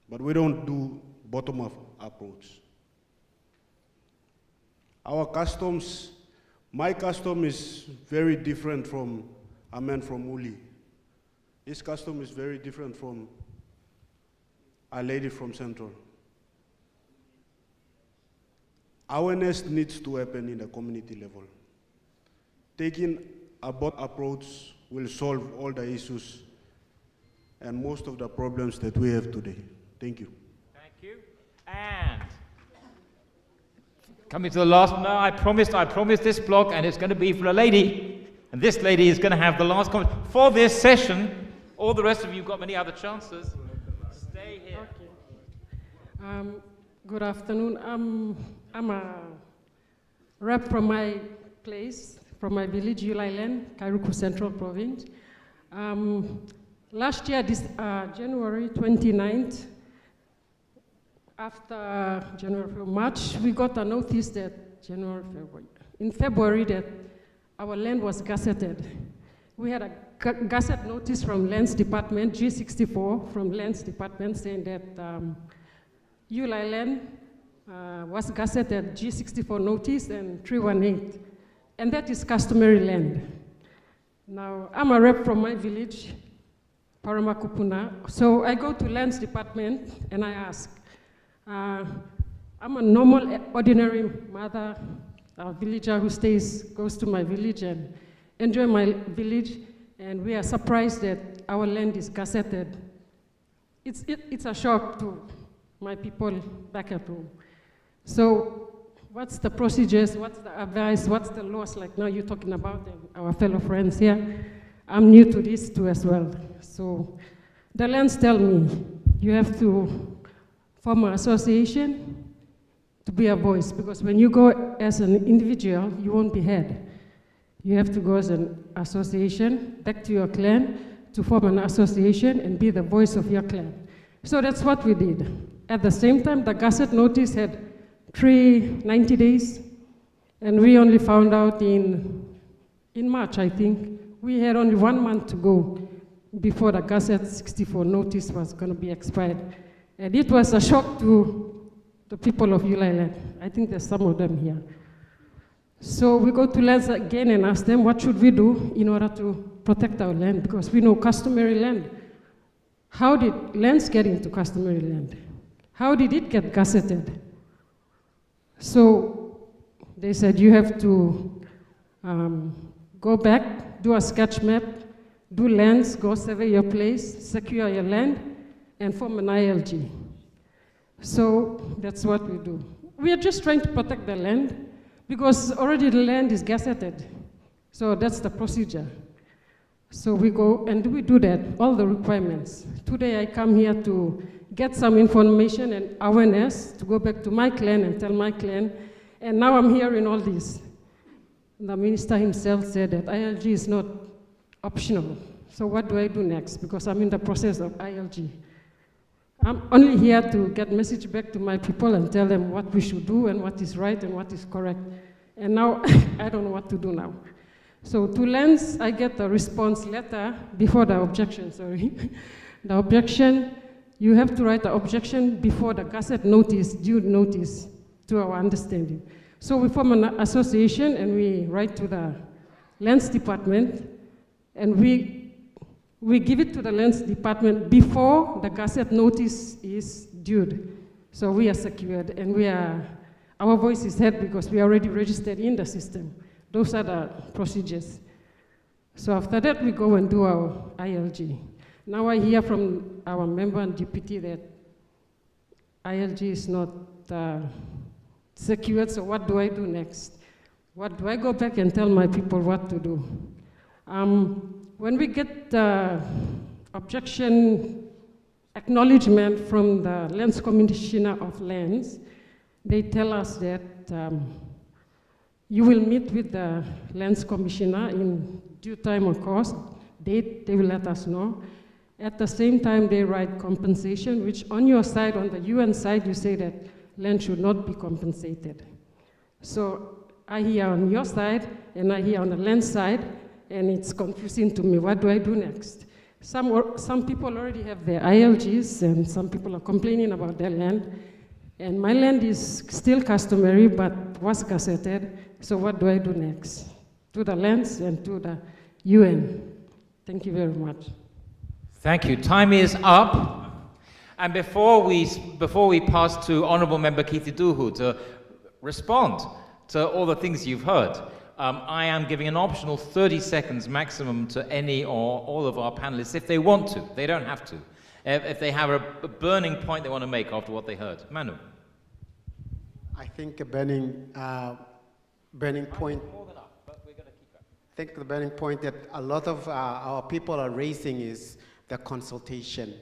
But we don't do bottom-up approach. Our customs, my custom is very different from a man from Uli. His custom is very different from a lady from Central. Awareness needs to happen in the community level. Taking a bottom approach will solve all the issues and most of the problems that we have today. Thank you. Thank you. And coming to the last one now, I promised this block, and it's going to be for a lady. And this lady is going to have the last comment for this session. All the rest of you got many other chances. Stay here. Okay. Good afternoon. I'm a rep from my place, from my village, Yulai Land, Kairuku Central Province. Last year, this January 29th, after January, March, we got a notice that in February that our land was gazetted. We had a gazette notice from Lands Department, G64 from Lands Department saying that Yulai Land was gazetted G64 notice and 318. And that is customary land. Now, I'm a rep from my village, Paramakupuna. So I go to Lands Department and I ask, I'm a normal, ordinary mother, a villager who goes to my village and enjoy my village, and we are surprised that our land is gazetted. It's a shock to my people back at home. So what's the procedures, what's the advice, what's the laws, like now you're talking about our fellow friends here. I'm new to this too as well. So the lands tell me, you have to form an association to be a voice, because when you go as an individual, you won't be heard. You have to go as an association, back to your clan, to form an association and be the voice of your clan. So that's what we did. At the same time, the gazette notice had 90 days, and we only found out in March, I think. We had only 1 month to go before the Gazette 64 notice was going to be expired. And it was a shock to the people of Yulai Land. I think there's some of them here. So we go to lands again and ask them, what should we do in order to protect our land? Because we know customary land. How did lands get into customary land? How did it get gazetted? So they said, you have to go back, do a sketch map, do lands, go survey your place, secure your land, and form an ILG. So that's what we do. We are just trying to protect the land because already the land is gazetted. So that's the procedure. So we go and we do that, all the requirements. Today I come here to get some information and awareness, to go back to my clan and tell my clan. And now I'm hearing all this. The minister himself said that ILG is not optional. So what do I do next? Because I'm in the process of ILG. I'm only here to get message back to my people and tell them what we should do and what is right and what is correct. And now I don't know what to do now. So to lands, I get a response letter before the objection, sorry. The objection, you have to write the objection before the gazette notice, due notice, to our understanding. So we form an association and we write to the Lands Department and we give it to the Lands Department before the gazette notice is due. So we are secured and our voice is heard because we are already registered in the system. Those are the procedures. So after that, we go and do our ILG. Now I hear from our member and deputy that ILG is not secured, so what do I do next? What do I go back and tell my people what to do? When we get the objection acknowledgement from the Lands Commissioner of Lands, they tell us that you will meet with the Lands Commissioner in due time or course, date, they will let us know. At the same time, they write compensation, which on your side, on the UN side, you say that land should not be compensated. So I hear on your side, and I hear on the land side, and it's confusing to me. What do I do next? Some people already have their ILGs, and some people are complaining about their land. And my land is still customary, but was gazetted. So what do I do next? To the lands and to the UN. Thank you very much. Thank you. Time is up. And before we pass to Honourable Member Keith Duhu to respond to all the things you've heard, I am giving an optional 30 seconds maximum to any or all of our panelists if they want to. They don't have to. If they have a burning point they want to make after what they heard. Manu. I think a burning point. I think the burning point that a lot of our people are raising is the consultation.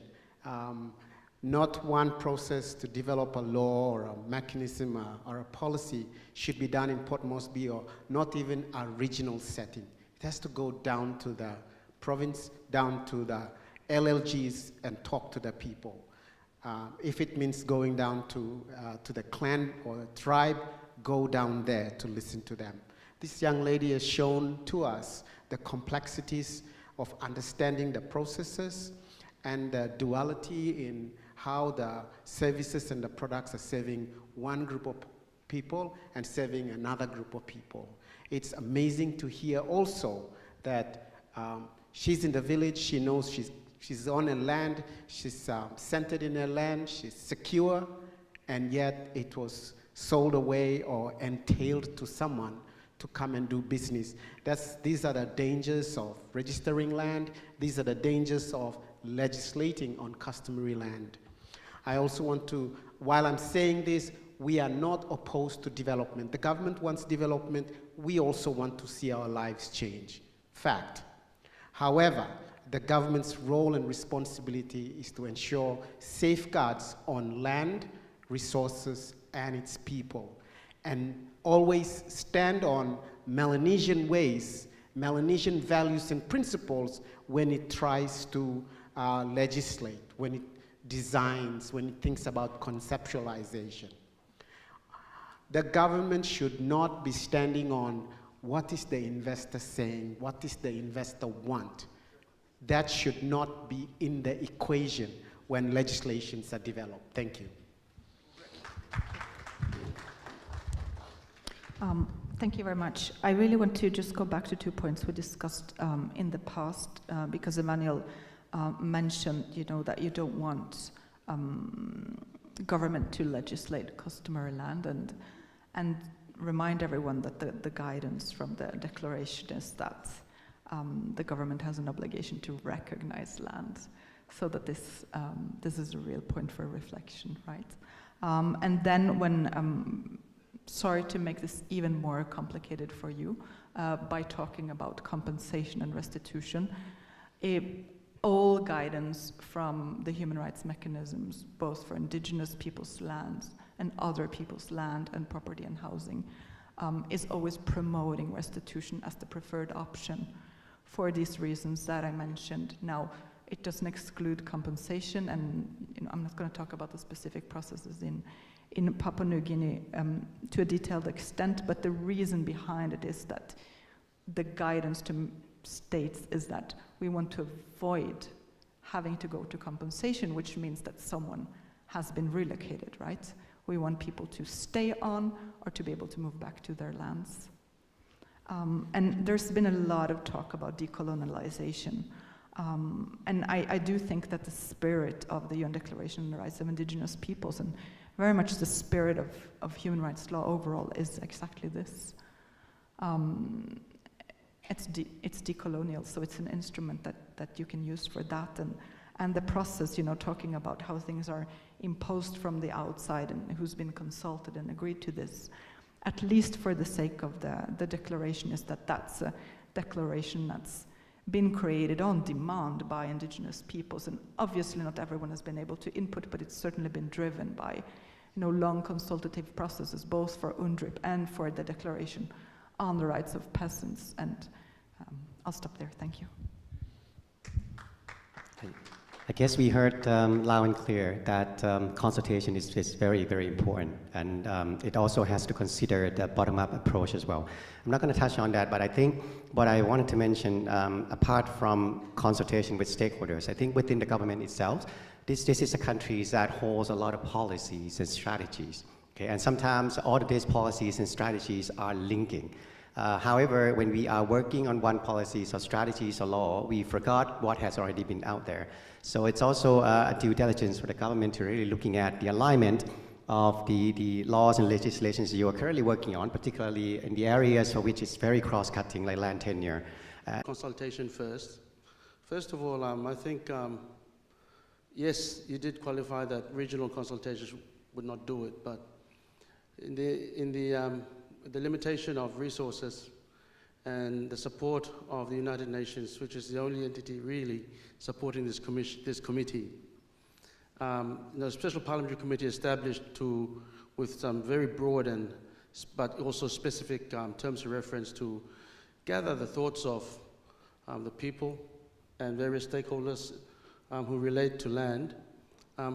Not one process to develop a law or a mechanism or a policy should be done in Port Moresby or not even a regional setting. It has to go down to the province, down to the LLGs and talk to the people. If it means going down to the clan or the tribe, go down there to listen to them. This young lady has shown to us the complexities of understanding the processes and the duality in how the services and the products are serving one group of people and serving another group of people. It's amazing to hear also that she's in the village, she knows she's on a land, she's centered in her land, she's secure, and yet it was sold away or entailed to someone to come and do business. These are the dangers of registering land. These are the dangers of legislating on customary land. I also want to, while I'm saying this, we are not opposed to development. The government wants development. We also want to see our lives change. Fact. However, the government's role and responsibility is to ensure safeguards on land, resources, and its people, and always stand on Melanesian ways, Melanesian values and principles when it tries to legislate, when it designs, when it thinks about conceptualization. The government should not be standing on what is the investor saying, what is the investor want. That should not be in the equation when legislations are developed. Thank you. Thank you very much. I really want to just go back to 2 points we discussed in the past, because Emmanuel mentioned, that you don't want government to legislate customary land, and remind everyone that the guidance from the declaration is that the government has an obligation to recognize land, so that this is a real point for reflection, right? And then when sorry to make this even more complicated for you by talking about compensation and restitution. All guidance from the human rights mechanisms, both for indigenous people's lands and other people's land and property and housing, is always promoting restitution as the preferred option for these reasons that I mentioned. Now, it doesn't exclude compensation, and I'm not going to talk about the specific processes in Papua New Guinea to a detailed extent, but the reason behind it is that the guidance to states is that we want to avoid having to go to compensation, which means that someone has been relocated, right? We want people to stay on or to be able to move back to their lands. And there's been a lot of talk about decolonialization. And I do think that the spirit of the UN Declaration on the Rights of Indigenous Peoples, and very much the spirit of human rights law overall, is exactly this. It's decolonial, so it's an instrument that you can use for that, and the process, talking about how things are imposed from the outside and who's been consulted and agreed to this, at least for the sake of the declaration, is that's a declaration that's been created on demand by indigenous peoples, and obviously not everyone has been able to input, but it's certainly been driven by long consultative processes, both for UNDRIP and for the Declaration on the Rights of Peasants. And I'll stop there. Thank you. I guess we heard loud and clear that consultation is very, very important, and it also has to consider the bottom-up approach as well. I'm not going to touch on that, but I think what I wanted to mention, apart from consultation with stakeholders, I think within the government itself, this is a country that holds a lot of policies and strategies. Okay? And sometimes all of these policies and strategies are linking. However, when we are working on one policies or strategies or law, we forgot what has already been out there. So it's also a due diligence for the government to really looking at the alignment of the laws and legislations you are currently working on, particularly in the areas for which it's very cross-cutting, like land tenure. Consultation first. First of all, I think, yes, you did qualify that regional consultations would not do it, but in the limitation of resources and the support of the United Nations, which is the only entity really supporting this committee, Special Parliamentary Committee established with some very broad but also specific terms of reference to gather the thoughts of the people and various stakeholders who relate to land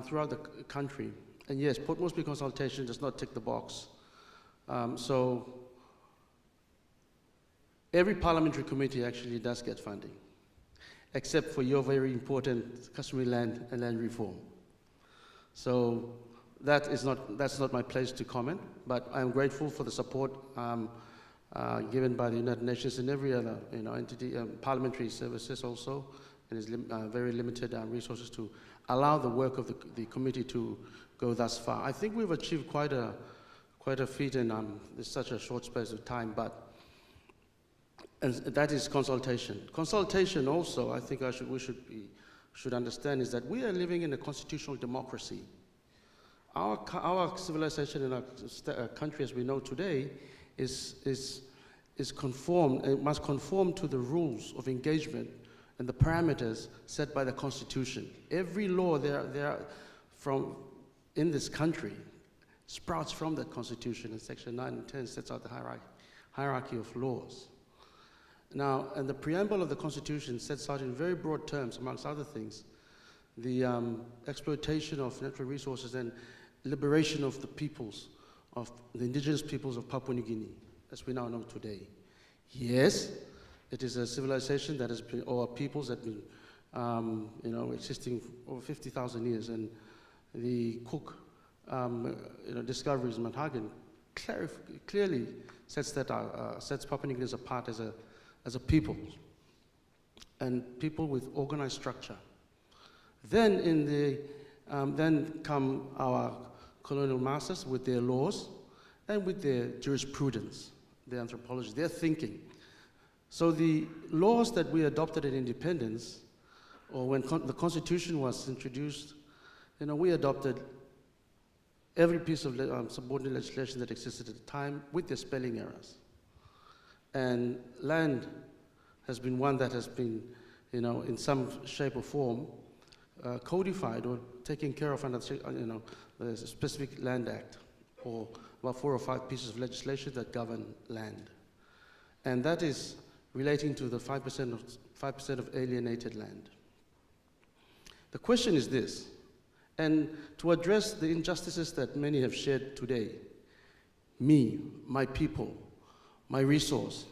throughout the country. And yes, Port Moresby consultation does not tick the box. So every parliamentary committee actually does get funding, except for your very important customary land and land reform. So that's not my place to comment, but I'm grateful for the support given by the United Nations and every other entity, parliamentary services also, and its very limited resources to allow the work of the committee to go thus far. I think we've achieved quite a feat in such a short space of time, and that is consultation. Consultation also, I think we should understand, is that we are living in a constitutional democracy. Our civilization in our country as we know today is conformed, it must conform to the rules of engagement and the parameters set by the Constitution. Every law in this country sprouts from that Constitution, and Section 9 and 10 sets out the hierarchy of laws. Now, and the preamble of the Constitution sets out in very broad terms, amongst other things, the exploitation of natural resources and liberation of the indigenous peoples of Papua New Guinea, as we now know today. Yes, it is a civilization that has been, or peoples that have been, existing over 50,000 years, and the Cook, discoveries in Manhagan clearly sets Papua New Guinea apart as a people, and people with organized structure. Then then come our colonial masters with their laws and with their jurisprudence, their anthropology, their thinking. So the laws that we adopted in independence, or when the Constitution was introduced, we adopted every piece of subordinate legislation that existed at the time with their spelling errors. And land has been one that has been, in some shape or form, codified or taken care of under the specific Land Act, or about 4 or 5 pieces of legislation that govern land. And that is relating to the 5% of alienated land. The question is this, and to address the injustices that many have shared today, me, my people, my resource,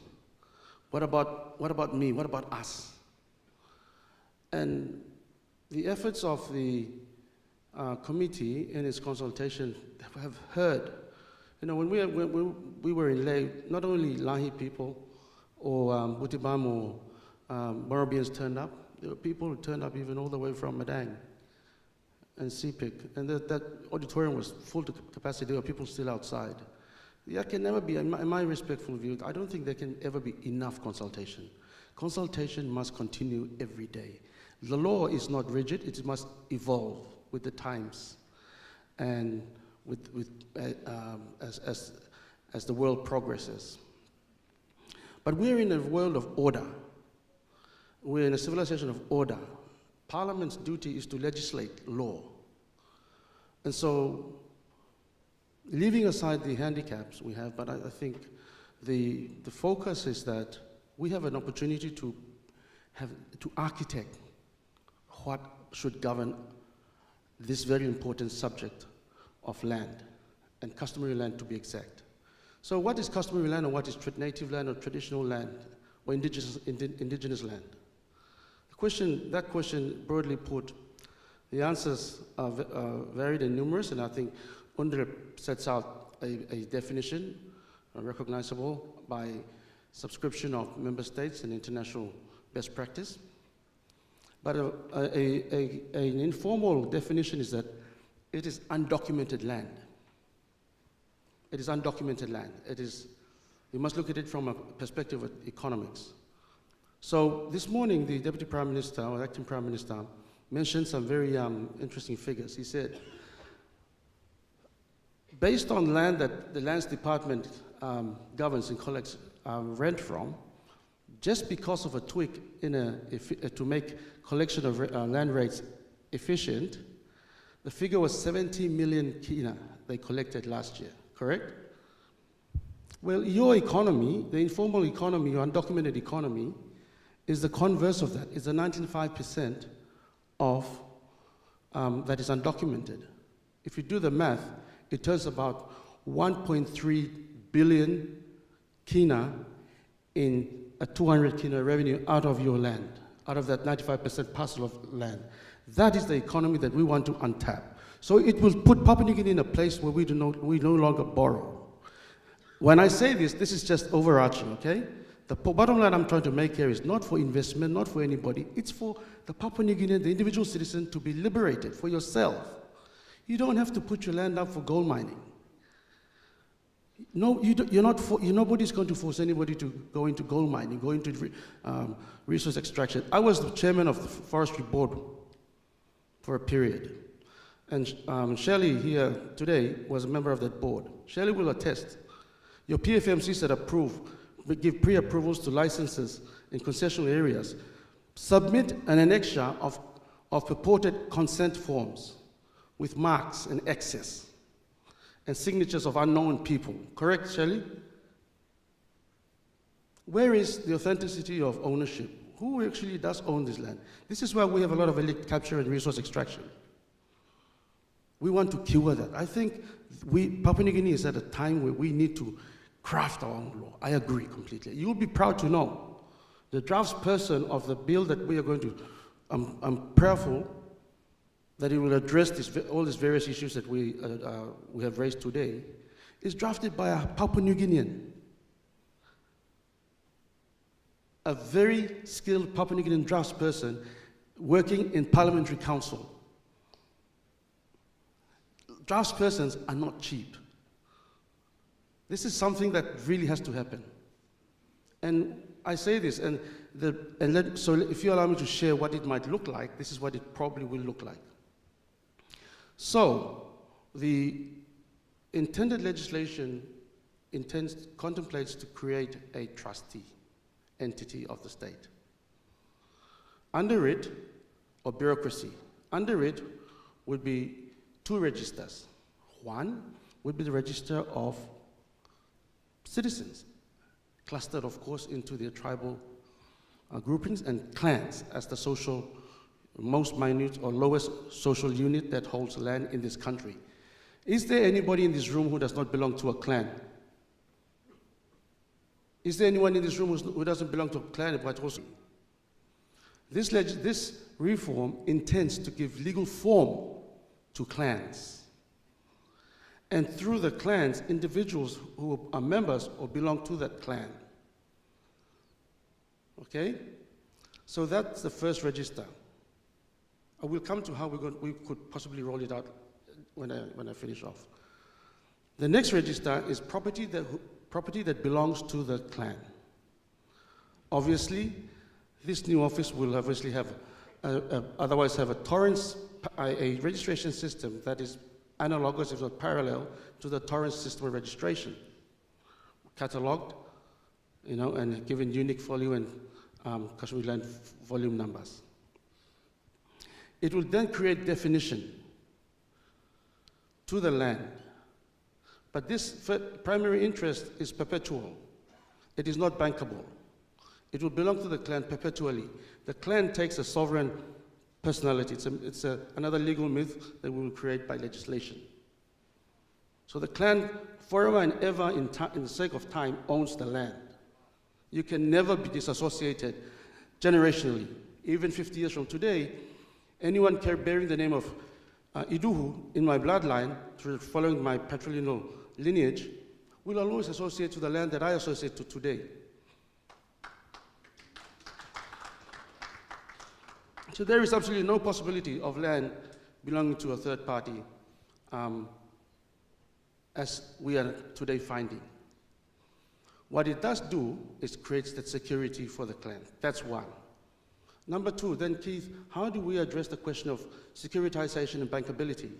what about me, what about us? And the efforts of the committee in its consultation have heard, when we were in Leh, not only Lahi people or Butibam or Morabians turned up, there were people who turned up even all the way from Madang and Sepik, and that auditorium was full to capacity. There were people still outside. There can never be, in my respectful view, I don't think there can ever be enough consultation. Consultation must continue every day. The law is not rigid, it must evolve with the times and as the world progresses. But we're in a world of order. We're in a civilization of order. Parliament's duty is to legislate law. And so, leaving aside the handicaps we have, but I think the focus is that we have an opportunity to architect what should govern this very important subject of land, and customary land to be exact. So what is customary land, or what is native land or traditional land, or indigenous land? That question, broadly put, the answers are varied and numerous, and I think UNDRIP sets out a definition recognizable by subscription of member states and international best practice. But an informal definition is that it is undocumented land. It is undocumented land. We must look at it from a perspective of economics. So this morning, the Deputy Prime Minister, or Acting Prime Minister, mentioned some very interesting figures. He said, based on land that the Lands Department governs and collects rent from, just because of a tweak to make collection of land rates efficient, The figure was 70 million kina they collected last year, correct? Well, your economy, the informal economy, your undocumented economy, is the converse of that. It's the 95% of that is undocumented. If you do the math, it turns about 1.3 billion kina in a 200 kina revenue out of your land, out of that 95% parcel of land. That is the economy that we want to untap. So it will put Papua New Guinea in a place where we no longer borrow. When I say this, this is just overarching, okay? The bottom line I'm trying to make here is not for investment, not for anybody. It's for the Papua New Guinean, the individual citizen, to be liberated for yourself. You don't have to put your land up for gold mining. No, nobody's going to force anybody to go into gold mining, go into resource extraction. I was the chairman of the forestry board for a period. And Shelley here today was a member of that board. Shelley will attest. Your PFMCs that approve, give pre-approvals to licenses in concessional areas, submit an annexure of purported consent forms with marks and X's and signatures of unknown people. Correct, Shelley? Where is the authenticity of ownership? Who actually does own this land? This is why we have a lot of elite capture and resource extraction. We want to cure that. I think Papua New Guinea is at a time where we need to craft our own law. I agree completely. You'll be proud to know the draftsperson of the bill that we are going to, I'm prayerful that it will address all these various issues that we have raised today, is drafted by a Papua New Guinean. A very skilled Papua New Guinean draftsperson working in parliamentary council. Draftspersons are not cheap. This is something that really has to happen. And I say this, so if you allow me to share what it might look like, this is what it probably will look like. So, the intended legislation contemplates to create a trustee entity of the state. Under it, or bureaucracy, under it would be two registers. One would be the register of citizens, clustered, of course, into their tribal groupings, and clans as the most minute or lowest social unit that holds land in this country. Is there anybody in this room who does not belong to a clan? Is there anyone in this room who doesn't belong to a clan but also? This reform intends to give legal form to clans. And through the clans, individuals who are members or belong to that clan. Okay? So that's the first register. I will come to how we could possibly roll it out when I finish off. The next register is property that belongs to the clan. Obviously, this new office will obviously have otherwise have a registration system that is analogous, if not parallel, to the Torrance system of registration, catalogued, and given unique folio and Customary land volume numbers. It will then create definition to the land. But this primary interest is perpetual. It is not bankable. It will belong to the clan perpetually. The clan takes a sovereign personality. It's another legal myth that we will create by legislation. So the clan, forever and ever, in the sake of time, owns the land. You can never be disassociated generationally. Even 50 years from today, anyone bearing the name of Iduhu in my bloodline, following my patrilineal lineage, will always associate to the land that I associate to today. So there is absolutely no possibility of land belonging to a third party as we are today finding. What it does do is creates that security for the clan. That's one. Number two, then Keith, how do we address the question of securitization and bankability?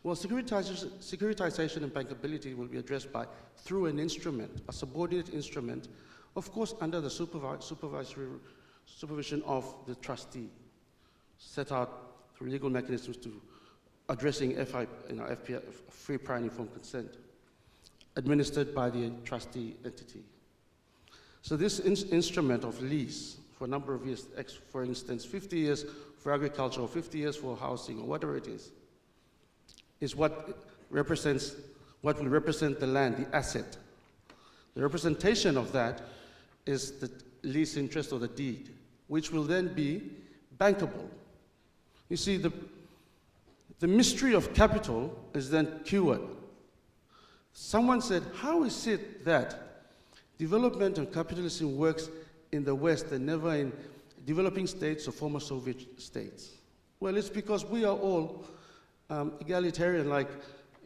Well, securitization and bankability will be addressed through an instrument, a subordinate instrument, of course under the supervision of the trustee, set out through legal mechanisms to addressing free, prior, and informed consent, administered by the trustee entity. So this instrument of lease for a number of years, for instance, 50 years for agriculture or 50 years for housing or whatever it is what will represent the land, the asset. The representation of that is the lease interest or the deed, which will then be bankable. You see, the mystery of capital is then cured. Someone said, how is it that development and capitalism works in the West and never in developing states or former Soviet states? Well, it's because we are all egalitarian, like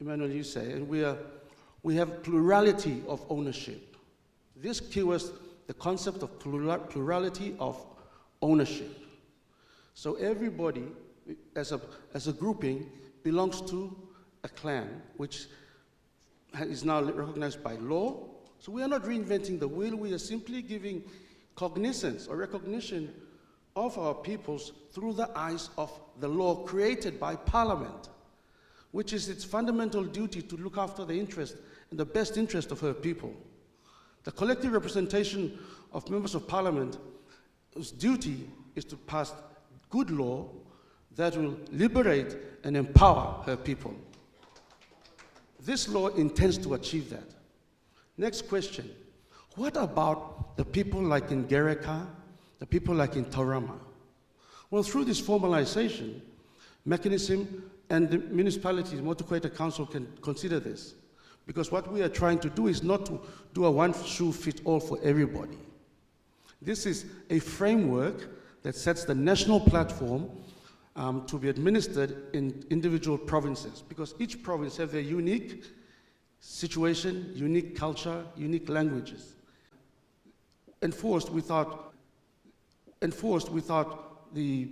Emmanuel, you say, and we have plurality of ownership. This cures the concept of plurality of ownership. So everybody, as a grouping, belongs to a clan, which is now recognized by law. So we are not reinventing the wheel, we are simply giving cognizance or recognition of our peoples through the eyes of the law created by Parliament, which is its fundamental duty to look after the interest and the best interest of her people. The collective representation of members of Parliament, whose duty is to pass good law that will liberate and empower her people. This law intends to achieve that. Next question, what about the people like in Gereka, the people like in Taurama? Well, through this formalization mechanism, and the municipalities, Motukweta Council can consider this, because what we are trying to do is not to do a one-shoe-fit-all for everybody. This is a framework that sets the national platform to be administered in individual provinces, because each province has their unique situation, unique culture, unique languages. Enforced without the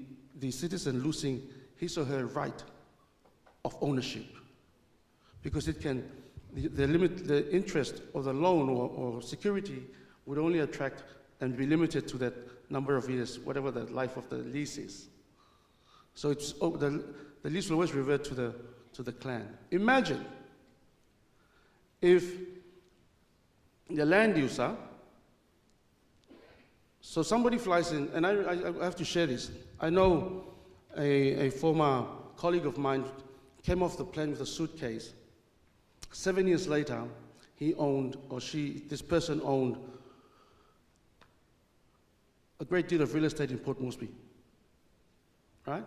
citizen losing his or her right of ownership, because it can, the interest of the loan or security would only attract and be limited to that number of years, whatever the life of the lease is. So it's, the lease will always revert to the clan. Imagine if the land user, so somebody flies in, and I have to share this. I know a former colleague of mine came off the plane with a suitcase. 7 years later, he owned, or this person owned a great deal of real estate in Port Moresby, right?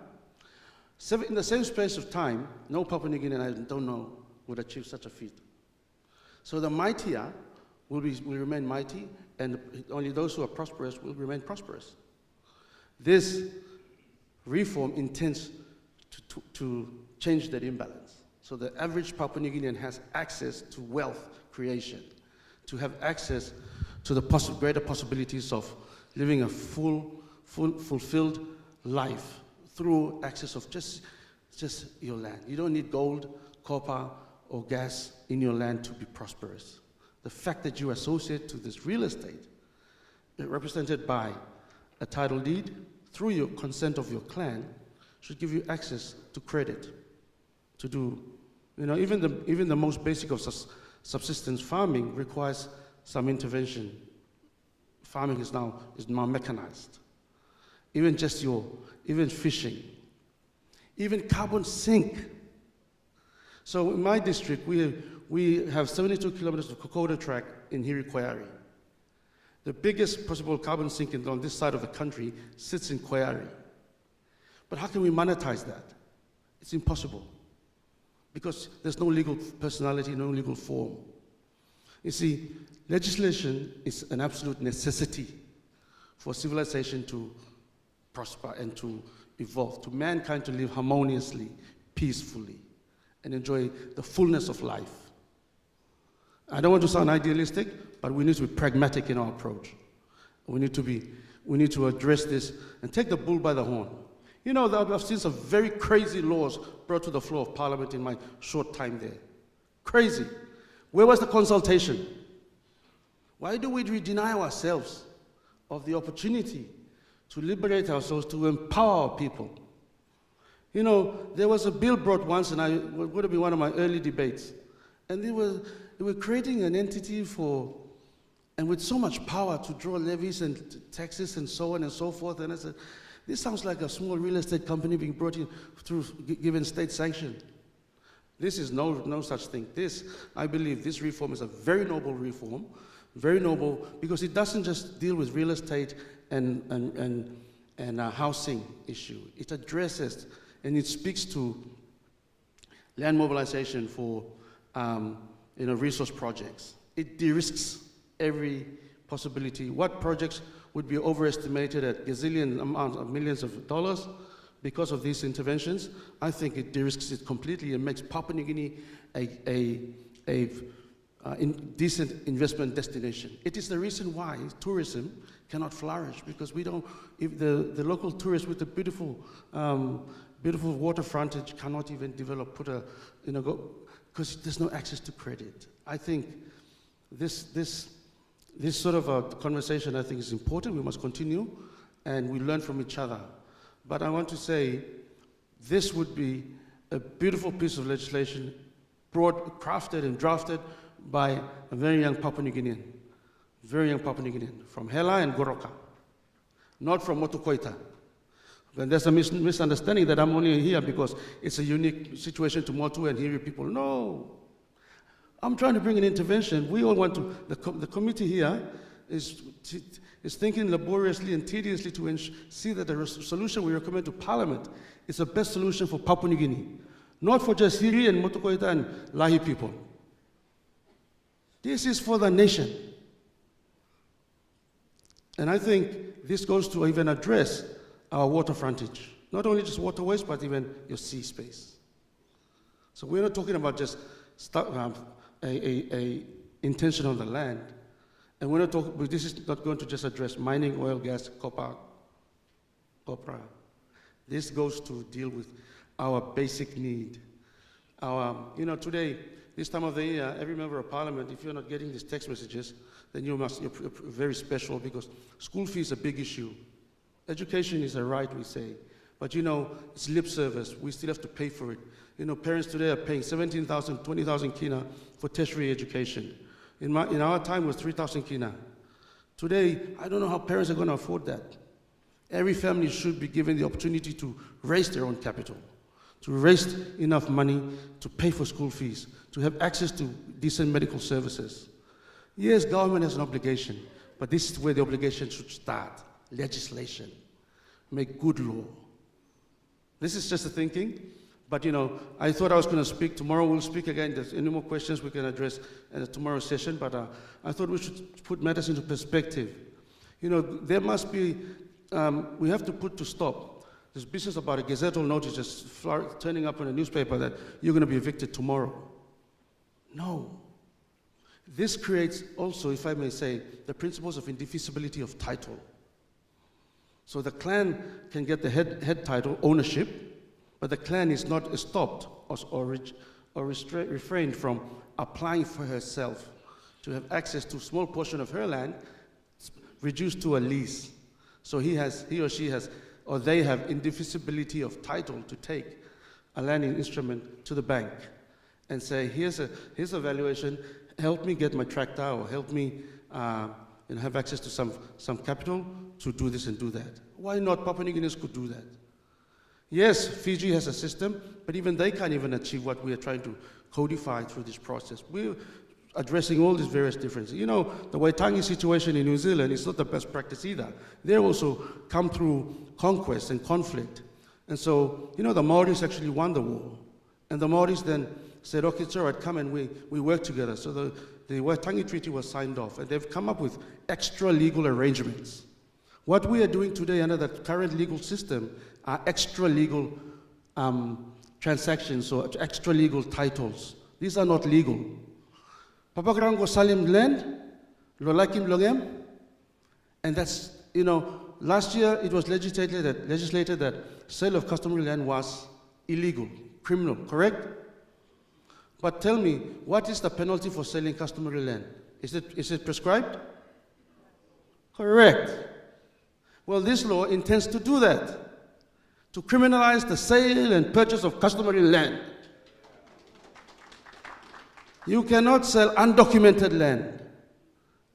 In the same space of time, no Papua New Guinea, and I don't know, would achieve such a feat. So the mightier will remain mighty, and only those who are prosperous will remain prosperous. This reform intends to change that imbalance. So the average Papua New Guinean has access to wealth creation, to have access to the greater possibilities of living a fulfilled life through access of just your land. You don't need gold, copper, or gas in your land to be prosperous. The fact that you associate to this real estate, represented by a title deed, through your consent of your clan, should give you access to credit, to do, even the most basic of subsistence farming requires some intervention. Farming is now mechanized. Even fishing, even carbon sink. So in my district, we have 72 kilometers of Kokoda track in Hiri-Koyari. The biggest possible carbon sink on this side of the country sits in Koyari. But how can we monetize that? It's impossible, because there's no legal personality, no legal form. You see, legislation is an absolute necessity for civilization to prosper and to evolve, to mankind to live harmoniously, peacefully, and enjoy the fullness of life. I don't want to sound idealistic, but we need to be pragmatic in our approach. We need to address this and take the bull by the horn. You know, I've seen some very crazy laws brought to the floor of Parliament in my short time there. Crazy. Where was the consultation? Why do we deny ourselves of the opportunity to liberate ourselves, to empower our people? You know, there was a bill brought once, and it would have been one of my early debates. And they were creating an entity and with so much power to draw levies and taxes and so on and so forth. And I said, this sounds like a small real estate company being brought in through given state sanction. This is no such thing. I believe this reform is a very noble reform, very noble, because it doesn't just deal with real estate and a housing issue. It addresses and it speaks to land mobilization for resource projects. It de-risks every possibility. What projects would be overestimated at gazillion amounts of millions of dollars because of these interventions? I think it de-risks it completely and makes Papua New Guinea a decent investment destination. It is the reason why tourism cannot flourish, because if the local tourists with the beautiful water frontage cannot even develop, because there's no access to credit. I think this sort of a conversation, I think, is important. We must continue, and we learn from each other. But I want to say, this would be a beautiful piece of legislation, crafted and drafted by a very young Papua New Guinean, from Hela and Goroka, not from Motukoita. And there's a misunderstanding that I'm only here because it's a unique situation to Motu and Hiri people. No. I'm trying to bring an intervention. We all want to, the committee here is thinking laboriously and tediously to see that the solution we recommend to Parliament is the best solution for Papua New Guinea, not for just Hiri and Motukoita and Lahi people. This is for the nation. And I think this goes to even address our water frontage, not only just waterways, but even your sea space. So we're not talking about just intention on the land, and we're not talking. This is not going to just address mining, oil, gas, copper. This goes to deal with our basic need. Today, this time of the year, every member of Parliament, if you're not getting these text messages, then you're very special, because school fees are a big issue. Education is a right, we say, but it's lip service. We still have to pay for it. Parents today are paying 17,000, 20,000 kina for tertiary education. In our time, it was 3,000 kina. Today, I don't know how parents are going to afford that. Every family should be given the opportunity to raise their own capital, to raise enough money to pay for school fees, to have access to decent medical services. Yes, government has an obligation, but this is where the obligation should start. Legislation. Make good law. This is just a thinking, but I thought I was going to speak. Tomorrow we'll speak again. If there's any more questions we can address in tomorrow's session, but I thought we should put matters into perspective. There must be, we have to put to stop this business about a gazettal notice just turning up in a newspaper that you're going to be evicted tomorrow. No. This creates also, if I may say, the principles of indefeasibility of title. So the clan can get the head title, ownership, but the clan is not stopped or refrained from applying for herself to have access to a small portion of her land, reduced to a lease. So he or she has, or they have indefeasibility of title to take a landing instrument to the bank and say, here's a valuation, help me get my tractor, or help me have access to some capital to do this and do that. Why not? Papua New Guineans could do that. Yes, Fiji has a system, but even they can't even achieve what we are trying to codify through this process. We're addressing all these various differences. The Waitangi situation in New Zealand is not the best practice either. They also come through conquest and conflict. And so, the Maoris actually won the war. And the Maoris then said, okay, it's all right, come and we work together. So the Waitangi Treaty was signed off, and they've come up with extra legal arrangements. What we are doing today under the current legal system are extra legal transactions, or extra legal titles. These are not legal. Papagrango Salim land, Lolakim Logem, and that's, last year it was legislated that sale of customary land was illegal, criminal, correct? But tell me, what is the penalty for selling customary land? Is it prescribed? Correct. Well, this law intends to do that, to criminalize the sale and purchase of customary land. You cannot sell undocumented land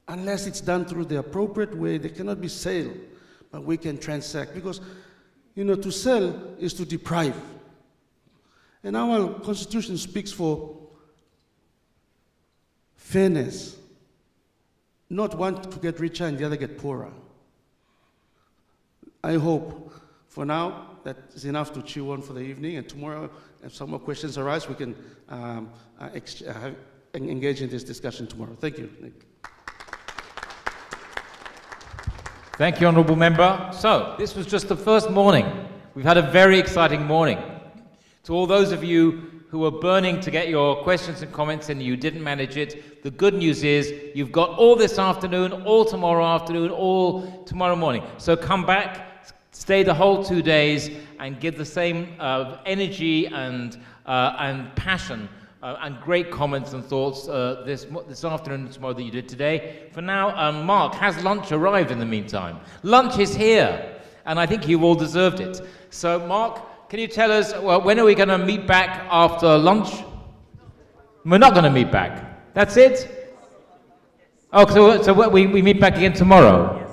unless it's done through the appropriate way. There cannot be sale, but we can transact, because, you know, to sell is to deprive. And our Constitution speaks for fairness, not one to get richer and the other get poorer. I hope, for now, that is enough to chew on for the evening, and tomorrow, if some more questions arise, we can engage in this discussion tomorrow. Thank you, Nick. Thank you, Honourable Member. So, this was just the first morning. We've had a very exciting morning. To all those of you who were burning to get your questions and comments and you didn't manage it, the good news is you've got all this afternoon, all tomorrow afternoon, all tomorrow morning. So come back, stay the whole 2 days, and give the same energy and passion and great comments and thoughts this afternoon and tomorrow that you did today. For now, Mark, has lunch arrived in the meantime? Lunch is here, and I think you all deserved it. So, Mark, can you tell us, well, when are we going to meet back after lunch? We're not going to meet back. That's it? Oh, so we meet back again tomorrow? Yes,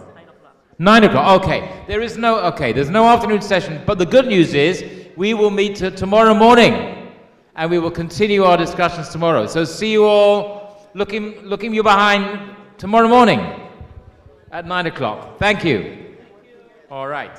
9 o'clock. Okay. There's no afternoon session, but the good news is we will meet tomorrow morning, and we will continue our discussions tomorrow. So see you all, looking you behind tomorrow morning at 9 o'clock. Thank you. All right.